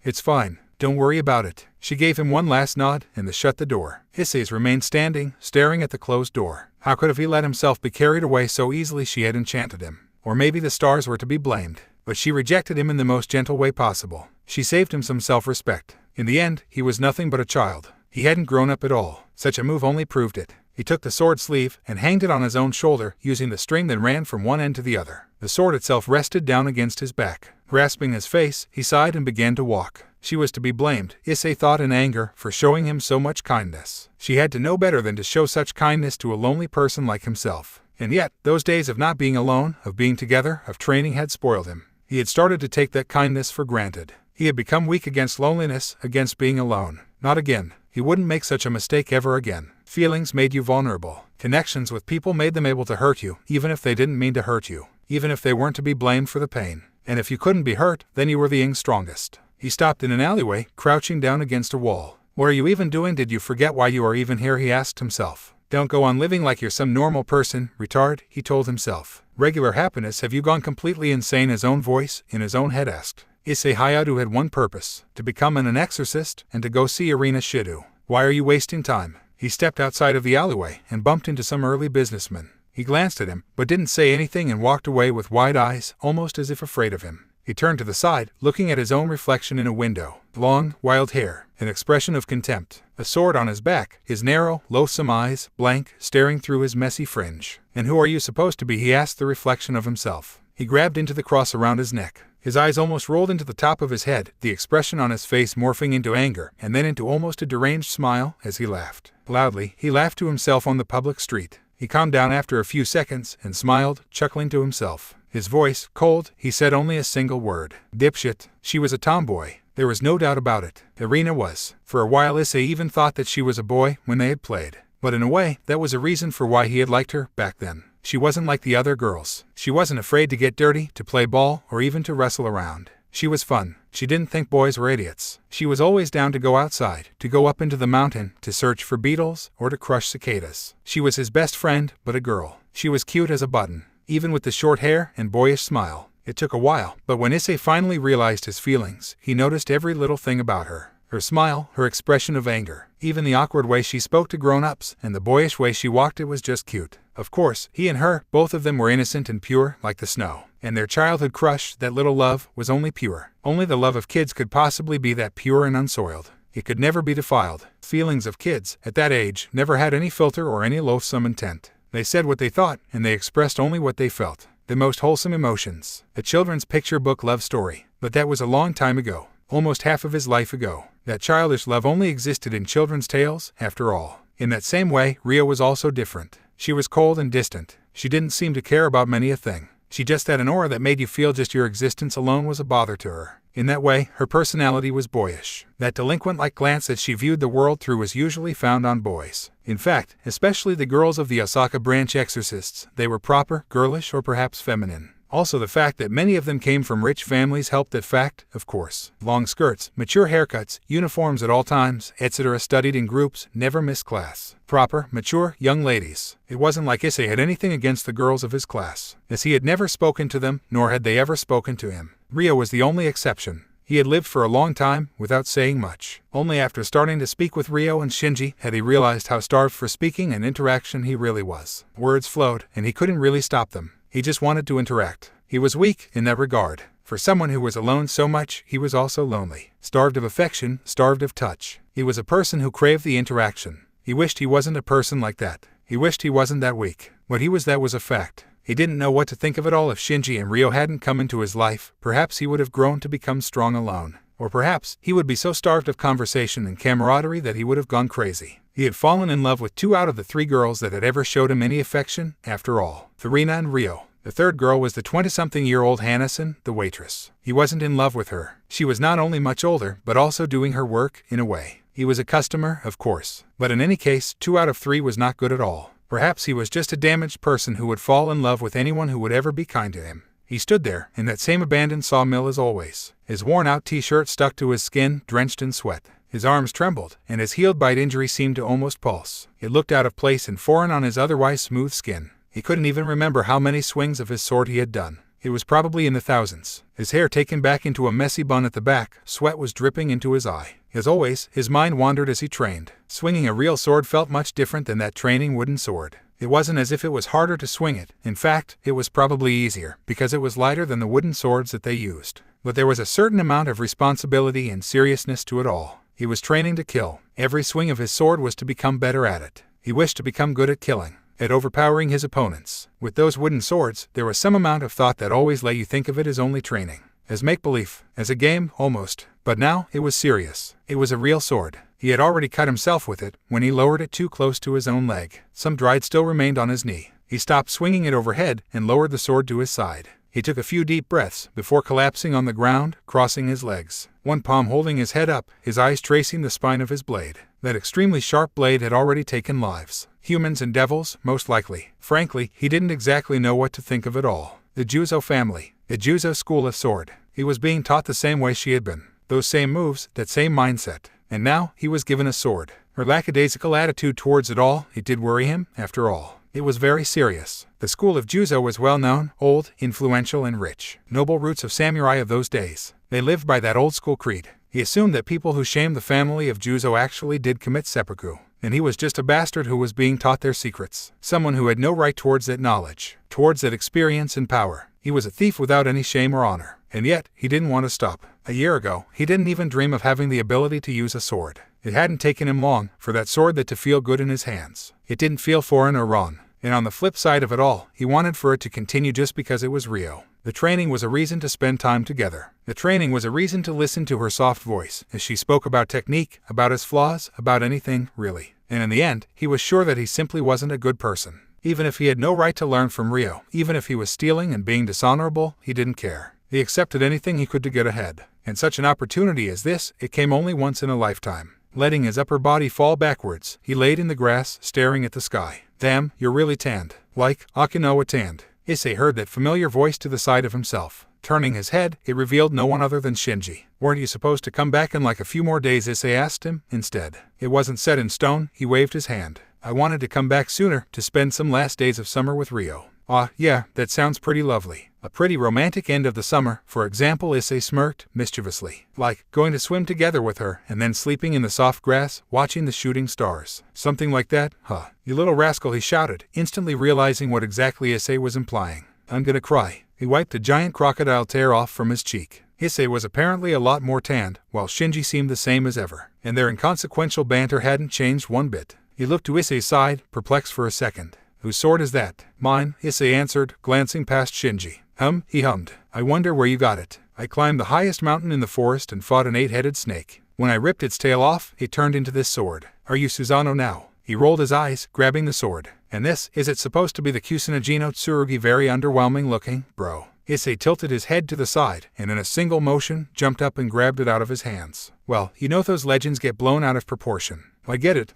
it's fine. Don't worry about it. She gave him one last nod, and shut the door. Issei remained standing, staring at the closed door. How could have he let himself be carried away so easily? She had enchanted him. Or maybe the stars were to be blamed. But she rejected him in the most gentle way possible. She saved him some self-respect. In the end, he was nothing but a child. He hadn't grown up at all. Such a move only proved it. He took the sword sleeve and hanged it on his own shoulder, using the string that ran from one end to the other. The sword itself rested down against his back. Grasping his face, he sighed and began to walk. She was to be blamed, Issei thought in anger, for showing him so much kindness. She had to know better than to show such kindness to a lonely person like himself. And yet, those days of not being alone, of being together, of training had spoiled him. He had started to take that kindness for granted. He had become weak against loneliness, against being alone. Not again. He wouldn't make such a mistake ever again. Feelings made you vulnerable. Connections with people made them able to hurt you, even if they didn't mean to hurt you. Even if they weren't to be blamed for the pain. And if you couldn't be hurt, then you were the strongest. He stopped in an alleyway, crouching down against a wall. What are you even doing? Did you forget why you are even here? He asked himself. Don't go on living like you're some normal person, retard, he told himself. Regular happiness, have you gone completely insane? His own voice, in his own head asked. Issei Hayadu had one purpose, to become an exorcist, and to go see Irina Shido. Why are you wasting time? He stepped outside of the alleyway, and bumped into some early businessman. He glanced at him, but didn't say anything and walked away with wide eyes, almost as if afraid of him. He turned to the side, looking at his own reflection in a window. Long, wild hair, an expression of contempt, a sword on his back, his narrow, loathsome eyes, blank, staring through his messy fringe. And who are you supposed to be? He asked the reflection of himself. He grabbed into the cross around his neck. His eyes almost rolled into the top of his head, the expression on his face morphing into anger, and then into almost a deranged smile, as he laughed. Loudly, he laughed to himself on the public street. He calmed down after a few seconds, and smiled, chuckling to himself. His voice, cold, he said only a single word. Dipshit. She was a tomboy. There was no doubt about it. Irina was. For a while Issei even thought that she was a boy when they had played. But in a way, that was a reason for why he had liked her back then. She wasn't like the other girls. She wasn't afraid to get dirty, to play ball, or even to wrestle around. She was fun. She didn't think boys were idiots. She was always down to go outside, to go up into the mountain, to search for beetles, or to crush cicadas. She was his best friend, but a girl. She was cute as a button. Even with the short hair and boyish smile. It took a while, but when Issei finally realized his feelings, he noticed every little thing about her. Her smile, her expression of anger, even the awkward way she spoke to grown-ups, and the boyish way she walked, it was just cute. Of course, he and her, both of them were innocent and pure, like the snow. And their childhood crush, that little love, was only pure. Only the love of kids could possibly be that pure and unsoiled. It could never be defiled. Feelings of kids, at that age, never had any filter or any loathsome intent. They said what they thought, and they expressed only what they felt. The most wholesome emotions. A children's picture book love story. But that was a long time ago. Almost half of his life ago. That childish love only existed in children's tales, after all. In that same way, Rio was also different. She was cold and distant. She didn't seem to care about many a thing. She just had an aura that made you feel just your existence alone was a bother to her. In that way, her personality was boyish. That delinquent-like glance that she viewed the world through was usually found on boys. In fact, especially the girls of the Osaka branch exorcists, they were proper, girlish, or perhaps feminine. Also the fact that many of them came from rich families helped that fact, of course. Long skirts, mature haircuts, uniforms at all times, etc. Studied in groups, never missed class. Proper, mature, young ladies. It wasn't like Issei had anything against the girls of his class, as he had never spoken to them, nor had they ever spoken to him. Rio was the only exception. He had lived for a long time, without saying much. Only after starting to speak with Rio and Shinji had he realized how starved for speaking and interaction he really was. Words flowed, and he couldn't really stop them. He just wanted to interact. He was weak in that regard. For someone who was alone so much, he was also lonely. Starved of affection, starved of touch. He was a person who craved the interaction. He wished he wasn't a person like that. He wished he wasn't that weak. What he was, that was a fact. He didn't know what to think of it all if Shinji and Rio hadn't come into his life. Perhaps he would have grown to become strong alone. Or perhaps he would be so starved of conversation and camaraderie that he would have gone crazy. He had fallen in love with 2 out of the 3 girls that had ever showed him any affection, after all. Irina and Rio. The third girl was the 20-something-year-old Hanasan, the waitress. He wasn't in love with her. She was not only much older, but also doing her work, in a way. He was a customer, of course. But in any case, 2 out of 3 was not good at all. Perhaps he was just a damaged person who would fall in love with anyone who would ever be kind to him. He stood there, in that same abandoned sawmill as always. His worn-out t-shirt stuck to his skin, drenched in sweat. His arms trembled, and his healed bite injury seemed to almost pulse. It looked out of place and foreign on his otherwise smooth skin. He couldn't even remember how many swings of his sword he had done. It was probably in the thousands. His hair taken back into a messy bun at the back, sweat was dripping into his eye. As always, his mind wandered as he trained. Swinging a real sword felt much different than that training wooden sword. It wasn't as if it was harder to swing it. In fact, it was probably easier, because it was lighter than the wooden swords that they used. But there was a certain amount of responsibility and seriousness to it all. He was training to kill. Every swing of his sword was to become better at it. He wished to become good at killing, at overpowering his opponents. With those wooden swords, there was some amount of thought that always let you think of it as only training. As make-believe, as a game, almost. But now, it was serious. It was a real sword. He had already cut himself with it, when he lowered it too close to his own leg. Some dried still remained on his knee. He stopped swinging it overhead, and lowered the sword to his side. He took a few deep breaths, before collapsing on the ground, crossing his legs. One palm holding his head up, his eyes tracing the spine of his blade. That extremely sharp blade had already taken lives. Humans and devils, most likely. Frankly, he didn't exactly know what to think of it all. The Juzo family. The Juzo school of sword. He was being taught the same way she had been. Those same moves, that same mindset. And now, he was given a sword. Her lackadaisical attitude towards it all, it did worry him, after all. It was very serious. The school of Juzo was well known, old, influential, and rich. Noble roots of samurai of those days. They lived by that old school creed. He assumed that people who shamed the family of Juzo actually did commit seppuku. And he was just a bastard who was being taught their secrets. Someone who had no right towards that knowledge, towards that experience and power. He was a thief without any shame or honor. And yet, he didn't want to stop. A year ago, he didn't even dream of having the ability to use a sword. It hadn't taken him long for that sword that to feel good in his hands. It didn't feel foreign or wrong. And on the flip side of it all, he wanted for it to continue just because it was Rio. The training was a reason to spend time together. The training was a reason to listen to her soft voice, as she spoke about technique, about his flaws, about anything, really. And in the end, he was sure that he simply wasn't a good person. Even if he had no right to learn from Rio, even if he was stealing and being dishonorable, he didn't care. He accepted anything he could to get ahead. And such an opportunity as this, it came only once in a lifetime. Letting his upper body fall backwards, he laid in the grass, staring at the sky. Damn, you're really tanned. Like Okinawa tanned. Issei heard that familiar voice to the side of himself. Turning his head, it revealed no one other than Shinji. Weren't you supposed to come back in like a few more days? Issei asked him, instead. It wasn't set in stone, he waved his hand. I wanted to come back sooner, to spend some last days of summer with Rio. Ah, yeah, that sounds pretty lovely. A pretty romantic end of the summer, for example. Issei smirked mischievously. Like, going to swim together with her, and then sleeping in the soft grass, watching the shooting stars. Something like that, huh? You little rascal, he shouted, instantly realizing what exactly Issei was implying. I'm gonna cry. He wiped a giant crocodile tear off from his cheek. Issei was apparently a lot more tanned, while Shinji seemed the same as ever, and their inconsequential banter hadn't changed one bit. He looked to Issei's side, perplexed for a second. Whose sword is that? Mine, Issei answered, glancing past Shinji. He hummed. I wonder where you got it. I climbed the highest mountain in the forest and fought an 8-headed snake. When I ripped its tail off, it turned into this sword. Are you Susanoo now? He rolled his eyes, grabbing the sword. And this, is it supposed to be the Kusanagi no Tsurugi? Very underwhelming looking, bro. Issei tilted his head to the side, and in a single motion, jumped up and grabbed it out of his hands. Well, you know those legends get blown out of proportion. I get it,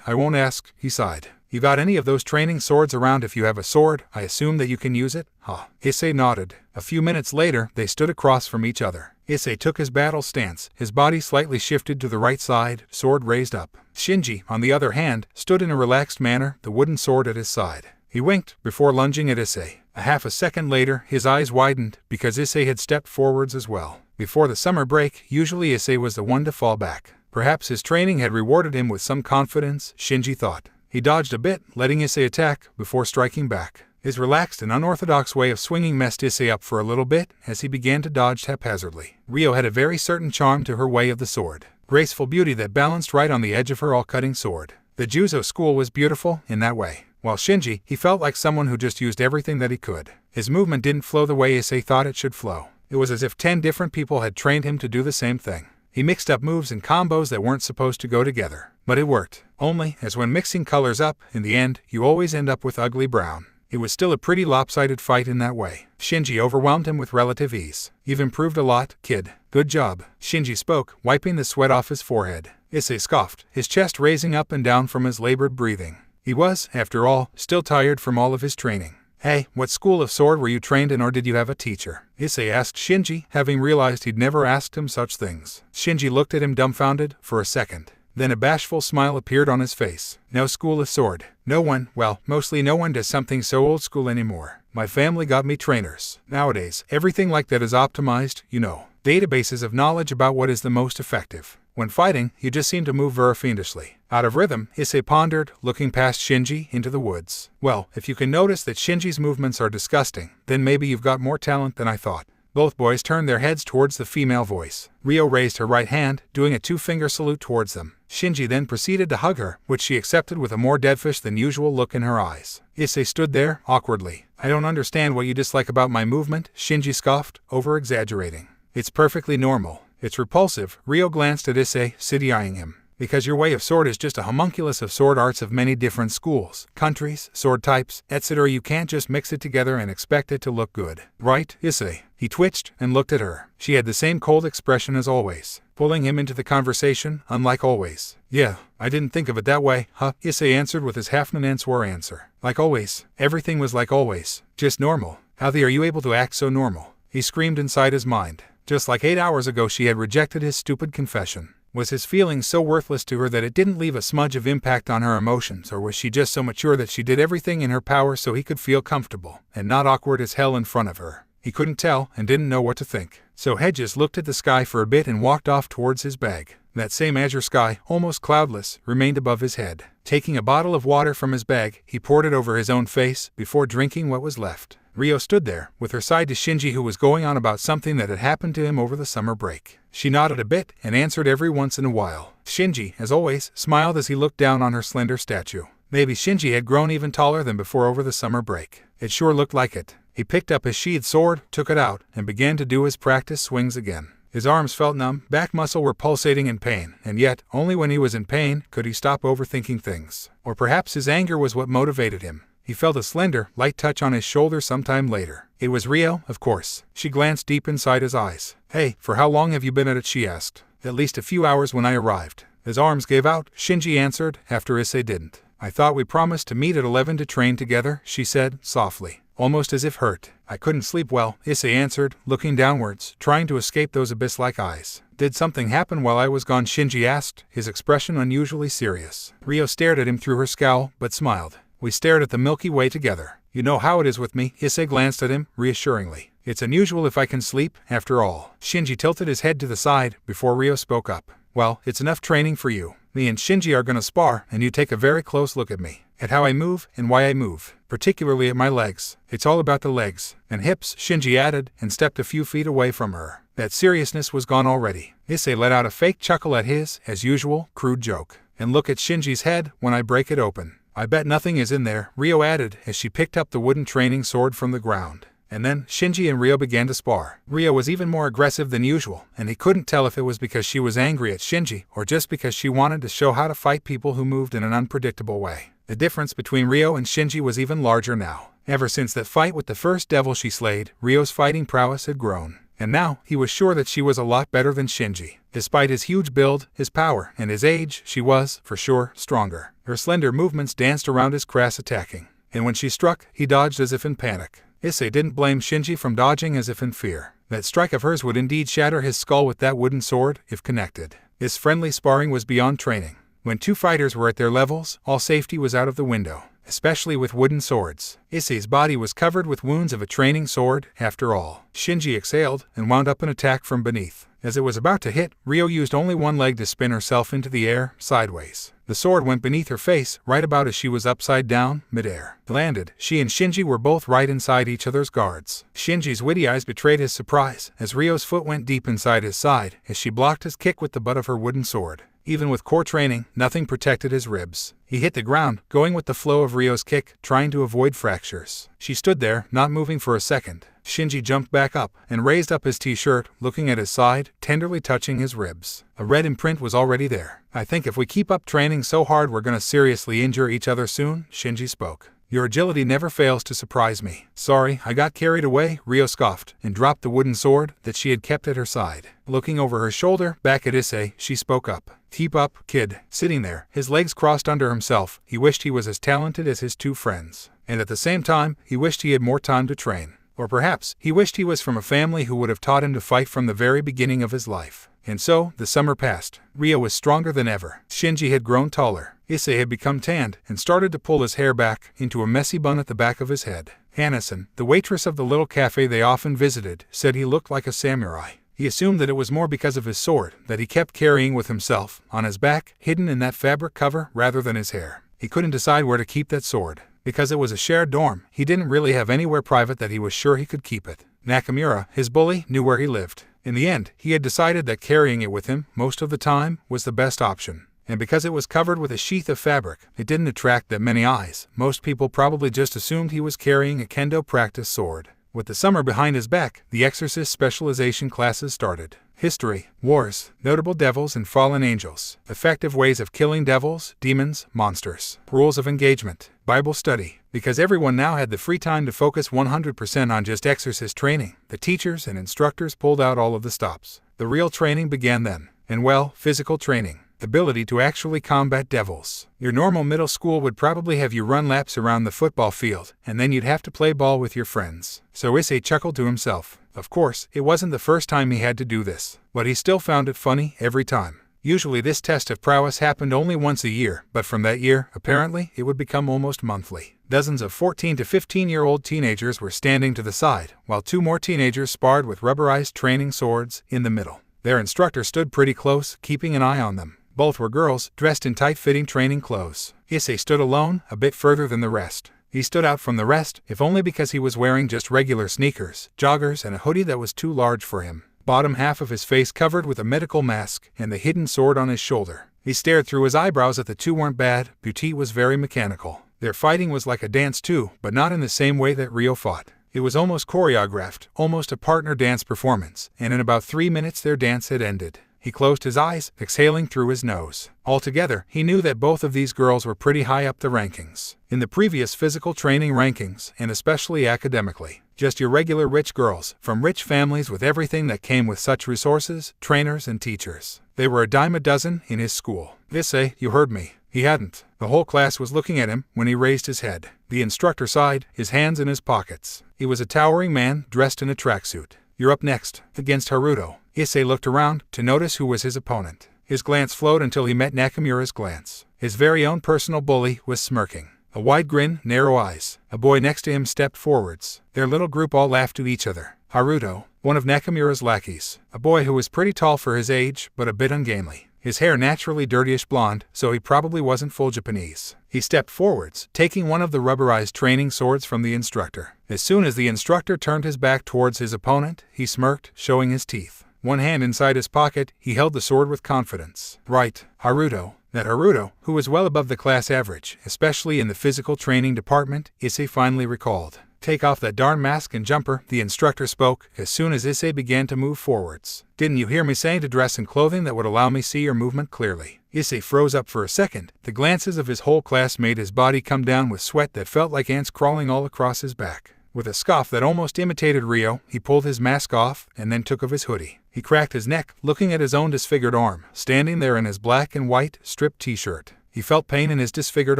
I won't ask, he sighed. You got any of those training swords around? If you have a sword, I assume that you can use it? Huh. Issei nodded. A few minutes later, they stood across from each other. Issei took his battle stance, his body slightly shifted to the right side, sword raised up. Shinji, on the other hand, stood in a relaxed manner, the wooden sword at his side. He winked, before lunging at Issei. A half a second later, his eyes widened, because Issei had stepped forwards as well. Before the summer break, usually Issei was the one to fall back. Perhaps his training had rewarded him with some confidence, Shinji thought. He dodged a bit, letting Issei attack, before striking back. His relaxed and unorthodox way of swinging messed Issei up for a little bit, as he began to dodge haphazardly. Ryo had a very certain charm to her way of the sword. Graceful beauty that balanced right on the edge of her all-cutting sword. The Juzo school was beautiful, in that way. While Shinji, he felt like someone who just used everything that he could. His movement didn't flow the way Issei thought it should flow. It was as if 10 different people had trained him to do the same thing. He mixed up moves and combos that weren't supposed to go together. But it worked. Only, as when mixing colors up, in the end, you always end up with ugly brown. It was still a pretty lopsided fight in that way. Shinji overwhelmed him with relative ease. You've improved a lot, kid. Good job. Shinji spoke, wiping the sweat off his forehead. Issei scoffed, his chest raising up and down from his labored breathing. He was, after all, still tired from all of his training. Hey, what school of sword were you trained in, or did you have a teacher? Issei asked Shinji, having realized he'd never asked him such things. Shinji looked at him dumbfounded, for a second. Then a bashful smile appeared on his face. No school of sword. No one, well, mostly no one does something so old school anymore. My family got me trainers. Nowadays, everything like that is optimized, you know. Databases of knowledge about what is the most effective. When fighting, you just seem to move very fiendishly. Out of rhythm, Issei pondered, looking past Shinji into the woods. Well, if you can notice that Shinji's movements are disgusting, then maybe you've got more talent than I thought. Both boys turned their heads towards the female voice. Ryo raised her right hand, doing a 2-finger salute towards them. Shinji then proceeded to hug her, which she accepted with a more deadfish than usual look in her eyes. Issei stood there, awkwardly. I don't understand what you dislike about my movement, Shinji scoffed, over-exaggerating. It's perfectly normal. It's repulsive. Ryo glanced at Issei, city-eyeing him. Because your way of sword is just a homunculus of sword arts of many different schools, countries, sword types, etc. You can't just mix it together and expect it to look good. Right, Issei? He twitched and looked at her. She had the same cold expression as always, pulling him into the conversation, unlike always. Yeah, I didn't think of it that way, huh? Issei answered with his half-non-answer answer. Like always. Everything was like always. Just normal. How the are you able to act so normal? He screamed inside his mind. Just like 8 hours ago she had rejected his stupid confession. Was his feeling so worthless to her that it didn't leave a smudge of impact on her emotions, or was she just so mature that she did everything in her power so he could feel comfortable, and not awkward as hell in front of her? He couldn't tell, and didn't know what to think. So Hedges looked at the sky for a bit and walked off towards his bag. That same azure sky, almost cloudless, remained above his head. Taking a bottle of water from his bag, he poured it over his own face, before drinking what was left. Ryo stood there, with her side to Shinji, who was going on about something that had happened to him over the summer break. She nodded a bit, and answered every once in a while. Shinji, as always, smiled as he looked down on her slender statue. Maybe Shinji had grown even taller than before over the summer break. It sure looked like it. He picked up his sheathed sword, took it out, and began to do his practice swings again. His arms felt numb, back muscle were pulsating in pain, and yet, only when he was in pain, could he stop overthinking things. Or perhaps his anger was what motivated him. He felt a slender, light touch on his shoulder sometime later. It was Ryo, of course. She glanced deep inside his eyes. Hey, for how long have you been at it? She asked. At least a few hours when I arrived. His arms gave out, Shinji answered, after Issei didn't. I thought we promised to meet at 11 to train together, she said, softly, almost as if hurt. I couldn't sleep well, Issei answered, looking downwards, trying to escape those abyss-like eyes. Did something happen while I was gone? Shinji asked, his expression unusually serious. Ryo stared at him through her scowl, but smiled. We stared at the Milky Way together. You know how it is with me. Issei glanced at him, reassuringly. It's unusual if I can sleep, after all. Shinji tilted his head to the side before Ryo spoke up. Well, it's enough training for you. Me and Shinji are gonna spar, and you take a very close look at me. At how I move and why I move. Particularly at my legs. It's all about the legs. And hips, Shinji added, and stepped a few feet away from her. That seriousness was gone already. Issei let out a fake chuckle at his, as usual, crude joke. And look at Shinji's head when I break it open. I bet nothing is in there, Ryo added as she picked up the wooden training sword from the ground. And then, Shinji and Ryo began to spar. Ryo was even more aggressive than usual, and he couldn't tell if it was because she was angry at Shinji or just because she wanted to show how to fight people who moved in an unpredictable way. The difference between Ryo and Shinji was even larger now. Ever since that fight with the first devil she slayed, Ryo's fighting prowess had grown. And now, he was sure that she was a lot better than Shinji. Despite his huge build, his power, and his age, she was, for sure, stronger. Her slender movements danced around his crass attacking. And when she struck, he dodged as if in panic. Issei didn't blame Shinji from dodging as if in fear. That strike of hers would indeed shatter his skull with that wooden sword, if connected. This friendly sparring was beyond training. When two fighters were at their levels, all safety was out of the window. Especially with wooden swords. Issei's body was covered with wounds of a training sword, after all. Shinji exhaled and wound up an attack from beneath. As it was about to hit, Ryo used only one leg to spin herself into the air, sideways. The sword went beneath her face, right about as she was upside down, midair. Landed, she and Shinji were both right inside each other's guards. Shinji's witty eyes betrayed his surprise, as Ryo's foot went deep inside his side, as she blocked his kick with the butt of her wooden sword. Even with core training, nothing protected his ribs. He hit the ground, going with the flow of Ryo's kick, trying to avoid fractures. She stood there, not moving for a second. Shinji jumped back up, and raised up his t-shirt, looking at his side, tenderly touching his ribs. A red imprint was already there. I think if we keep up training so hard we're gonna seriously injure each other soon, Shinji spoke. Your agility never fails to surprise me. Sorry, I got carried away, Ryo scoffed, and dropped the wooden sword that she had kept at her side. Looking over her shoulder, back at Issei, she spoke up. Keep up, kid. Sitting there, his legs crossed under himself, he wished he was as talented as his two friends. And at the same time, he wished he had more time to train. Or perhaps, he wished he was from a family who would have taught him to fight from the very beginning of his life. And so, the summer passed. Ryo was stronger than ever. Shinji had grown taller. Issei had become tanned and started to pull his hair back into a messy bun at the back of his head. Hannison, the waitress of the little cafe they often visited, said he looked like a samurai. He assumed that it was more because of his sword that he kept carrying with himself, on his back, hidden in that fabric cover rather than his hair. He couldn't decide where to keep that sword. Because it was a shared dorm, he didn't really have anywhere private that he was sure he could keep it. Nakamura, his bully, knew where he lived. In the end, he had decided that carrying it with him, most of the time, was the best option. And because it was covered with a sheath of fabric, it didn't attract that many eyes. Most people probably just assumed he was carrying a kendo practice sword. With the summer behind his back, the Exorcist specialization classes started. History, wars, notable devils and fallen angels, effective ways of killing devils, demons, monsters, rules of engagement, Bible study. Because everyone now had the free time to focus 100% on just Exorcist training, the teachers and instructors pulled out all of the stops. The real training began then. And well, physical training. Ability to actually combat devils. Your normal middle school would probably have you run laps around the football field, and then you'd have to play ball with your friends. So Issei chuckled to himself. Of course, it wasn't the first time he had to do this, but he still found it funny every time. Usually this test of prowess happened only once a year, but from that year, apparently, it would become almost monthly. Dozens of 14 to 15-year-old teenagers were standing to the side, while two more teenagers sparred with rubberized training swords in the middle. Their instructor stood pretty close, keeping an eye on them. Both were girls, dressed in tight-fitting training clothes. Issei stood alone, a bit further than the rest. He stood out from the rest, if only because he was wearing just regular sneakers, joggers, and a hoodie that was too large for him. Bottom half of his face covered with a medical mask, and the hidden sword on his shoulder. He stared through his eyebrows at the two weren't bad, Butte was very mechanical. Their fighting was like a dance too, but not in the same way that Ryo fought. It was almost choreographed, almost a partner dance performance, and in about 3 minutes their dance had ended. He closed his eyes, exhaling through his nose. Altogether, he knew that both of these girls were pretty high up the rankings. In the previous physical training rankings, and especially academically. Just your regular rich girls, from rich families with everything that came with such resources, trainers, and teachers. They were a dime a dozen in his school. Issei, you heard me. He hadn't. The whole class was looking at him when he raised his head. The instructor sighed, his hands in his pockets. He was a towering man, dressed in a tracksuit. You're up next, against Haruto. Issei looked around to notice who was his opponent. His glance flowed until he met Nakamura's glance. His very own personal bully was smirking. A wide grin, narrow eyes. A boy next to him stepped forwards. Their little group all laughed at each other. Haruto, one of Nakamura's lackeys. A boy who was pretty tall for his age, but a bit ungainly. His hair naturally dirtyish blonde, so he probably wasn't full Japanese. He stepped forwards, taking one of the rubberized training swords from the instructor. As soon as the instructor turned his back towards his opponent, he smirked, showing his teeth. One hand inside his pocket, he held the sword with confidence. Right, Haruto. That Haruto, who was well above the class average, especially in the physical training department, Issei finally recalled. Take off that darn mask and jumper, the instructor spoke, as soon as Issei began to move forwards. Didn't you hear me saying to dress in clothing that would allow me see your movement clearly? Issei froze up for a second. The glances of his whole class made his body come down with sweat that felt like ants crawling all across his back. With a scoff that almost imitated Ryo, he pulled his mask off and then took off his hoodie. He cracked his neck, looking at his own disfigured arm, standing there in his black and white, stripped t-shirt. He felt pain in his disfigured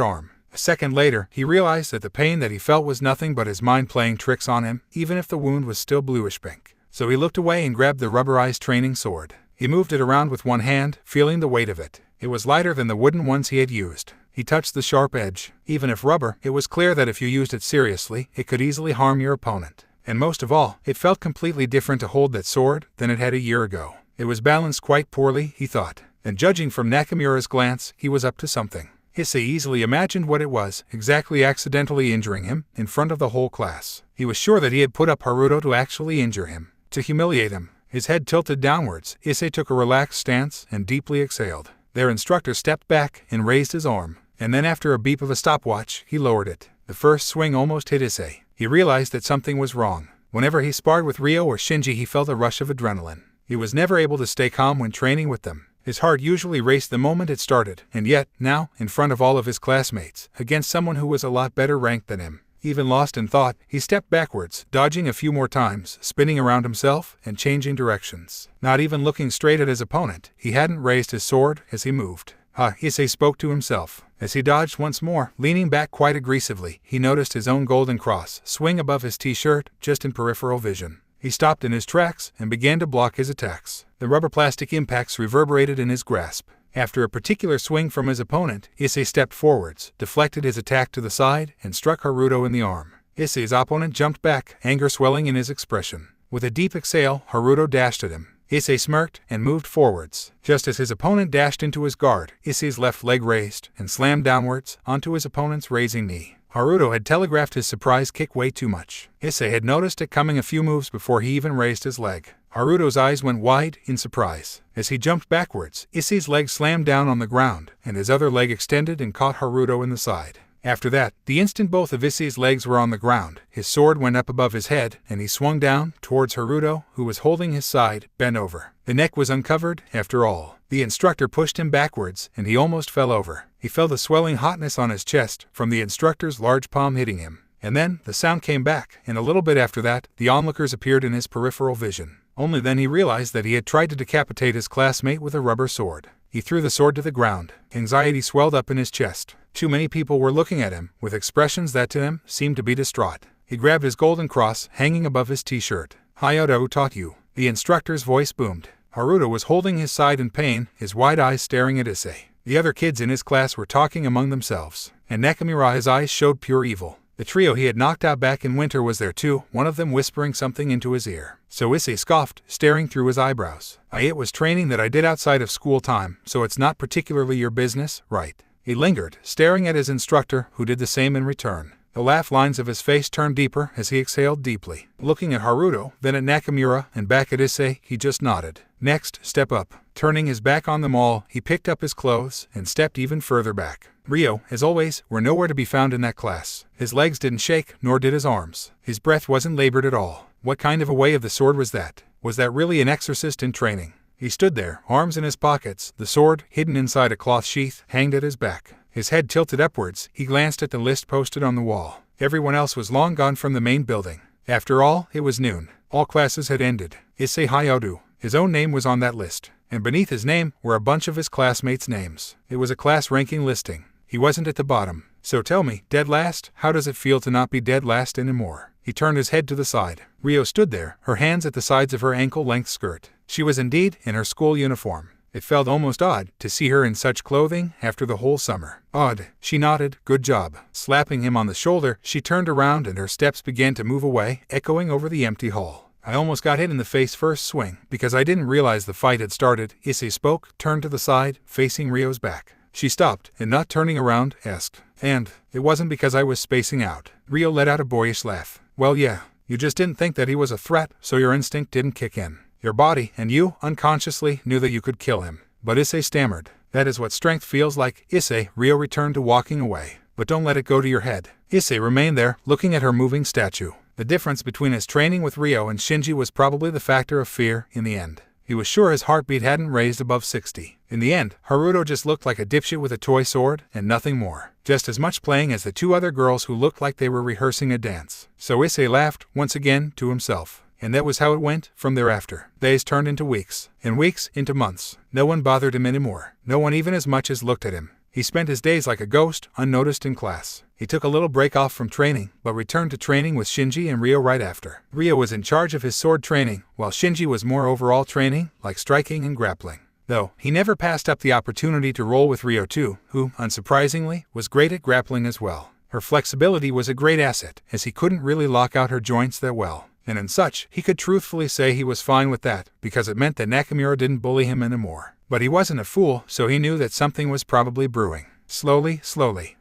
arm. A second later, he realized that the pain that he felt was nothing but his mind playing tricks on him, even if the wound was still bluish-pink. So he looked away and grabbed the rubberized training sword. He moved it around with one hand, feeling the weight of it. It was lighter than the wooden ones he had used. He touched the sharp edge. Even if rubber, it was clear that if you used it seriously, it could easily harm your opponent. And most of all, it felt completely different to hold that sword than it had a year ago. It was balanced quite poorly, he thought. And judging from Nakamura's glance, he was up to something. Issei easily imagined what it was, exactly accidentally injuring him, in front of the whole class. He was sure that he had put up Haruto to actually injure him, to humiliate him. His head tilted downwards, Issei took a relaxed stance and deeply exhaled. Their instructor stepped back and raised his arm, and then after a beep of a stopwatch, he lowered it. The first swing almost hit Issei. He realized that something was wrong. Whenever he sparred with Ryo or Shinji, he felt a rush of adrenaline. He was never able to stay calm when training with them. His heart usually raced the moment it started, and yet, now, in front of all of his classmates, against someone who was a lot better ranked than him. Even lost in thought, he stepped backwards, dodging a few more times, spinning around himself, and changing directions. Not even looking straight at his opponent, he hadn't raised his sword as he moved. Issei spoke to himself. As he dodged once more, leaning back quite aggressively, he noticed his own golden cross swing above his t-shirt, just in peripheral vision. He stopped in his tracks and began to block his attacks. The rubber plastic impacts reverberated in his grasp. After a particular swing from his opponent, Issei stepped forwards, deflected his attack to the side, and struck Haruto in the arm. Issei's opponent jumped back, anger swelling in his expression. With a deep exhale, Haruto dashed at him. Issei smirked and moved forwards. Just as his opponent dashed into his guard, Issei's left leg raised and slammed downwards onto his opponent's raising knee. Haruto had telegraphed his surprise kick way too much. Issei had noticed it coming a few moves before he even raised his leg. Haruto's eyes went wide in surprise. As he jumped backwards, Issei's leg slammed down on the ground, and his other leg extended and caught Haruto in the side. After that, the instant both of Issei's legs were on the ground, his sword went up above his head, and he swung down towards Haruto, who was holding his side, bent over. The neck was uncovered, after all. The instructor pushed him backwards, and he almost fell over. He felt a swelling hotness on his chest from the instructor's large palm hitting him. And then, the sound came back, and a little bit after that, the onlookers appeared in his peripheral vision. Only then he realized that he had tried to decapitate his classmate with a rubber sword. He threw the sword to the ground. Anxiety swelled up in his chest. Too many people were looking at him, with expressions that to him seemed to be distraught. He grabbed his golden cross, hanging above his t-shirt. Hayato, who taught you? The instructor's voice boomed. Haruto was holding his side in pain, his wide eyes staring at Issei. The other kids in his class were talking among themselves, and Nakamura's eyes showed pure evil. The trio he had knocked out back in winter was there too, one of them whispering something into his ear. So Issei scoffed, staring through his eyebrows. It was training that I did outside of school time, so it's not particularly your business, right? He lingered, staring at his instructor, who did the same in return. The laugh lines of his face turned deeper as he exhaled deeply. Looking at Haruto, then at Nakamura, and back at Issei, he just nodded. Next, step up. Turning his back on them all, he picked up his clothes and stepped even further back. Ryo, as always, were nowhere to be found in that class. His legs didn't shake, nor did his arms. His breath wasn't labored at all. What kind of a way of the sword was that? Was that really an exorcist in training? He stood there, arms in his pockets, the sword, hidden inside a cloth sheath, hanged at his back. His head tilted upwards, he glanced at the list posted on the wall. Everyone else was long gone from the main building. After all, it was noon. All classes had ended. Issei Hayato. His own name was on that list, and beneath his name were a bunch of his classmates' names. It was a class ranking listing. He wasn't at the bottom. So tell me, dead last, how does it feel to not be dead last anymore? He turned his head to the side. Ryo stood there, her hands at the sides of her ankle-length skirt. She was indeed in her school uniform. It felt almost odd to see her in such clothing after the whole summer. Odd. She nodded. Good job. Slapping him on the shoulder, she turned around and her steps began to move away, echoing over the empty hall. I almost got hit in the face first swing, because I didn't realize the fight had started. Issei spoke, turned to the side, facing Ryo's back. She stopped, and not turning around, asked, "And it wasn't because I was spacing out." Ryo let out a boyish laugh. "Well, yeah. You just didn't think that he was a threat, so your instinct didn't kick in. Your body, and you, unconsciously, knew that you could kill him." But Issei stammered. "That is what strength feels like, Issei." Ryo returned to walking away. "But don't let it go to your head." Issei remained there, looking at her moving statue. The difference between his training with Ryo and Shinji was probably the factor of fear in the end. He was sure his heartbeat hadn't raised above 60. In the end, Haruto just looked like a dipshit with a toy sword, and nothing more. Just as much playing as the two other girls who looked like they were rehearsing a dance. So Issei laughed, once again, to himself. And that was how it went from thereafter. Days turned into weeks, and weeks into months. No one bothered him anymore. No one even as much as looked at him. He spent his days like a ghost, unnoticed in class. He took a little break off from training, but returned to training with Shinji and Ryo right after. Ryo was in charge of his sword training, while Shinji was more overall training, like striking and grappling. Though, he never passed up the opportunity to roll with Ryo too, who, unsurprisingly, was great at grappling as well. Her flexibility was a great asset, as he couldn't really lock out her joints that well. And in such, he could truthfully say he was fine with that, because it meant that Nakamura didn't bully him anymore. But he wasn't a fool, so he knew that something was probably brewing. Slowly,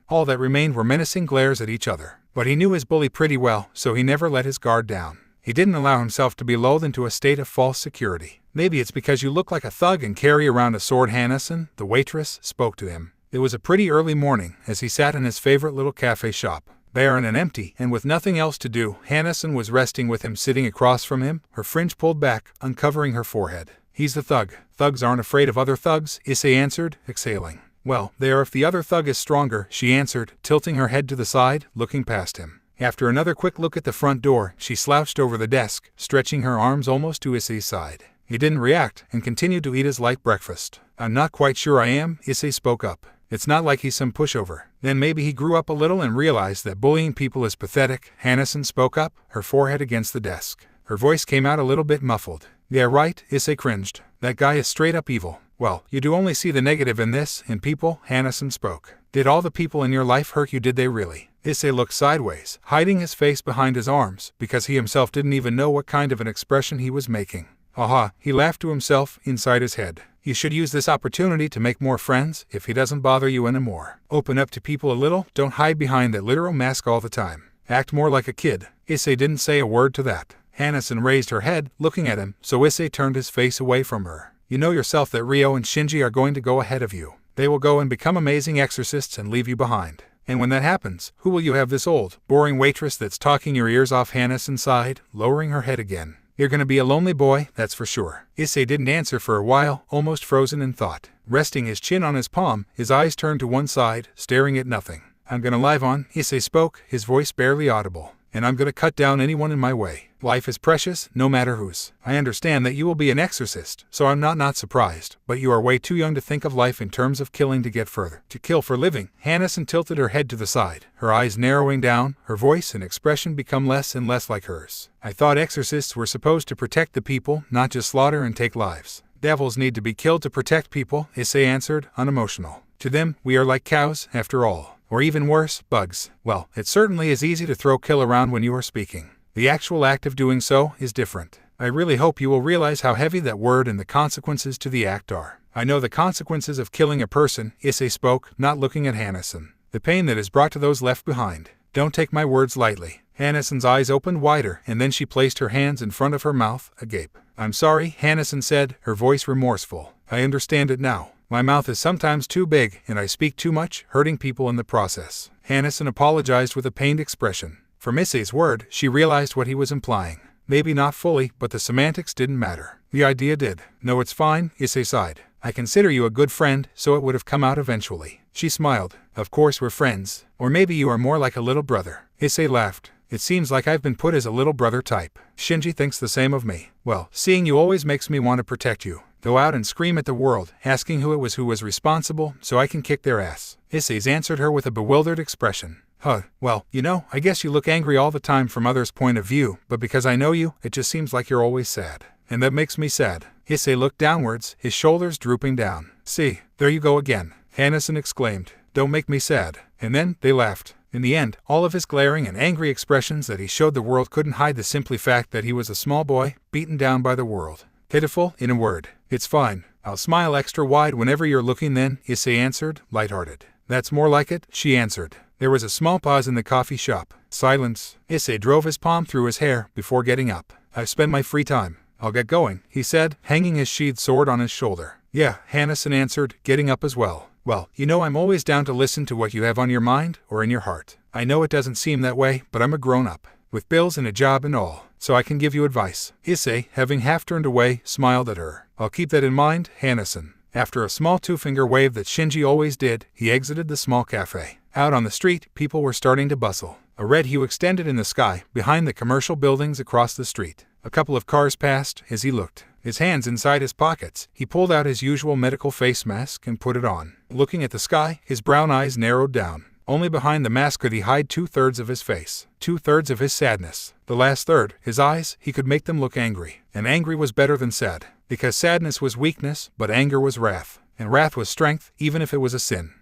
all that remained were menacing glares at each other. But he knew his bully pretty well, so he never let his guard down. He didn't allow himself to be lulled into a state of false security. "Maybe it's because you look like a thug and carry around a sword." Hanasan, the waitress, spoke to him. It was a pretty early morning, as he sat in his favorite little cafe shop. Barren and empty, and with nothing else to do, Hanasan was resting with him sitting across from him, her fringe pulled back, uncovering her forehead. "He's the thug. Thugs aren't afraid of other thugs," Issei answered, exhaling. "Well, they are if the other thug is stronger," she answered, tilting her head to the side, looking past him. After another quick look at the front door, she slouched over the desk, stretching her arms almost to Issei's side. He didn't react, and continued to eat his light breakfast. "I'm not quite sure I am," Issei spoke up. "It's not like he's some pushover." "Then maybe he grew up a little and realized that bullying people is pathetic," Hanasan spoke up, her forehead against the desk. Her voice came out a little bit muffled. "Yeah, right," Issei cringed. "That guy is straight up evil." "Well, you do only see the negative in this, in people," Hanasan spoke. "Did all the people in your life hurt you? Did they really?" Issei looked sideways, hiding his face behind his arms, because he himself didn't even know what kind of an expression he was making. "Aha," he laughed to himself, inside his head. "You should use this opportunity to make more friends, if he doesn't bother you anymore. Open up to people a little, don't hide behind that literal mask all the time. Act more like a kid." Issei didn't say a word to that. Hanasan raised her head, looking at him, so Issei turned his face away from her. "You know yourself that Ryo and Shinji are going to go ahead of you. They will go and become amazing exorcists and leave you behind. And when that happens, who will you have? This old, boring waitress that's talking your ears off?" Hanasan sighed, lowering her head again. "You're gonna be a lonely boy, that's for sure." Issei didn't answer for a while, almost frozen in thought. Resting his chin on his palm, his eyes turned to one side, staring at nothing. "I'm gonna live on," Issei spoke, his voice barely audible. "And I'm gonna cut down anyone in my way. Life is precious, no matter whose. I understand that you will be an exorcist, so I'm not surprised, but you are way too young to think of life in terms of killing to get further. To kill for living." Hanasan tilted her head to the side, her eyes narrowing down, her voice and expression become less and less like hers. "I thought exorcists were supposed to protect the people, not just slaughter and take lives." "Devils need to be killed to protect people," Issei answered, unemotional. "To them, we are like cows, after all. Or even worse, bugs. Well, it certainly is easy to throw kill around when you are speaking. The actual act of doing so is different. I really hope you will realize how heavy that word and the consequences to the act are." "I know the consequences of killing a person," Issei spoke, not looking at Hanasan. "The pain that is brought to those left behind. Don't take my words lightly." Hanasan's eyes opened wider, and then she placed her hands in front of her mouth, agape. "I'm sorry," Hanasan said, her voice remorseful. "I understand it now. My mouth is sometimes too big, and I speak too much, hurting people in the process." Hanasan apologized with a pained expression. From Issei's word, she realized what he was implying. Maybe not fully, but the semantics didn't matter. The idea did. "No, it's fine," Issei sighed. "I consider you a good friend, so it would have come out eventually." She smiled. "Of course we're friends. Or maybe you are more like a little brother." Issei laughed. "It seems like I've been put as a little brother type. Shinji thinks the same of me. Well, seeing you always makes me want to protect you. Go out and scream at the world, asking who was responsible, so I can kick their ass." Issei answered her with a bewildered expression. "Huh, well, I guess you look angry all the time from others' point of view, but because I know you, it just seems like you're always sad." and that makes me sad. Issei looked downwards, his shoulders drooping down. See, there you go again, Hannison exclaimed. Don't make me sad. And then they laughed. In the end, all of his glaring and angry expressions that he showed the world couldn't hide the simply fact that he was a small boy, beaten down by the world. Pitiful, in a word. It's fine. I'll smile extra wide whenever you're looking then, Issei answered, light-hearted. That's more like it, she answered. There was a small pause in the coffee shop. Silence. Issei drove his palm through his hair before getting up. I've spent my free time. I'll get going, he said, hanging his sheathed sword on his shoulder. Yeah, Hannison answered, getting up as well. Well, you know I'm always down to listen to what you have on your mind or in your heart. I know it doesn't seem that way, but I'm a grown-up, with bills and a job and all, so I can give you advice. Issei, having half turned away, smiled at her. I'll keep that in mind, Hannison. After a small two-finger wave that Shinji always did, he exited the small cafe. Out on the street, people were starting to bustle. A red hue extended in the sky, behind the commercial buildings across the street. A couple of cars passed. As he looked, his hands inside his pockets, he pulled out his usual medical face mask and put it on. Looking at the sky, his brown eyes narrowed down. Only behind the mask could he hide 2/3 of his face, 2/3 of his sadness. The last third, his eyes, he could make them look angry. And angry was better than sad, because sadness was weakness, but anger was wrath. And wrath was strength, even if it was a sin.